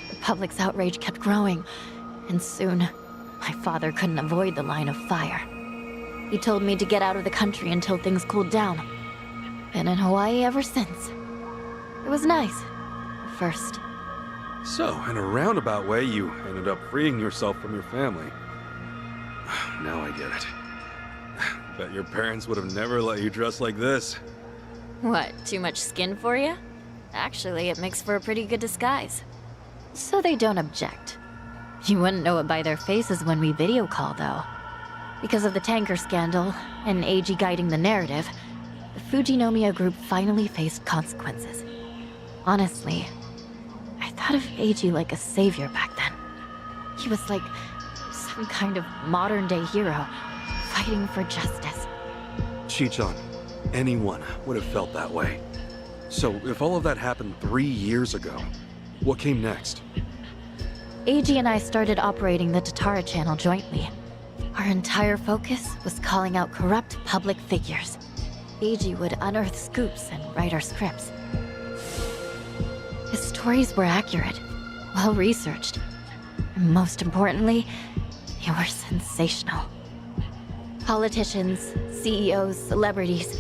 The public's outrage kept growing, and soon, my father couldn't avoid the line of fire. He told me to get out of the country until things cooled down. Been in Hawaii ever since. It was nice. At first. So, in a roundabout way, you ended up freeing yourself from your family. Now I get it. Bet your parents would have never let you dress like this. What, too much skin for you? Actually, it makes for a pretty good disguise. So they don't object. You wouldn't know it by their faces when we video call, though. Because of the tanker scandal, and Eiji guiding the narrative, the Fujinomiya group finally faced consequences. Honestly, I thought of Eiji like a savior back then. He was like some kind of modern-day hero, fighting for justice. Chichan, anyone would have felt that way. So, if all of that happened 3 years ago, what came next? Eiji and I started operating the Tatara channel jointly. Our entire focus was calling out corrupt public figures. Eiji would unearth scoops and write our scripts. His stories were accurate, well-researched, and most importantly, they were sensational. Politicians, CEOs, celebrities,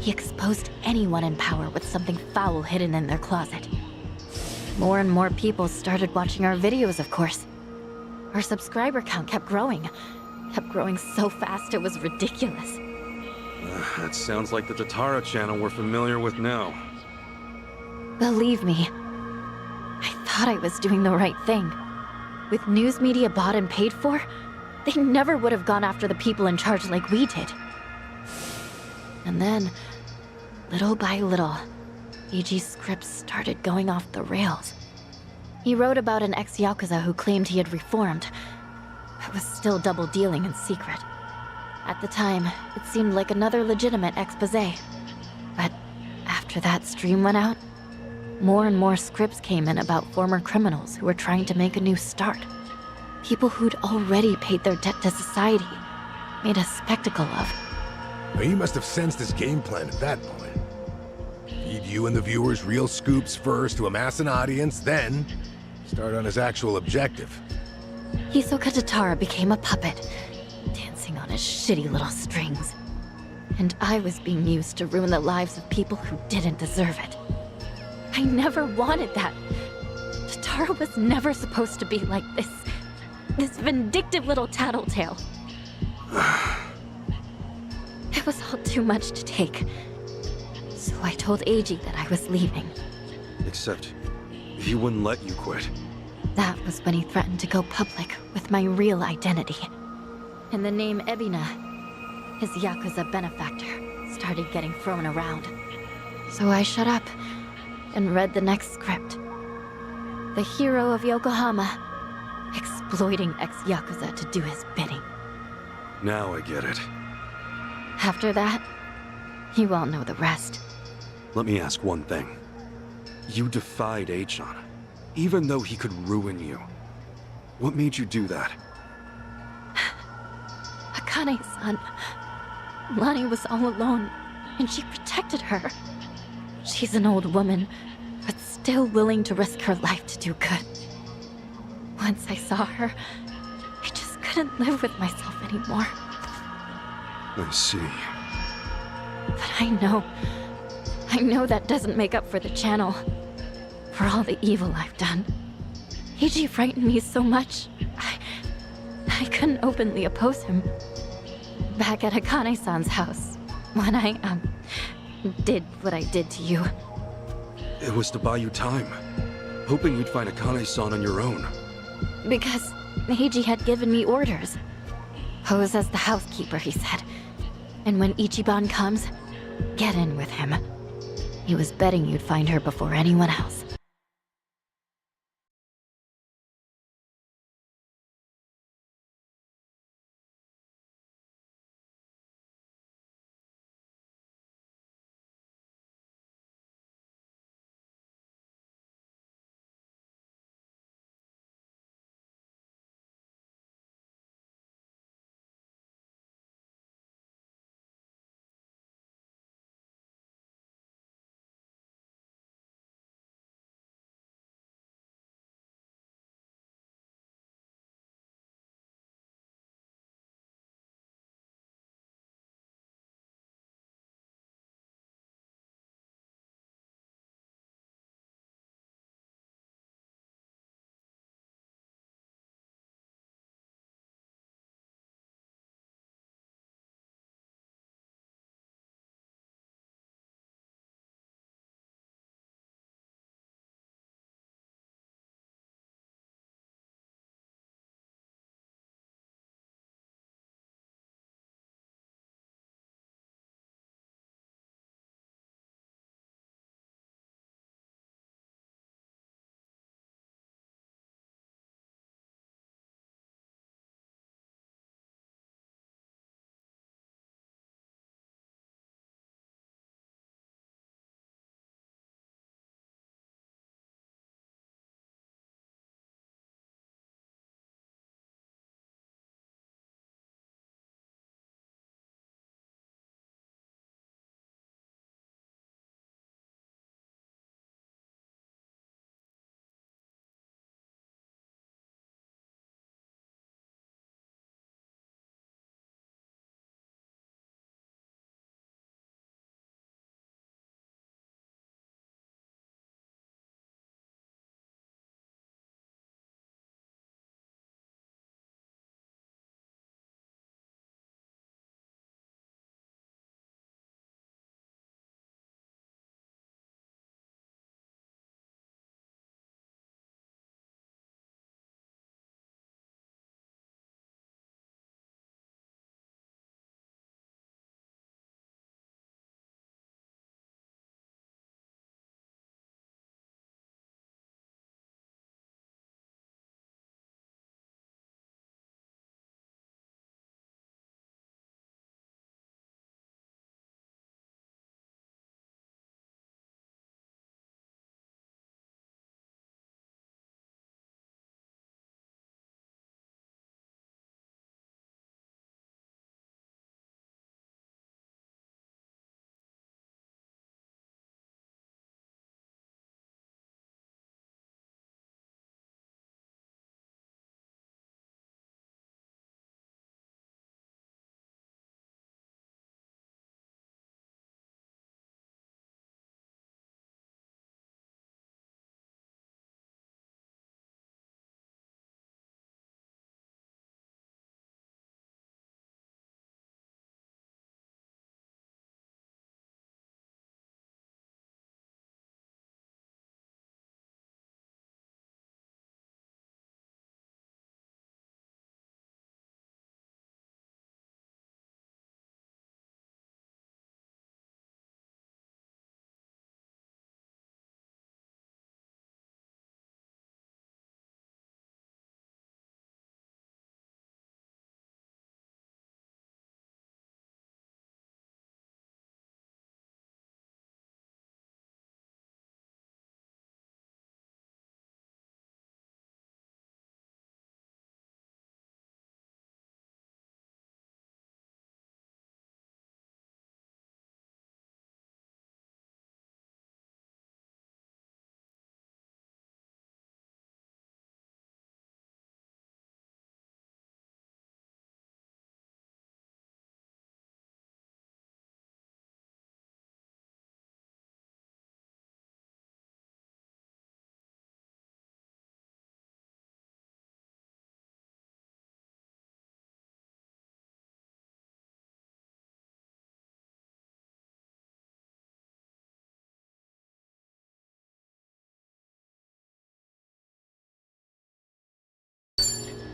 he exposed anyone in power with something foul hidden in their closet. More and more people started watching our videos, of course. Our subscriber count kept growing so fast it was ridiculous. That sounds like the Tatara channel we're familiar with now. Believe me, I thought I was doing the right thing. With news media bought and paid for, they never would have gone after the people in charge like we did. And then, little by little, Eiji's scripts started going off the rails. He wrote about an ex-Yakuza who claimed he had reformed, but was still double-dealing in secret. At the time, it seemed like another legitimate exposé. But after that stream went out, more and more scripts came in about former criminals who were trying to make a new start. People who'd already paid their debt to society, made a spectacle of. Well, he must have sensed his game plan at that point. Feed you and the viewers real scoops first to amass an audience, then start on his actual objective. Hisoka Tatara became a puppet, dancing on his shitty little strings. And I was being used to ruin the lives of people who didn't deserve it. I never wanted that. Tatara was never supposed to be like this vindictive little tattletale. It was all too much to take. So I told Eiji that I was leaving. Except, he wouldn't let you quit. That was when he threatened to go public with my real identity. And the name Ebina, his Yakuza benefactor, started getting thrown around. So I shut up and read the next script. The hero of Yokohama, exploiting ex-Yakuza to do his bidding. Now I get it. After that, you all know the rest. Let me ask one thing. You defied Achan, even though he could ruin you. What made you do that? Akane-san. Lani was all alone, and she protected her. She's an old woman, but still willing to risk her life to do good. Once I saw her, I just couldn't live with myself anymore. I see. But I know that doesn't make up for the channel. For all the evil I've done. Eiji frightened me so much, I couldn't openly oppose him. Back at Akane-san's house, when I, did what I did to you. It was to buy you time. hoping you'd find Akane-san on your own. Because Heiji had given me orders. Pose as the housekeeper, he said. And when Ichiban comes, get in with him. He was betting you'd find her before anyone else.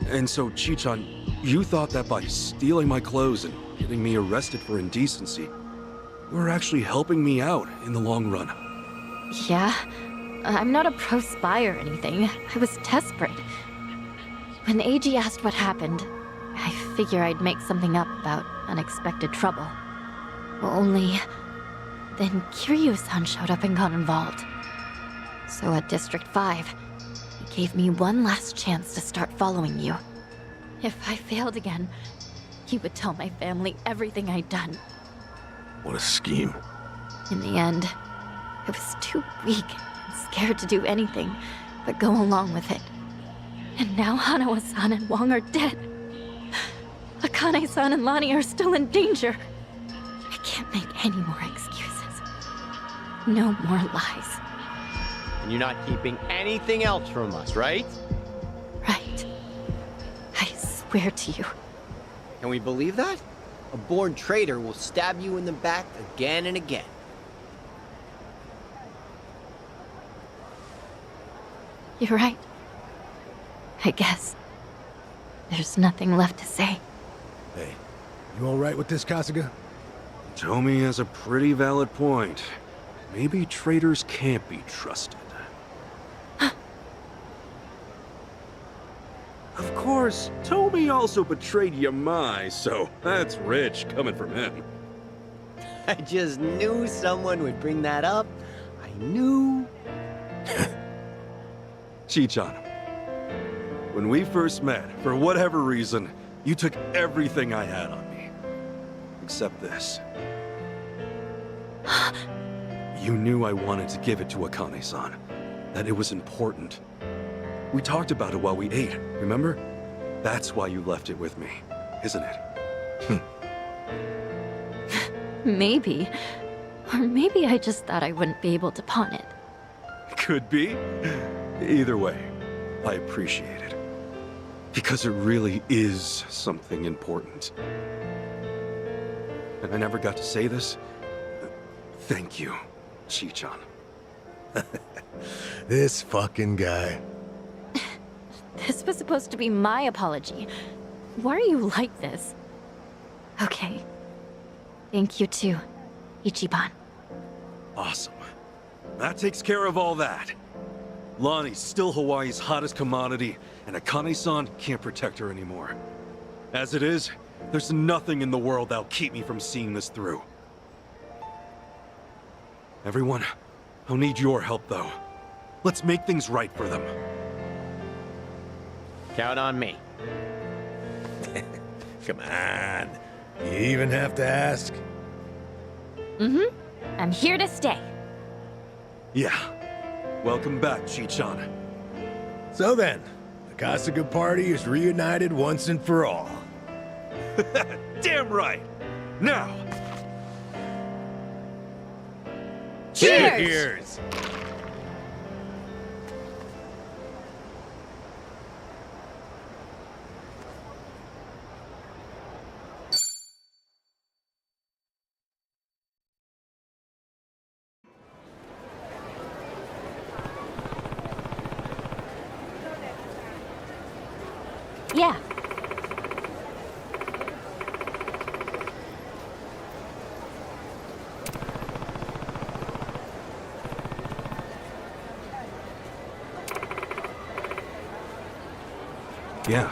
And so, Chichan, you thought that by stealing my clothes and getting me arrested for indecency, you were actually helping me out in the long run. Yeah, I'm not a pro spy or anything. I was desperate. When AG asked what happened, I figure I'd make something up about unexpected trouble. Only... then Kiryu-san showed up and got involved. So at District 5, he gave me one last chance to start following you. If I failed again, he would tell my family everything I'd done. What a scheme. In the end, I was too weak and scared to do anything but go along with it. And now Hanawa-san and Wong are dead. Akane-san and Lani are still in danger. I can't make any more excuses. No more lies. And you're not keeping anything else from us, right? Right. I swear to you. Can we believe that? A born traitor will stab you in the back again and again. You're right. I guess. There's nothing left to say. Hey, you alright with this, Kasuga? Tomi has a pretty valid point. Maybe traitors can't be trusted. Of course, Tomi also betrayed Yamai, so that's rich coming from him. I just knew someone would bring that up. I knew. Chichan, when we first met, for whatever reason, you took everything I had on me. Except this. You knew I wanted to give it to Akane-san. That it was important. We talked about it while we ate, remember? That's why you left it with me, isn't it? Maybe. Or maybe I just thought I wouldn't be able to pawn it. Could be. Either way, I appreciate it. Because it really is something important. And I never got to say this. Thank you, Chichan. This fucking guy. This was supposed to be my apology. Why are you like this? Okay. Thank you too, Ichiban. Awesome. That takes care of all that. Lonnie's still Hawaii's hottest commodity, and Akane-san can't protect her anymore. As it is, there's nothing in the world that'll keep me from seeing this through. Everyone, I'll need your help though. Let's make things right for them. Count on me. Come on. You even have to ask? Mm-hmm. I'm here to stay. Yeah. Welcome back, Chichan. So then, the Kasuga party is reunited once and for all. Damn right! Now! Cheers! Cheers! Yeah. Yeah.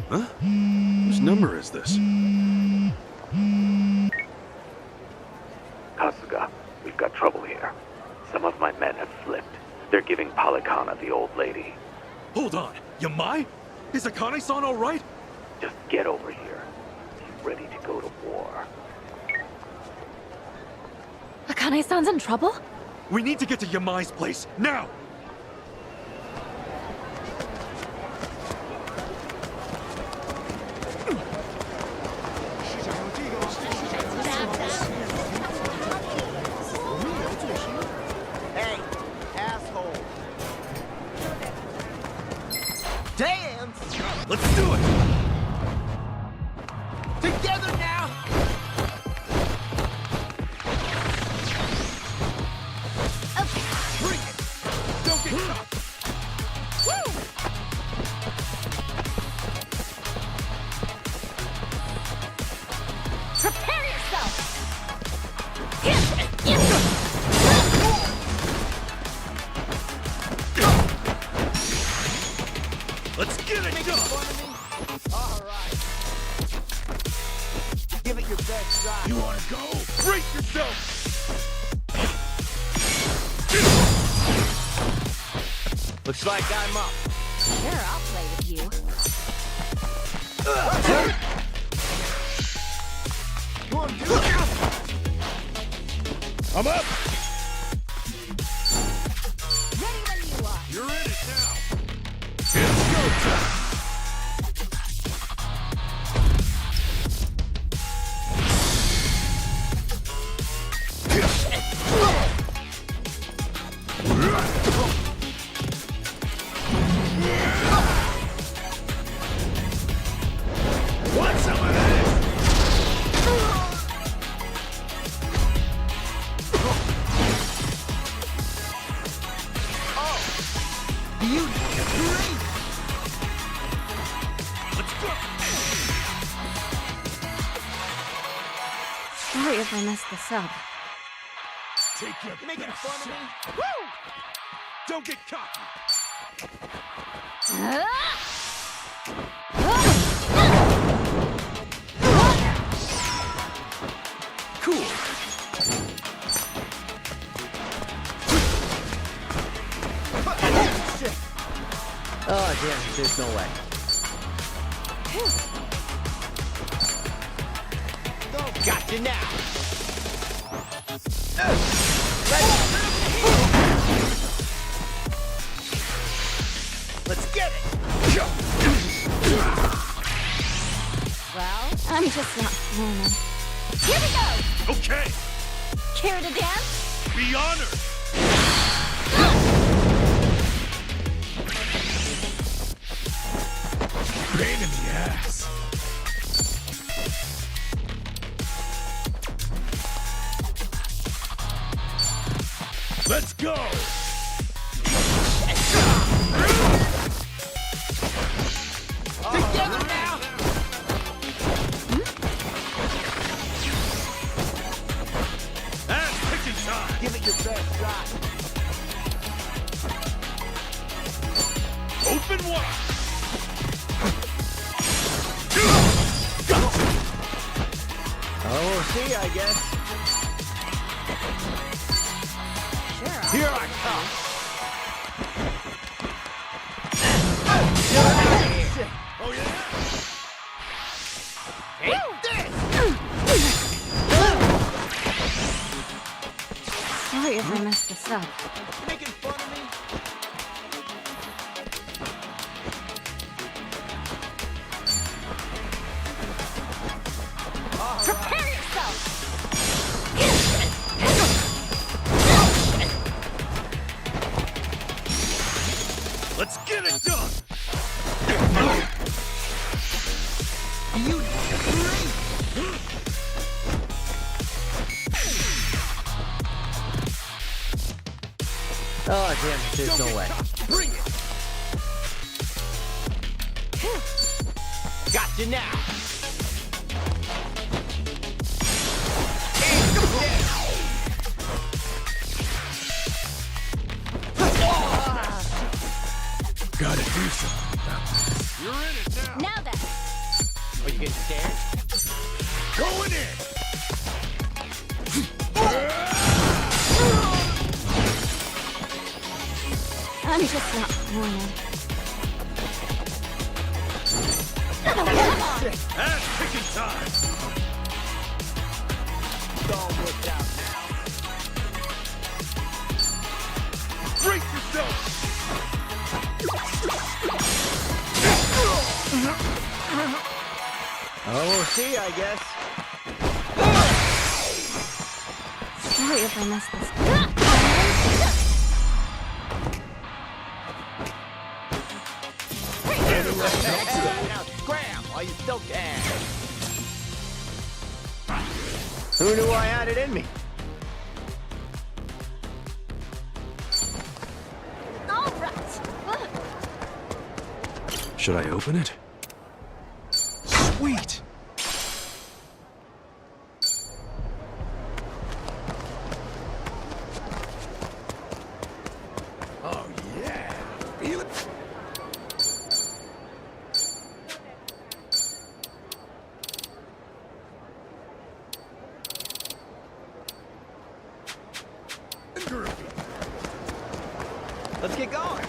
Huh? Whose number is this? Kasuga, we've got trouble here. Some of my men have flipped. They're giving Polycana the old lady. Hold on! Yamai? Is Akane-san alright? Just get over here. He's ready to go to war. Akane-san's in trouble? We need to get to Yamai's place, now! Hey, asshole. Dance! Let's do it! Together now! Bring it! Don't get caught! Woo! Prepare yourself! Let's get it done! All right. Give it your best shot. You wanna go? Brace yourself! Looks like I'm up. Sure, I'll play with you. You wanna do it? I'm up! Ready when you are. You're in it now! It's go time! Want some of this? Let's go! Sorry if I messed this up. Take your Making best fun of me? shot. Woo! Don't get cocky! Cool! Oh, damn, there's no way. Got you now! Let's get it! Well, I'm just not feeling it. Here we go! Okay! Care to dance? Be honored! Pain in the ass. Let's go! Together now! Ass kicking time! Give it your best shot. Open wide! Oh, we'll see, I guess. Here I come. Oh yeah? Sorry if I messed this up. Making fun of me? Prepare yourself! Let's get it done! Oh, damn, there's no way. Bring it! Got you now! Gotta do something about this. You're in it now! Now then, Are you getting scared? Going in! I'm just not feeling it. Ass kicking time! It's all worked out now. I guess. Sorry if I messed this Now scram while you still can. Who knew I had it in me? All right. Should I open it? Sweet! Oh, yeah. Feel it? Let's get going.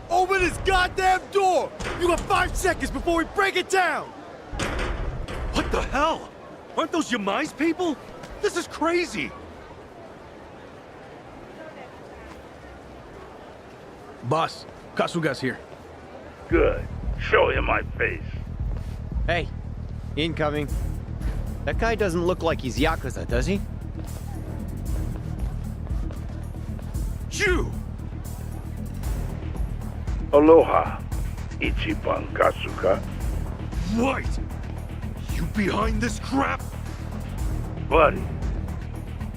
Open this goddamn door! You got 5 seconds before we break it down! What the hell? Aren't those Yamai's people? This is crazy! Boss, Kasuga's here. Good. Show him my face. Hey, incoming. That guy doesn't look like he's Yakuza, does he? You! Aloha, Ichiban Kasuga. Wait! You behind this crap? Buddy,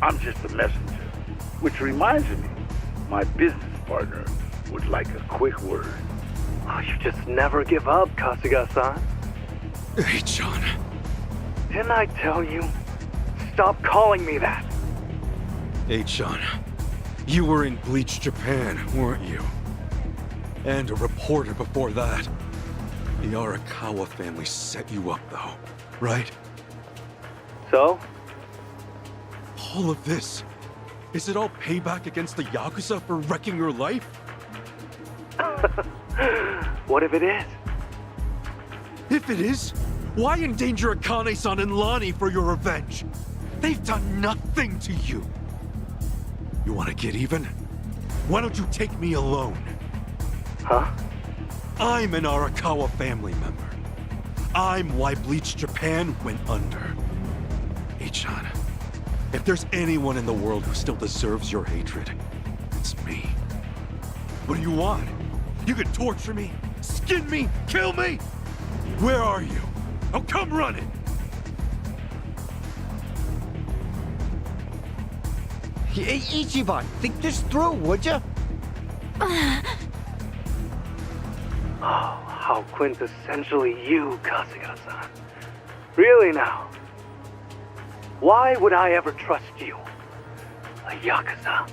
I'm just a messenger. Which reminds me, my business partner would like a quick word. Oh, you just never give up, Kasuga-san. Hey, John. Didn't I tell you? Stop calling me that. Hey, John. You were in Bleach, Japan, weren't you? And a reporter before that. The Arakawa family set you up, though, right? So? All of this. Is it all payback against the Yakuza for wrecking your life? What if it is? If it is, why endanger Akane-san and Lani for your revenge? They've done nothing to you. You want to get even? Why don't you take me alone? Huh? I'm an Arakawa family member. I'm why Bleach Japan went under. Ichan, if there's anyone in the world who still deserves your hatred, it's me. What do you want? You could torture me, skin me, kill me? Where are you? I'll come running! Hey, Ichiban, think this through, would ya? Oh, how quintessentially you, Kasuga-san. Really now? Why would I ever trust you? A Yakuza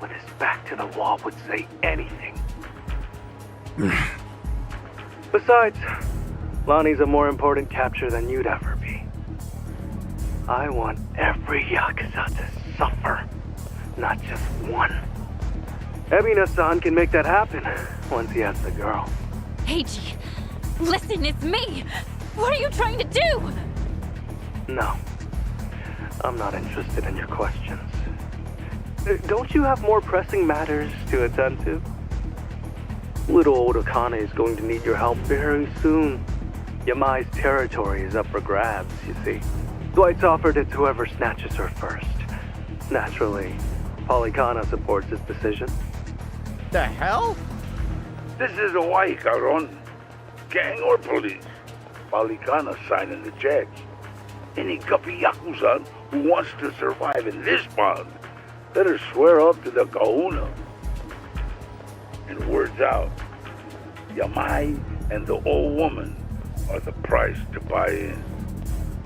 with his back to the wall would say anything. Besides, Lonnie's a more important capture than you'd ever be. I want every Yakuza to suffer, not just one. Ebina-san can make that happen once he has the girl. Eiji, listen, it's me! What are you trying to do? No. I'm not interested in your questions. Don't you have more pressing matters to attend to? Little old Akane is going to need your help very soon. Yamai's territory is up for grabs, you see. Dwight's offered it to whoever snatches her first. Naturally, Polycana supports his decision. The hell? This is Hawaii, Caron. Gang or police, Polycana signing the checks. Any guppy Yakuza who wants to survive in this bond better swear up to the kahuna. And word's out, Yamai and the old woman are the price to buy in.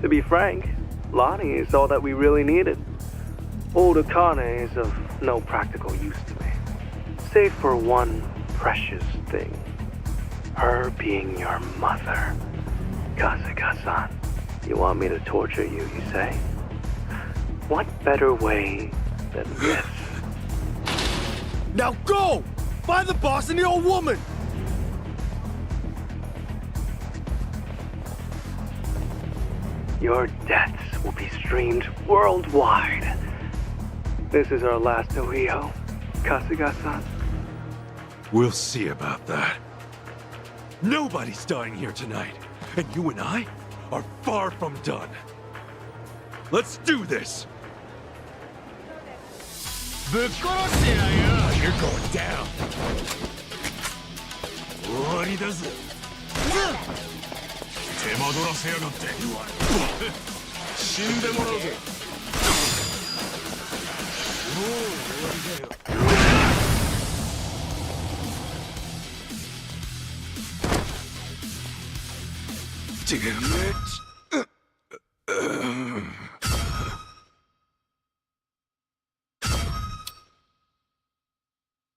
To be frank, Lonnie is all that we really needed. Old Akane is of no practical use to me, save for one precious thing. Her being your mother. Kasuga-san, you want me to torture you, you say? What better way than this? Now go! Find the boss and the old woman! Your deaths will be streamed worldwide. This is our last Ohio, Kasuga-san. We'll see about that. Nobody's dying here tonight, and you and I are far from done. Let's do this! You're going down! 終わりだぜ。手間取らせやがって。死んでもらうぜ。もう終わりだよ。Damn it!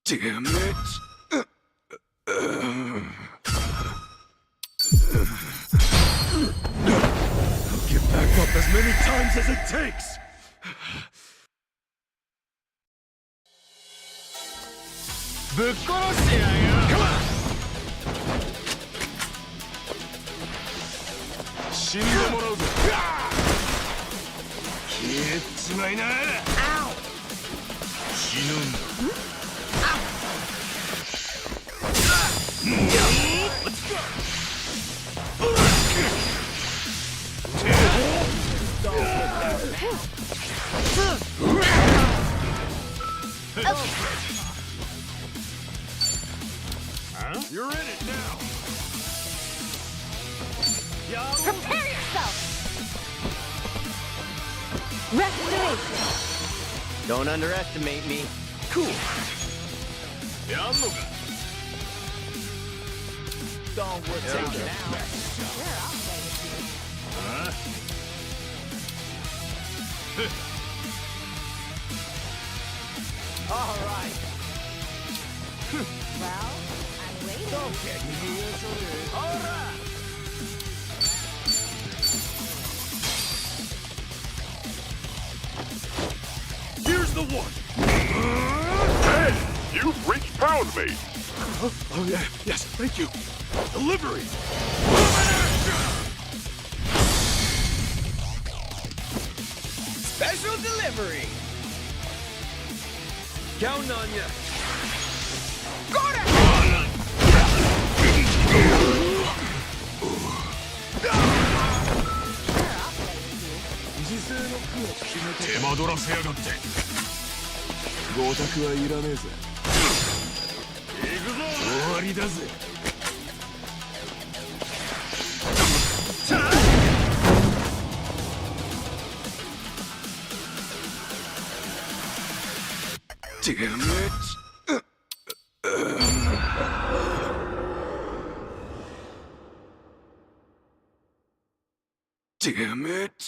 Damn it! I'll get back up as many times as it takes! Come on! 死んでもらうぜ。消えちまいな。死ぬんだ。You're in it now. Prepare yourself! Restoration! Don't underestimate me. Cool. Don't work take it out. All right. Well, I'm waiting. All right. Here's the one. Hey, you've reached pound me. Oh yeah, yes, thank you. Delivery. Special delivery! Counting on you. Got it! 手間取らせやがって。合卓はいらねえぜ。行くぞ。終わりだぜ。Damn it! Damn it!